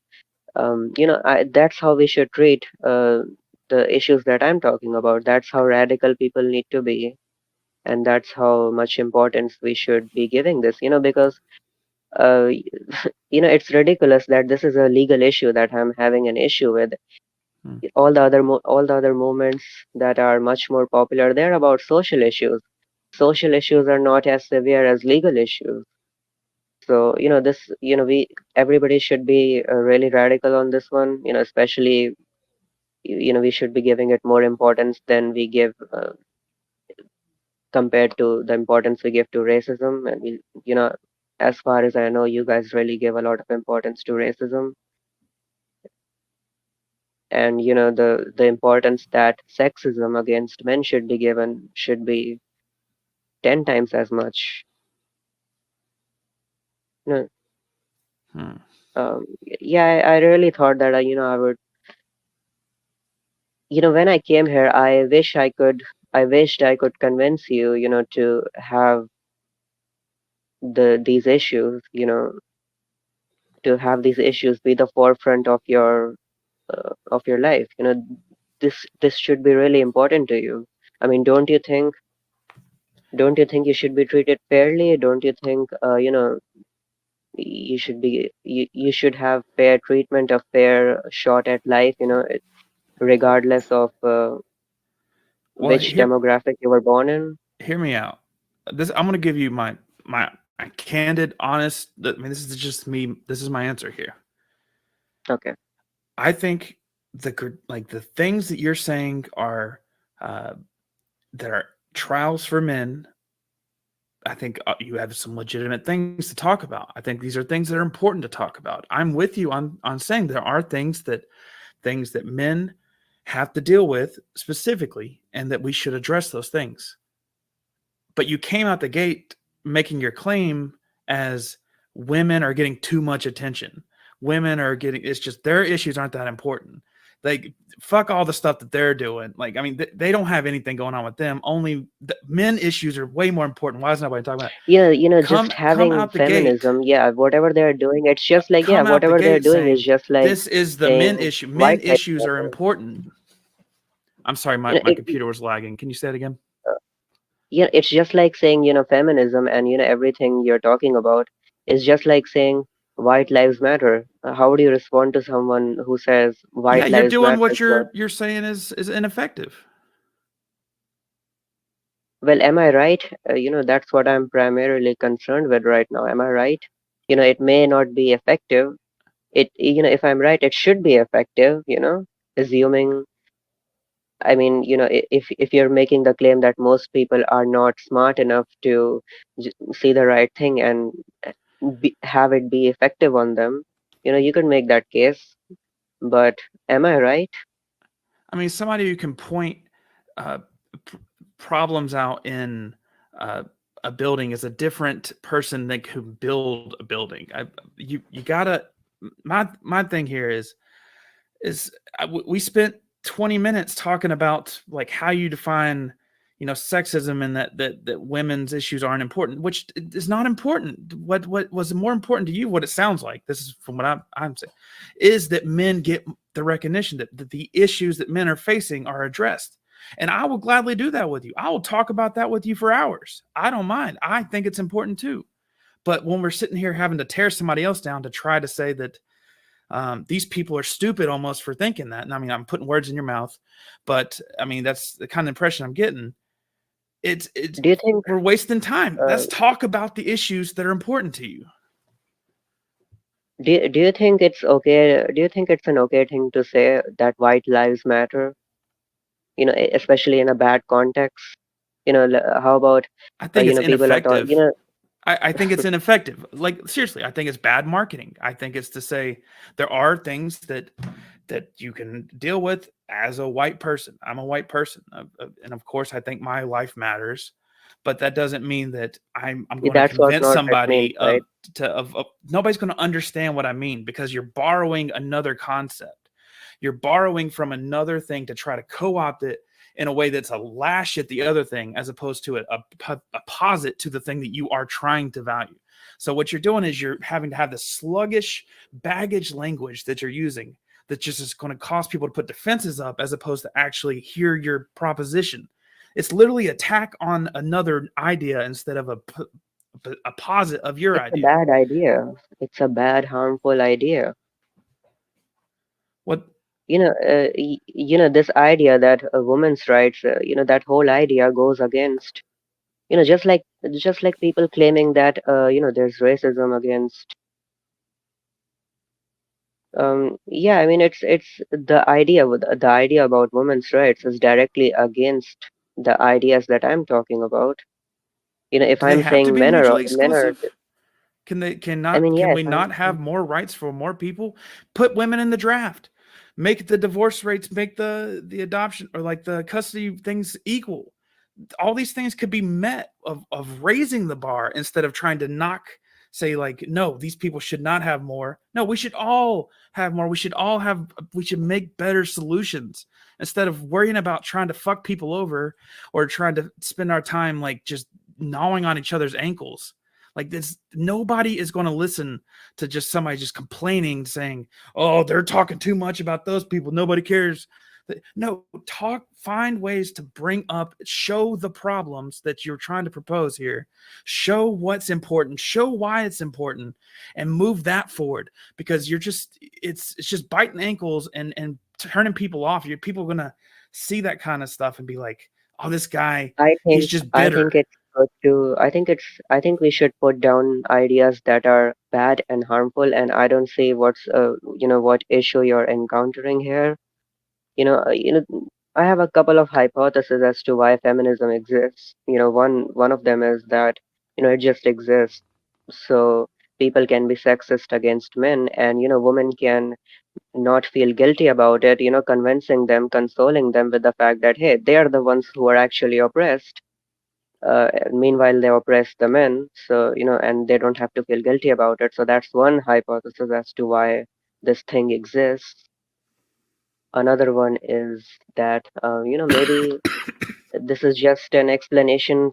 That's how we should treat the issues that I'm talking about. That's how radical people need to be, and that's how much importance we should be giving this. Because uh, it's ridiculous that this is a legal issue that I'm having an issue with. All the other movements that are much more popular, they're about social issues. Social issues are not as severe as legal issues. So this we everybody should be really radical on this one. Especially we should be giving it more importance than we give compared to the importance we give to racism. And as far as I know, you guys really give a lot of importance to racism. And the importance that sexism against men should be given should be 10 times as much. You know, yeah, I really thought that I would. When I came here, I wished I could convince you, to have these issues, to have these issues be the forefront of your life. This should be really important to you. I mean, don't you think you should be treated fairly? Don't you think you should have fair treatment, a fair shot at life, regardless of which demographic you were born in? Hear me out. I'm going to give you my candid, honest. I mean, this is just me. This is my answer here. Okay. I think the things that you're saying are that are trials for men. I think you have some legitimate things to talk about. I think these are things that are important to talk about. I'm with you on saying there are things that men have to deal with specifically, and that we should address those things. But you came out the gate making your claim as women are getting too much attention. Women are getting, it's just their issues aren't that important. Like, fuck all the stuff that they're doing. Like, I mean, they don't have anything going on with them. Only men issues are way more important. Why is nobody talking about it? Just having out the gate. feminism, whatever they're doing, it's just like, whatever they're doing is just like, this is the men issue. Men issues are important. I'm sorry, my computer was lagging. Can you say it again? It's just like saying, feminism and, everything you're talking about is just like saying white lives matter. How would you respond to someone who says white lives matter? You're doing what you're saying is ineffective. Well, am I right? That's what I'm primarily concerned with right now. Am I right? It may not be effective. If I'm right, it should be effective, assuming, I mean, if you're making the claim that most people are not smart enough to see the right thing and have it be effective on them, you can make that case. But am I right? I mean, somebody who can point problems out in a building is a different person than can build a building. You gotta. My thing here is we spent 20 minutes talking about like how you define, sexism and that women's issues aren't important, which is not important. What was more important to you, what it sounds like, this is from what I'm saying, is that men get the recognition that the issues that men are facing are addressed. And I will gladly do that with you. I will talk about that with you for hours. I don't mind. I think it's important too. But when we're sitting here having to tear somebody else down to try to say that these people are stupid almost for thinking that. And I mean, I'm putting words in your mouth, but I mean, that's the kind of impression I'm getting. It's do you think we're wasting time? Let's talk about the issues that are important to you. Do you think it's okay? Do you think it's an okay thing to say that white lives matter? Especially in a bad context. How about I think it's people are talking, ineffective. I think it's ineffective. Like, seriously, I think it's bad marketing. I think it's to say there are things that you can deal with as a white person. I'm a white person, and of course, I think my life matters. But that doesn't mean that I'm going to convince somebody nobody's going to understand what I mean, because you're borrowing another concept. You're borrowing from another thing to try to co-opt it in a way that's a lash at the other thing, as opposed to a posit to the thing that you are trying to value. So what you're doing is you're having to have this sluggish baggage language that you're using that just is going to cause people to put defenses up, as opposed to actually hear your proposition. It's literally attack on another idea instead of a posit of your idea. It's a bad idea. It's a bad, harmful idea. What? This idea that women's rights, that whole idea goes against, just like people claiming that, there's racism against. I mean, it's the idea about women's rights is directly against the ideas that I'm talking about. If I'm saying men are can we not have more rights for more people? Put women in the draft. Make the divorce rates, make the adoption or like the custody things equal. All these things could be met of raising the bar instead of trying to say like, no, these people should not have more. No, we should all have more. We should make better solutions instead of worrying about trying to fuck people over or trying to spend our time like just gnawing on each other's ankles. Like this, nobody is going to listen to just somebody just complaining, saying, "Oh, they're talking too much about those people. Nobody cares." No, find ways to bring up, show the problems that you're trying to propose here, show what's important, show why it's important, and move that forward. Because it's just biting ankles and turning people off. People are gonna see that kind of stuff and be like, "Oh, this guy, he's just bitter." I think we should put down ideas that are bad and harmful, and I don't see what issue you're encountering here. I have a couple of hypotheses as to why feminism exists. One of them is that it just exists so people can be sexist against men, and women can not feel guilty about it. Convincing them, consoling them with the fact that, hey, they are the ones who are actually oppressed. Meanwhile, they oppress the men, so and they don't have to feel guilty about it. So that's one hypothesis as to why this thing exists. Another one is that maybe this is just an explanation.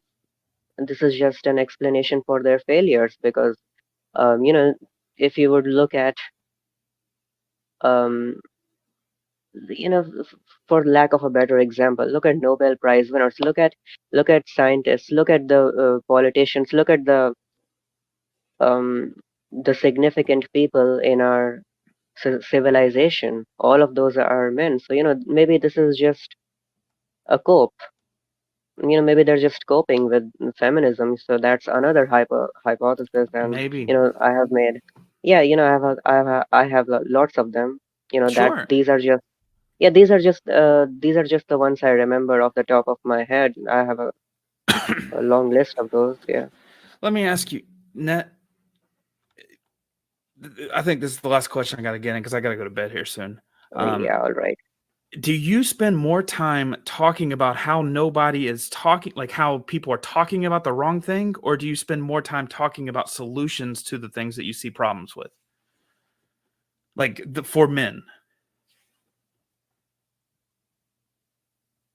This is just an explanation for their failures, because if you would look at um, for lack of a better example, look at Nobel Prize winners, look at scientists, look at the politicians, look at um, the significant people in our civilization. All of those are men. So maybe this is just a cope. Maybe they're just coping with feminism. So that's another hypothesis, and Maybe. I have made. Yeah, I have lots of them. That Sure. these are just the ones I remember off the top of my head. I have a long list of those. Yeah. Let me ask you, Net. I think this is the last question I got to get in because I got to go to bed here soon. Yeah. All right. Do you spend more time talking about how nobody is talking, like how people are talking about the wrong thing, or do you spend more time talking about solutions to the things that you see problems with? Like for men.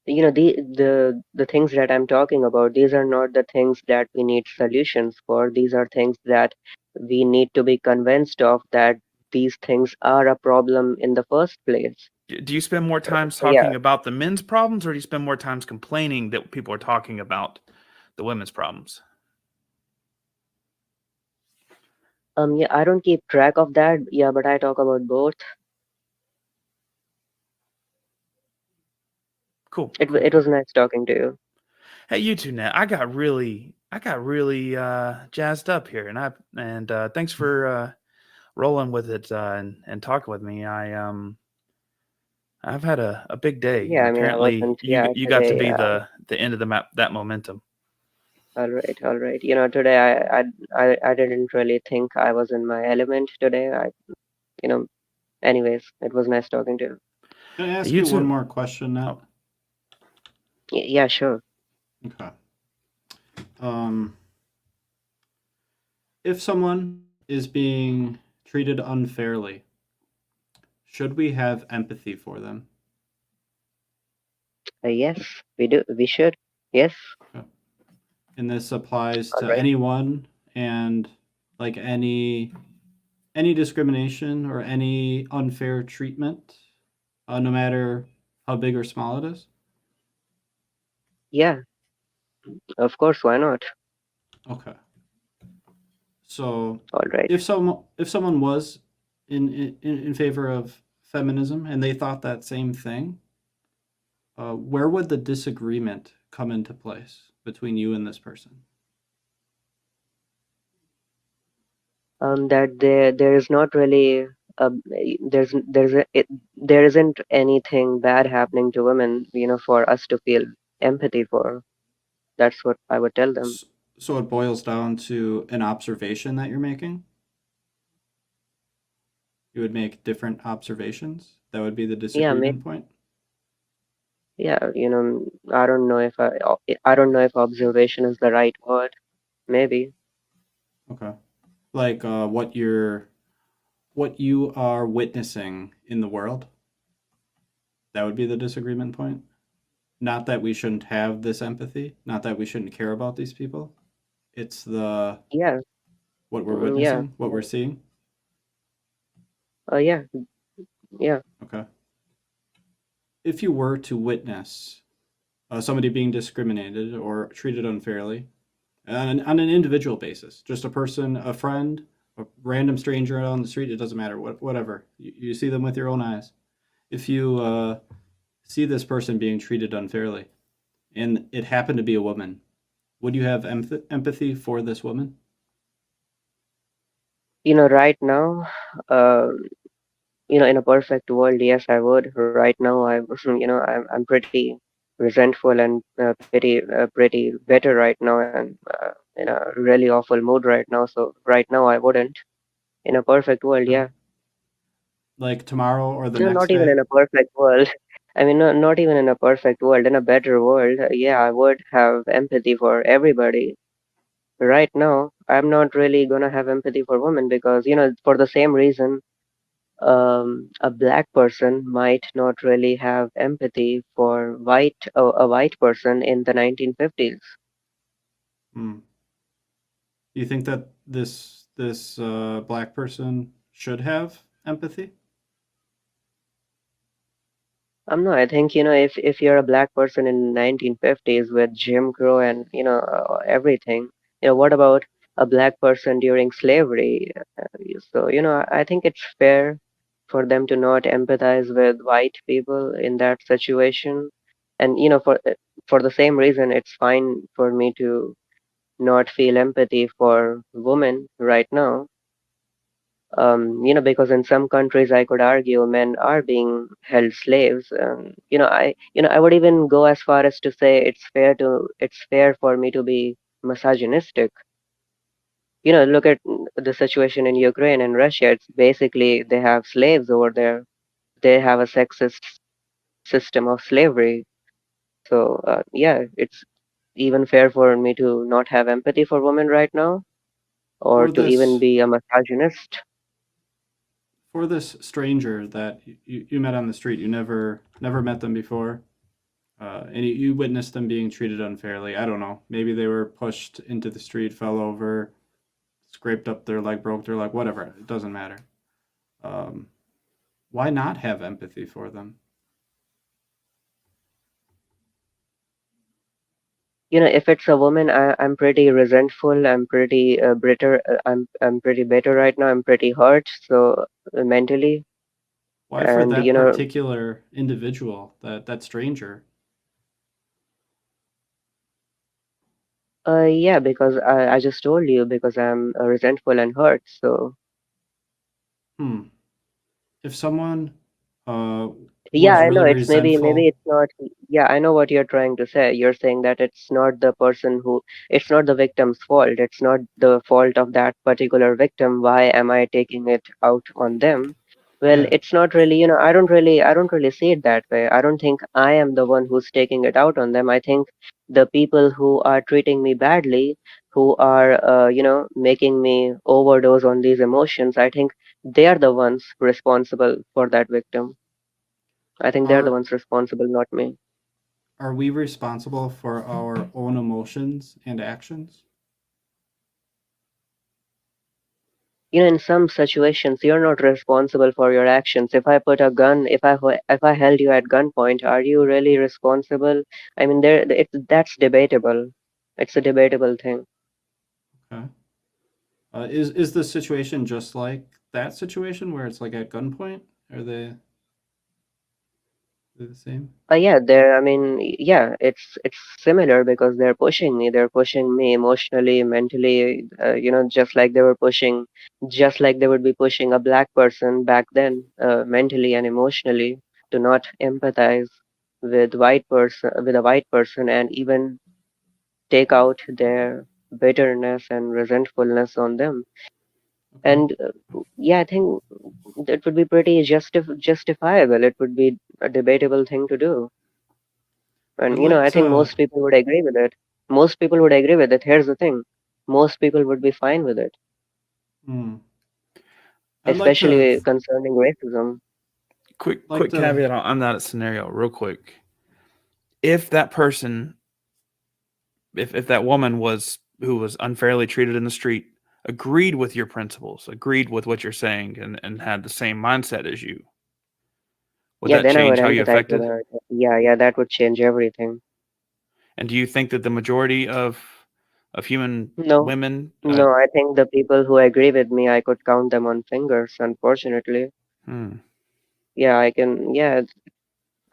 The things that I'm talking about, these are not the things that we need solutions for. These are things that we need to be convinced of, that these things are a problem in the first place. Do you spend more time So, yeah. talking about the men's problems, or do you spend more time complaining that people are talking about the women's problems? Yeah, I don't keep track of that. Yeah, but I talk about both. Cool. It was nice talking to you. Hey, you two, Net. I got really jazzed up here, and thanks for rolling with it and talking with me. I've had a big day. Yeah, I mean, I Apparently, wasn't. you Yeah, got to today. be the end of the map, that momentum. All right, all right. Today I didn't really think I was in my element today. Anyways, it was nice talking to you. Can I ask You you one too. more question now? Yeah, sure. Okay. If someone is being treated unfairly, should we have empathy for them? Yes, we do. We should. Yes. And this applies to Alright. anyone, and like any discrimination or any unfair treatment, no matter how big or small it is. Yeah. Of course. Why not? Okay. So All right. if someone was in favor of feminism and they thought that same thing, where would the disagreement come into place between you and this person? That there is not really there isn't anything bad happening to women, for us to feel empathy for. That's what I would tell them. So it boils down to an observation that you're making? You would make different observations? That would be the disagreement point? Yeah, I don't know if observation is the right word. Maybe. Okay. Like what you are witnessing in the world? That would be the disagreement point? Not that we shouldn't have this empathy, not that we shouldn't care about these people. It's Yeah. what we're Yeah. witnessing, what we're seeing. Yeah. Yeah. Okay. If you were to witness somebody being discriminated or treated unfairly on an individual basis, just a person, a friend, a random stranger on the street, it doesn't matter, whatever. You see them with your own eyes. If you see this person being treated unfairly and it happened to be a woman, would you have empathy for this woman? Right now, in a perfect world, yes, I would. Right now, I'm pretty resentful and pretty bitter right now, and in a really awful mood right now. So right now, I wouldn't. In a perfect world, yeah. Like tomorrow or the Not next even day? in a perfect world. I mean, not even in a perfect world, in a better world, yeah, I would have empathy for everybody. Right now, I'm not really gonna have empathy for women because, for the same reason, a black person might not really have empathy for a white person in the 1950s. Hmm. Do you think that this black person should have empathy? No, I think, if you're a black person in 1950s with Jim Crow and, everything, what about a black person during slavery? So, I think it's fair for them to not empathize with white people in that situation. And, for the same reason, it's fine for me to not feel empathy for women right now. Because in some countries, I could argue men are being held slaves. I would even go as far as to say it's fair for me to be misogynistic. Look at the situation in Ukraine and Russia. It's basically they have slaves over there. They have a sexist system of slavery. So yeah, it's even fair for me to not have empathy for women right now, or For to even this be a misogynist. for this stranger that you met on the street, you never met them before, and you witnessed them being treated unfairly. I don't know. Maybe they were pushed into the street, fell over, scraped up their leg, broke their leg, whatever. It doesn't matter. Um, why not have empathy for them? If it's a woman, I'm pretty resentful. I'm pretty bitter. I'm pretty bitter right now. I'm pretty hurt. So mentally, Why for and that particular individual, that stranger? yeah, because I just told you because I'm resentful and hurt. So Hmm. If someone uh yeah, was I know really it's maybe resentful, it's not. Yeah, I know what you're trying to say. You're saying that it's not the victim's fault. It's not the fault of that particular victim. Why am I taking it out on them? Well, yeah. it's not really, I don't really see it that way. I don't think I am the one who's taking it out on them. I think the people who are treating me badly, who are, making me overdose on these emotions, I think they are the ones responsible for that victim. I think they're the Are ones responsible, not me. are we responsible for our own emotions and actions? In some situations, you're not responsible for your actions. If I put a gun, if I held you at gunpoint, are you really responsible? I mean, that's debatable. It's a debatable thing. Okay. Is the situation just like that situation where it's like at gunpoint? Are they the same? Yeah, I mean, yeah, it's similar because they're pushing me. They're pushing me emotionally, mentally. Just like they would be pushing a black person back then, mentally and emotionally, to not empathize with a white person, and even take out their bitterness and resentfulness on them. Okay. And yeah, I think that would be pretty justifiable. It would be a debatable thing to do. I'd And like I think to most people would agree with it. Most people would agree with it. Here's the thing. Most people would be fine with it, hmm, I'd especially concerning racism. Quick like to caveat on that scenario, real quick. If that person, if that woman who was unfairly treated in the street, agreed with your principles, agreed with what you're saying, and had the same mindset as you, would Yeah, that then I would change how you empathize with affected? her. Yeah, that would change everything. And do you think that the majority of human No, women, no, I think the people who agree with me, I could count them on fingers, unfortunately. Yeah, yeah,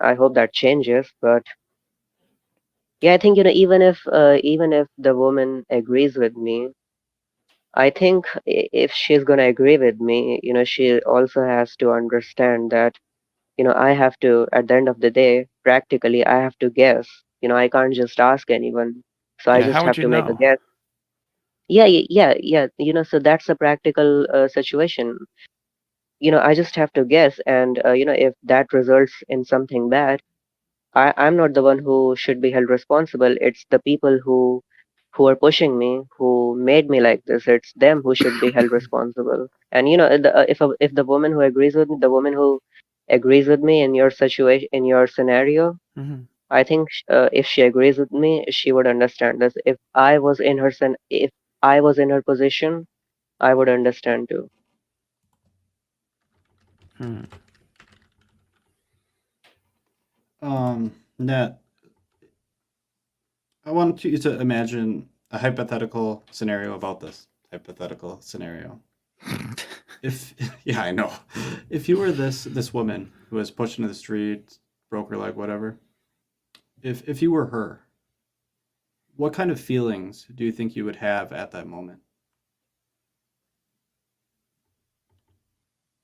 I hope that changes, but yeah, I think, even if the woman agrees with me, I think if she's gonna agree with me, she also has to understand that, I have to, at the end of the day, practically, I have to guess. I can't just ask anyone. So I yeah, just how would have you to make a know? guess. Yeah, yeah. So that's a practical situation. I just have to guess, and if that results in something bad, I'm not the one who should be held responsible. It's the people who are pushing me, who made me like this. It's them who should be held responsible. And if the woman who agrees with me, the woman who agrees with me in your situation, in your scenario, Mhm. I think if she agrees with me, she would understand this. If I was in her if I was in her position, I would understand too. Hmm. Nat, I want you to imagine a hypothetical scenario about this hypothetical scenario. If yeah, I know. If you were this woman who was pushed into the street, broke her leg, whatever. If you were her, what kind of feelings do you think you would have at that moment?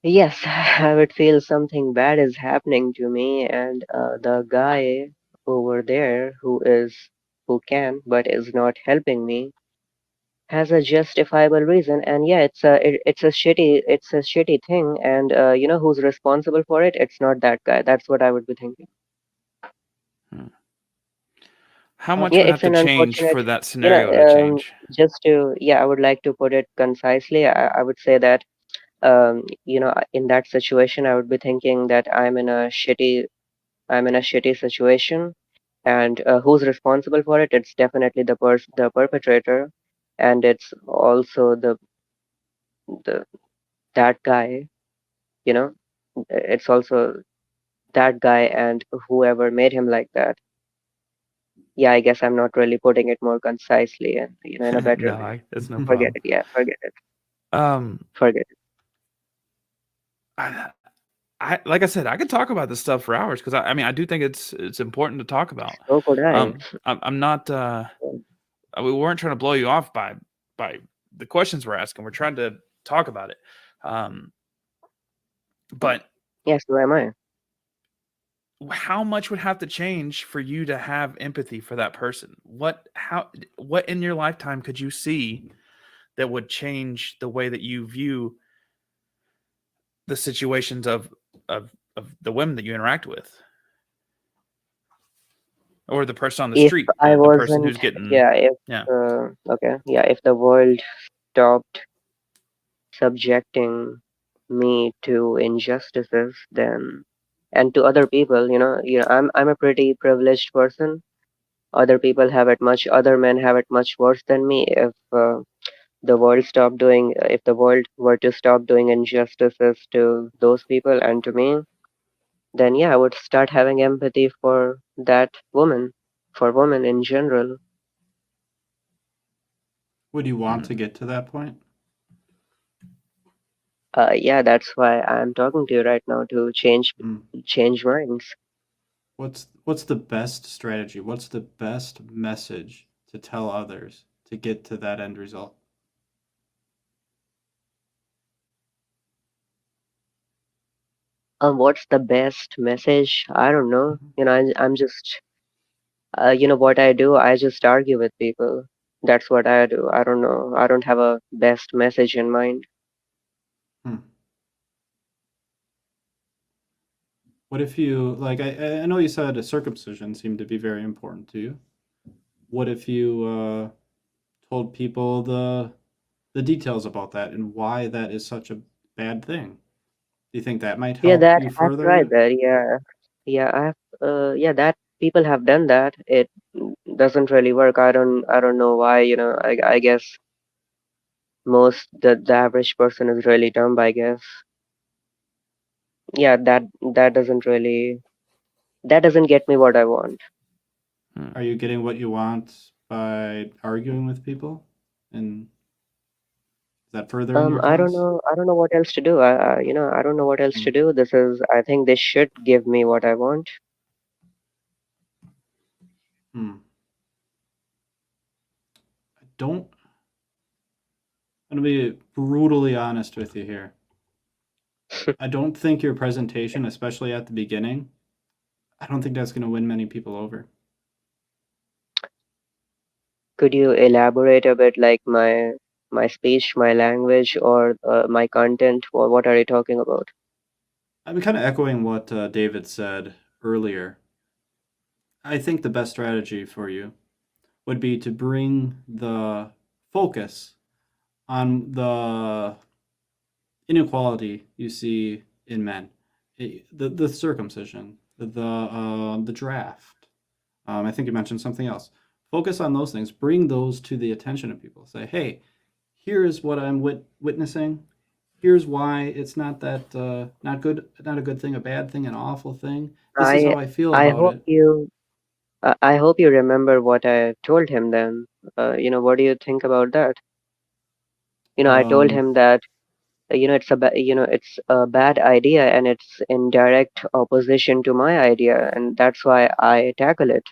Yes, I would feel something bad is happening to me, and the guy over there who can but is not helping me has a justifiable reason. And yeah, it's a shitty thing, and who's responsible for it? It's not that guy. That's what I would be thinking. How much Yeah, would have it's to an change unfortunate, for that you know, scenario to change? just to, yeah, I would like to put it concisely. I would say that, in that situation, I would be thinking that I'm in a shitty situation, and who's responsible for it? It's definitely the perpetrator, and it's also the that guy. You know, it's also that guy and whoever made him like that. Yeah, I guess I'm not really putting it more concisely and in a better way. No, that's no Forget problem. it. Yeah, forget it. Um, Forget it. I like I said, I could talk about this stuff for hours because I mean I do think it's important to talk about. So could I. I'm not. We weren't trying to blow you off by the questions we're asking. We're trying to talk about it. But Yes, so am I. how much would have to change for you to have empathy for that person? What in your lifetime could you see that would change the way that you view the situations of the women that you interact with, or the person on the If street, I the person wasn't, who's getting yeah, if yeah. okay, yeah, if the world stopped subjecting me to injustices, then and to other people, I'm a pretty privileged person. Other people have it much. Other men have it much worse than me. If the world were to stop doing injustices to those people and to me, then yeah, I would start having empathy for that woman, for women in general. Would you want to get to that point? Yeah, that's why I'm talking to you right now to change minds. What's the best strategy? What's the best message to tell others to get to that end result? What's the best message? I don't know. I'm just, what I do. I just argue with people. That's what I do. I don't know. I don't have a best message in mind. What if you like? I know you said a circumcision seemed to be very important to you. What if you told people the details about that and why that is such a bad thing? Do you think that might Yeah, help that you I've tried further? that. Yeah, yeah, yeah, that people have done that. It doesn't really work. I don't know why. I guess the average person is really dumb. I guess. Yeah, that doesn't really that doesn't get me what I want. Are you getting what you want by arguing with people? And is that furthering your I don't cause? know. I don't know what else to do. I don't know what else to do. I think they should give me what I want. I don't. I'm gonna be brutally honest with you here. I don't think your presentation, especially at the beginning, I don't think that's gonna win many people over. Could you elaborate a bit, like my speech, my language, or my content? Or what are you talking about? I'm kind of echoing what David said earlier. I think the best strategy for you would be to bring the focus on the inequality you see in men, the circumcision, the draft. I think you mentioned something else. Focus on those things. Bring those to the attention of people. Say, hey, here is what I'm witnessing. Here's why it's not that not a good thing, a bad thing, an awful thing. This is I how I feel I about hope it. you I hope you remember what I told him then. What do you think about that? I told Um, him that it's a bad idea and it's in direct opposition to my idea, and that's why I tackle it.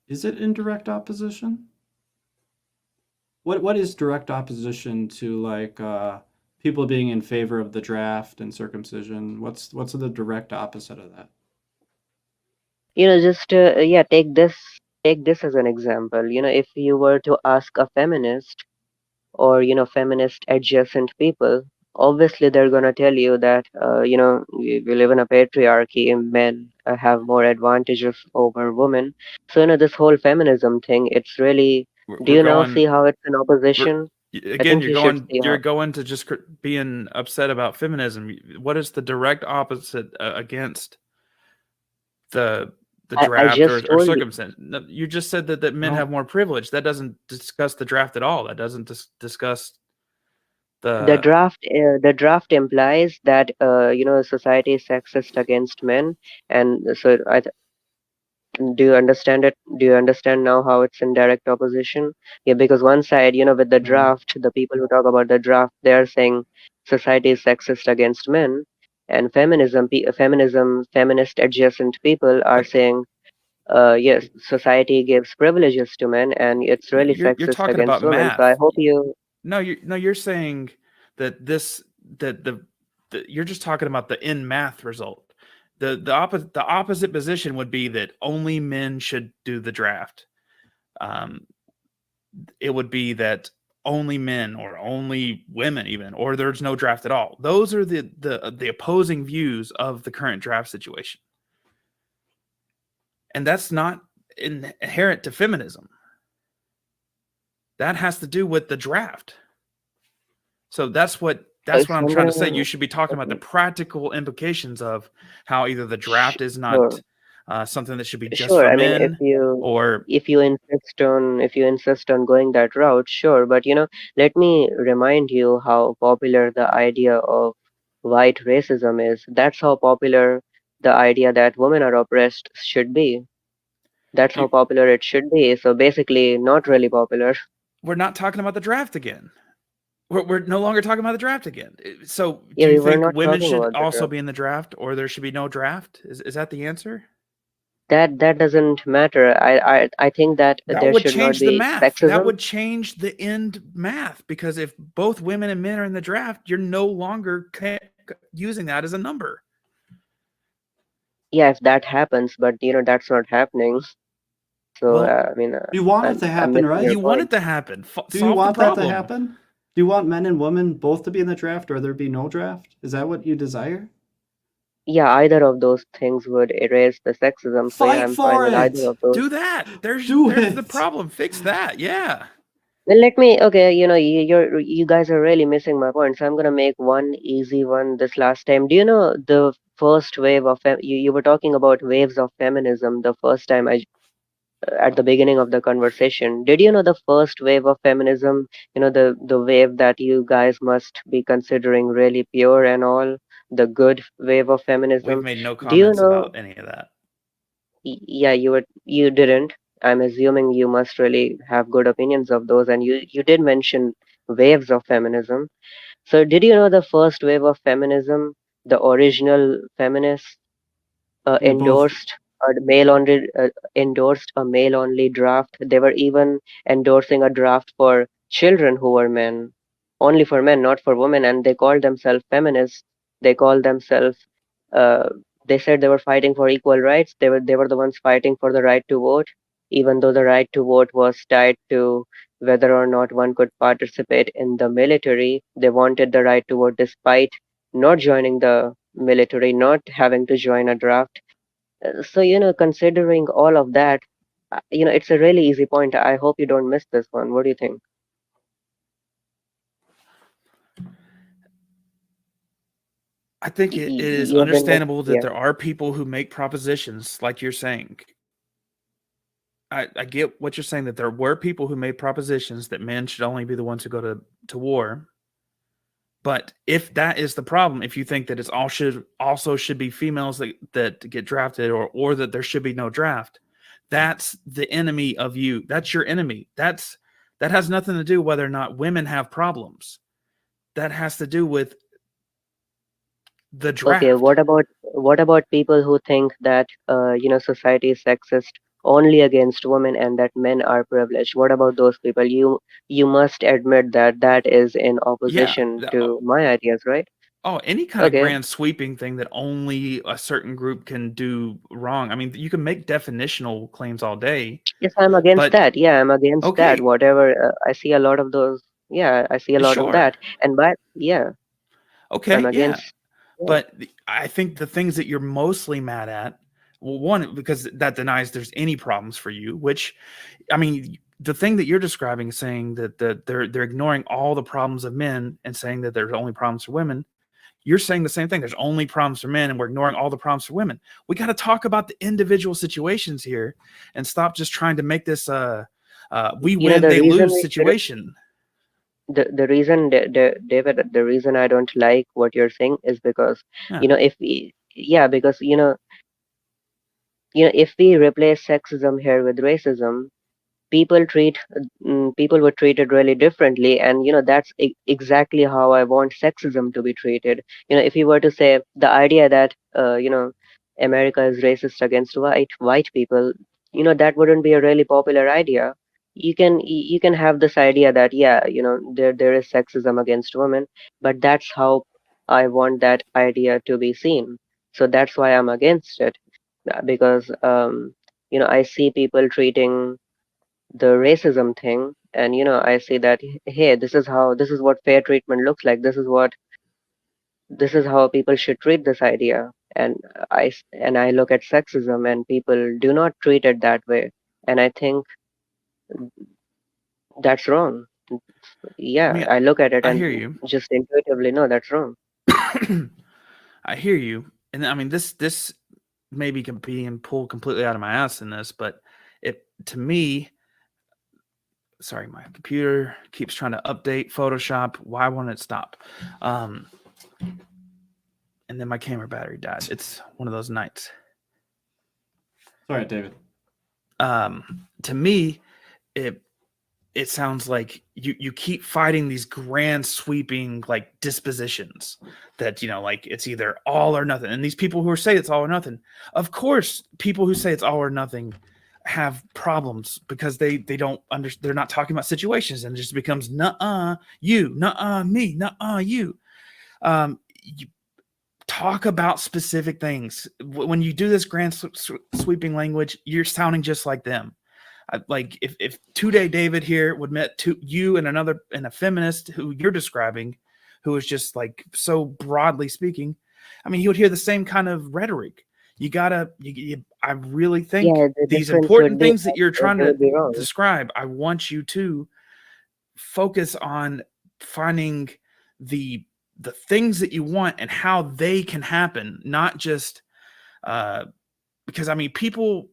is it in direct opposition? What is direct opposition to like people being in favor of the draft and circumcision? What's the direct opposite of that? Just yeah, take this as an example. If you were to ask a feminist or feminist adjacent people, obviously they're going to tell you that we live in a patriarchy and men have more advantages over women. So this whole feminism thing, it's really, do We're you now see going. how it's an We're, opposition? I again, think you should see you're how. going to just being upset about feminism. What is the direct opposite against the I draft just or told you circumcision? No, you just said that men No, have more privilege. That doesn't discuss the draft at all. That doesn't discuss the the. draft implies that society is sexist against men, and so do you understand it? Do you understand now how it's in direct opposition? Yeah, because one side, with the no. draft, the people who talk about the draft, they are saying society is sexist against men, and feminist adjacent people are saying, yes, society gives privileges to men, and it's really You're sexist talking against about women. So I math. hope you. No, you're saying that you're just talking about the in math result. The opposite position would be that only men should do the draft. It would be that only men or only women even, or there's no draft at all. Those are the opposing views of the current draft situation. And that's not inherent to feminism. That has to do with the draft. So that's what So I'm I'm trying to say. You gonna. should be talking about the practical implications of how either the draft is Sure. not something that should be just Sure. for I mean, if men, you or if you insist on going that route, sure. But let me remind you how popular the idea of white racism is. That's how popular the idea that women are oppressed should be. That's how you, popular it should be. So basically, not really popular. we're not talking about the draft again. We're no longer talking about the draft again. So Yeah, do you we were think not women talking should about the also draft. be in the draft, or there should be no draft? Is that the answer? That doesn't matter. I think that That there would should not change the be math. That sexism. would change the end math, because if both women and men are in the draft, you're no longer using that as a number. Yeah, if that happens, but that's not happening. So Well, I mean, you want it to I'm happen, missing right? your You want point. it to happen. Do you Solve the want that to problem. happen? Do you want men and women both to be in the draft or there be no draft? Is that what you desire? Yeah, either of those things would erase the sexism. So yeah, Fight I'm fine for with either it. of those. Do that. Do There's the it. problem. Fix that. Yeah. Then okay, you guys are really missing my point. So I'm gonna make one easy one this last time. Do you know the first wave of you were talking about waves of feminism the first time at the beginning of the conversation. Did you know the first wave of feminism, the wave that you guys must be considering really pure and all, the good wave of We've feminism? made no Do you comments know? about any of that. Yeah, you didn't. I'm assuming you must really have good opinions of those, and you did mention waves of feminism. So did you know the first wave of feminism, the original feminists Yeah, both. endorsed a male only draft. They were even endorsing a draft for children who were men, only for men, not for women, and they called themselves feminists. They called themselves uh, they said they were fighting for equal rights. They were the ones fighting for the right to vote, even though the right to vote was tied to whether or not one could participate in the military. They wanted the right to vote despite not joining the military, not having to join a draft. So, considering all of that, it's a really easy point. I hope you don't miss this one. What do you think? I think it is You've been understandable that yeah. there are people who make propositions like you're saying. I get what you're saying, that there were people who made propositions that men should only be the ones who go to war. But if that is the problem, if you think that it's also should be females that get drafted, or that there should be no draft, that's the enemy of you. That's your enemy. That has nothing to do whether or not women have problems. That has to do with the draft. Okay, what about people who think that society is sexist only against women and that men are privileged? What about those people? You must admit that that is in opposition to my ideas, right? Any kind of Okay. grand sweeping thing that only a certain group can do wrong. I mean, you can make definitional claims all day. Yes, I'm against that. Yeah, I'm against Okay. that. Whatever, I see a lot of those. Yeah, I see a lot of that. And Okay, I'm against. Yeah. But I think the things that you're mostly mad at, well, one, because that denies there's any problems for you, which, I mean, the thing that you're describing is saying that they're ignoring all the problems of men and saying that there's only problems for women. You're saying the same thing. There's only problems for men and we're ignoring all the problems for women. We got to talk about the individual situations here and stop just trying to make this we win, they lose situation. The reason, David, the reason I don't like what you're saying is because if we if we replace sexism here with racism, people were treated really differently, and that's exactly how I want sexism to be treated. If you were to say the idea that America is racist against white people, that wouldn't be a really popular idea. You can have this idea that there is sexism against women, but that's how I want that idea to be seen. So that's why I'm against it, because I see people treating the racism thing, and I see that, hey, this is what fair treatment looks like. This is how people should treat this idea. And I look at sexism and people do not treat it that way, and I think that's wrong. Yeah, I mean, I look at it I and hear you. just intuitively know that's wrong. I hear you. And I mean, this maybe can be pulled completely out of my ass in this, but to me, sorry, my computer keeps trying to update Photoshop. Why won't it stop? And then my camera battery died. It's one of those nights. Sorry, David. To me, it sounds like you keep fighting these grand sweeping like dispositions that like it's either all or nothing. And these people who say it's all or nothing, of course, people who say it's all or nothing have problems because they don't understand. They're not talking about situations, and it just becomes nuh-uh you, nuh-uh me, nuh-uh you. You talk about specific things. When you do this grand sweeping language, you're sounding just like them. Like if Today David here would met to you and a feminist who you're describing, who is just like so broadly speaking, I mean, he would hear the same kind of rhetoric. I really think these important things that you're trying to describe, I want you to focus on finding the things that you want and how they can happen, not just because I mean, people,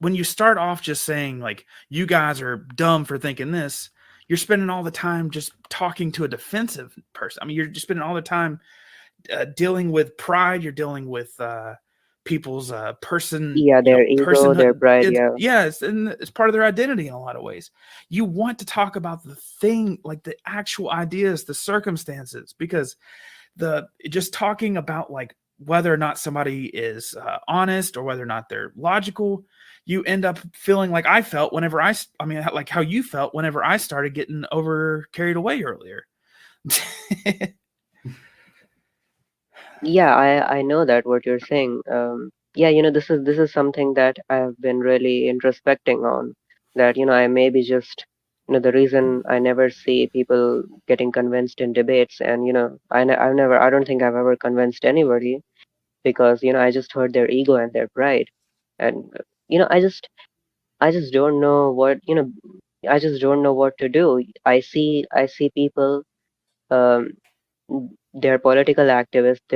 when you start off just saying like, you guys are dumb for thinking this, you're spending all the time just talking to a defensive person. I mean, you're just spending all the time dealing with pride. You're dealing with people's their ego, their pride. It's part of their identity in a lot of ways. You want to talk about the thing, like the actual ideas, the circumstances, because just talking about like whether or not somebody is honest or whether or not they're logical, you end up feeling like I felt whenever like how you felt whenever I started getting carried away earlier. Yeah, I know that what you're saying. This is something that I have been really introspecting on. That I maybe just the reason I never see people getting convinced in debates, and I don't think I've ever convinced anybody, because I just hurt their ego and their pride. And I just don't know what I just don't know what to do. I see people, um they're political activists.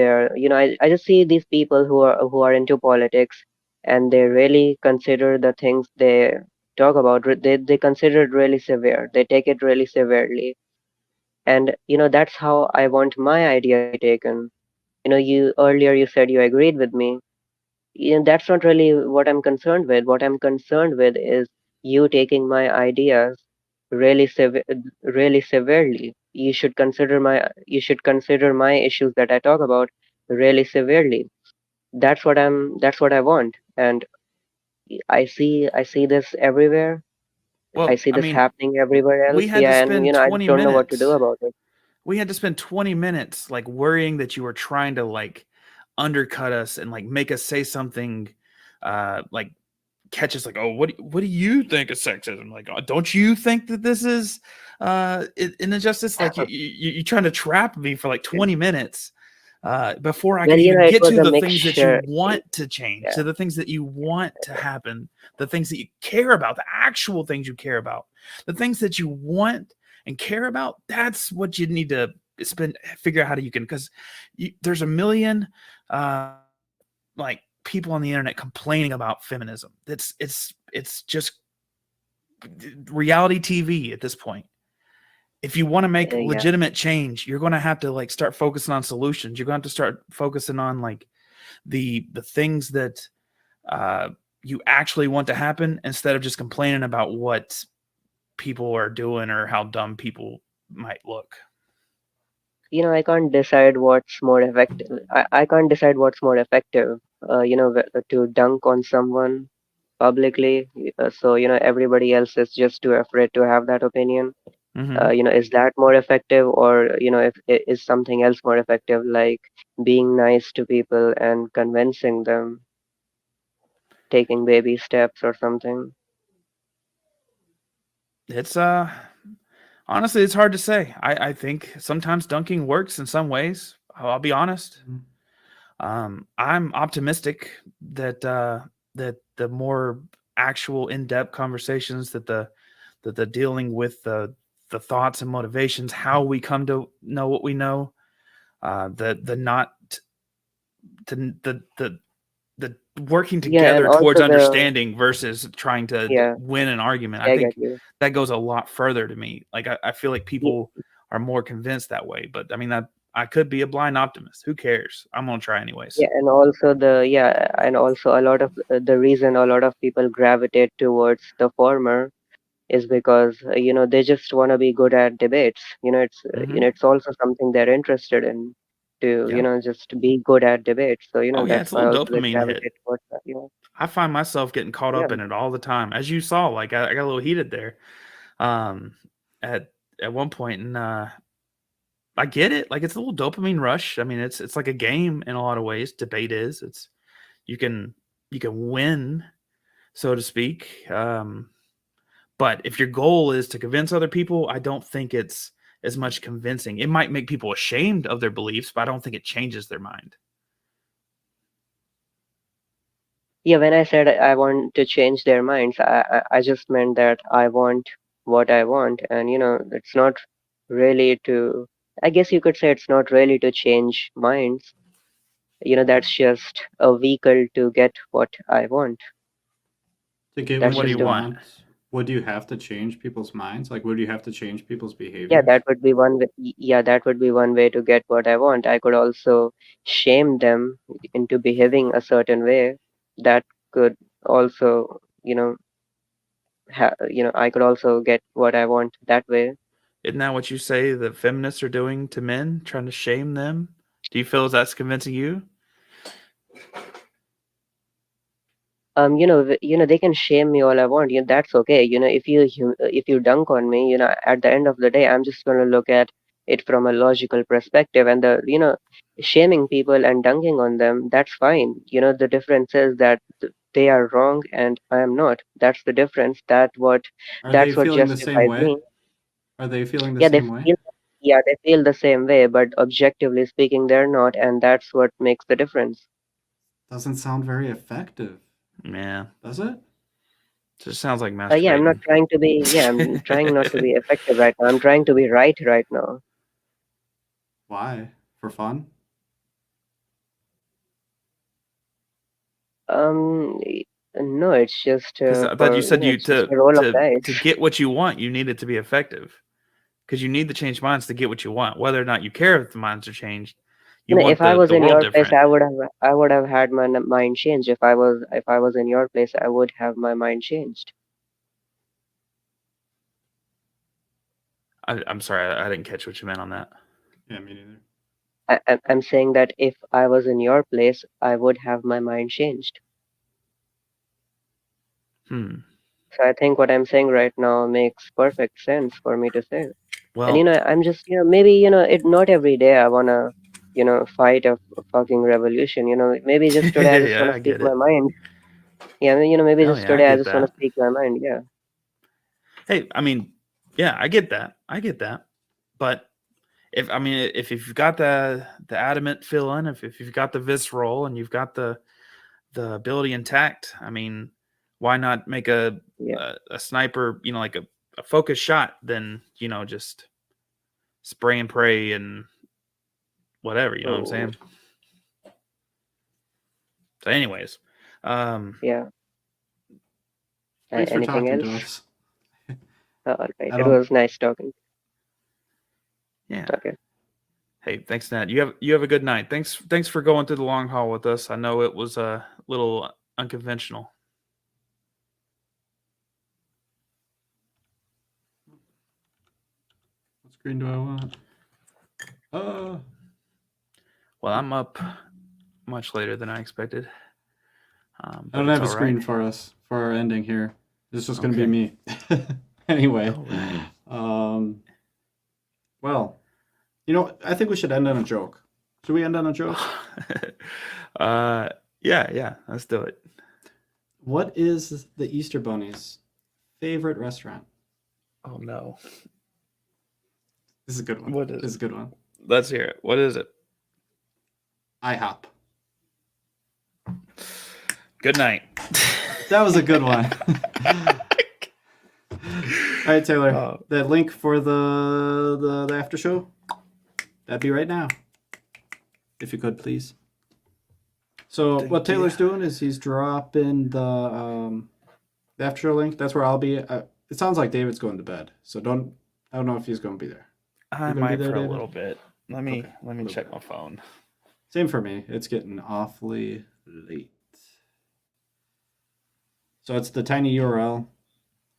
I just see these people who are into politics, and they really consider the things they talk about. They consider it really severe. They take it really severely, and that's how I want my idea to be taken. You earlier you said you agreed with me. That's not really what I'm concerned with. What I'm concerned with is you taking my ideas really really severely. You should consider my issues that I talk about really severely. That's what I want. And I see this everywhere. I Well, see I this mean, happening everywhere else. we had to Yeah, and spend I just 20 don't know what to do minutes. about it. We had to spend 20 minutes like worrying that you were trying to like undercut us and like make us say something like catch us like, oh, what do you think of sexism? Like, oh, don't you think that this is an injustice? Like you're trying to trap me for like 20 minutes before I Well, could even it get was to a the things that you mixture. want to change, Yeah. to the things that you want to happen, the things that you care about, the actual things you care about, the things that you want and care about. That's what you need to figure out how you can, because there's a million like people on the internet complaining about feminism. It's just reality TV at this point. If you want to make Yeah. legitimate change, you're going to have to like start focusing on solutions. You're going to have to start focusing on like the things that you actually want to happen, instead of just complaining about what people are doing or how dumb people might look. I can't decide what's more effective. I can't decide what's more effective. To dunk on someone publicly, so everybody else is just too afraid to have that opinion. Mhm. Is that more effective, or if is something else more effective, like being nice to people and convincing them, taking baby steps or something? It's honestly, it's hard to say. I think sometimes dunking works in some ways. I'll be honest. I'm optimistic that that the more actual in-depth conversations, that the dealing with the thoughts and motivations, how we come to know what we know, the not to the working Yeah, and together towards also understanding versus trying to yeah, win an argument. I I get think you. that goes a lot further to me. Like I feel like Ye- people are more convinced that way, but I mean, that I could be a blind optimist. Who cares? I'm gonna try anyways. Yeah, and also a lot of the reason a lot of people gravitate towards the former is because they just want to be good at debates. It's also something they're interested in, to Yeah. just be good at debates. So Oh yeah, that's it's a why little also they dopamine hit. gravitate towards that. I find myself getting caught Yeah, up in it all the time. As you saw, like I got a little heated there um at one point, and I get it. Like, it's a little dopamine rush. I mean, it's like a game in a lot of ways. Debate is. It's you can win, so to speak. But if your goal is to convince other people, I don't think it's as much convincing. It might make people ashamed of their beliefs, but I don't think it changes their mind. yeah. When I said I want to change their minds, I just meant that I want what I want, and it's not really to. I guess you could say it's not really to change minds. That's just a vehicle to get what I want. To get That's what What do you you just a want? want, would you have to change people's minds? Like, would you have to change people's Yeah, behaviors? that would be one way. Yeah, that would be one way to get what I want. I could also shame them into behaving a certain way. That could also, I could also get what I want that way. Isn't that what you say that feminists are doing to men, trying to shame them? Do you feel as that's convincing you? They can shame me all I want. That's okay. If you dunk on me, at the end of the day, I'm just gonna look at it from a logical perspective. And shaming people and dunking on them, that's fine. The difference is that they are wrong and I am not. That's the difference. Are they That's what feeling the same justifies way? me. Are they feeling the Yeah, they same way? feel. Yeah, they feel the same way, but objectively speaking, they're not, and that's what makes the difference. Doesn't sound very effective. Yeah. Does it? Just sounds like masturbating. Yeah, I'm not trying to be. Yeah, I'm trying not to be effective right now. I'm trying to be right now. Why? For fun? No, it's just Because I thought you said it's just a roll of dice. to get what you want, you need it to be effective. Because you need to change minds to get what you want, whether or not you care if the minds are changed. You want If I was the in world your place, different. I would have had my mind changed. If I was in your place, I would have my mind changed. I'm sorry, I didn't catch what you meant on that. Yeah, me neither. I'm saying that if I was in your place, I would have my mind changed. Hmm. So I think what I'm saying right now makes perfect sense for me to say. Well, And I'm just maybe it not every day I wanna fight a fucking revolution. Maybe just today I just yeah, wanna I speak get my it. mind. Yeah, maybe Oh, just yeah, I today I get just wanna that. speak my mind. Yeah. Hey, I mean, yeah, I get that. But if you've got the adamant feeling, if you've got the visceral and you've got the ability intact, I mean, why not make a sniper, like a focus shot, then just spray and pray and whatever, you know what I'm saying? So anyways, Yeah. Thanks for Anything talking to else? us. All right. I It don't- was nice talking. yeah. Okay. Hey, thanks, Nat. You have a good night. Thanks for going through the long haul with us. I know it was a little unconventional. What screen do I want? Oh. Well, I'm up much later than I expected. I But don't it's have a all screen right. for us for our ending here. It's just going to be Okay. me. Anyway. All right. Well, I think we should end on a joke. Should we end on a joke? Yeah, let's do it. What is the Easter Bunny's favorite restaurant? Oh no. This is a good one. What is This is a good one. Let's hear it. What is it? IHOP. Good night. That was a good one. All right, Taylor. The link for the after show, that'd be right now. If you could, please. So what Taylor's doing is he's dropping the after show link. That's where I'll be. It sounds like David's going to bed, so I don't know if he's going to be there. I might for a little bit. Let me check my phone. Same for me. It's getting awfully late. So it's the tiny URL.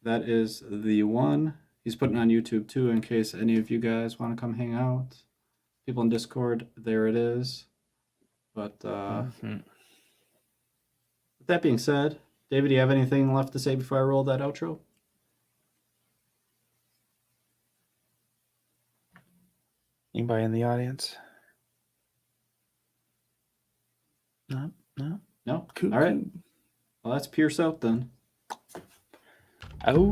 That is the one. He's putting on YouTube too, in case any of you guys want to come hang out. People in Discord, there it is. But with that being said, David, do you have anything left to say before I roll that outro? Anybody in the audience? No. No? Cool. All right. Well, that's Pierce out then. Oh.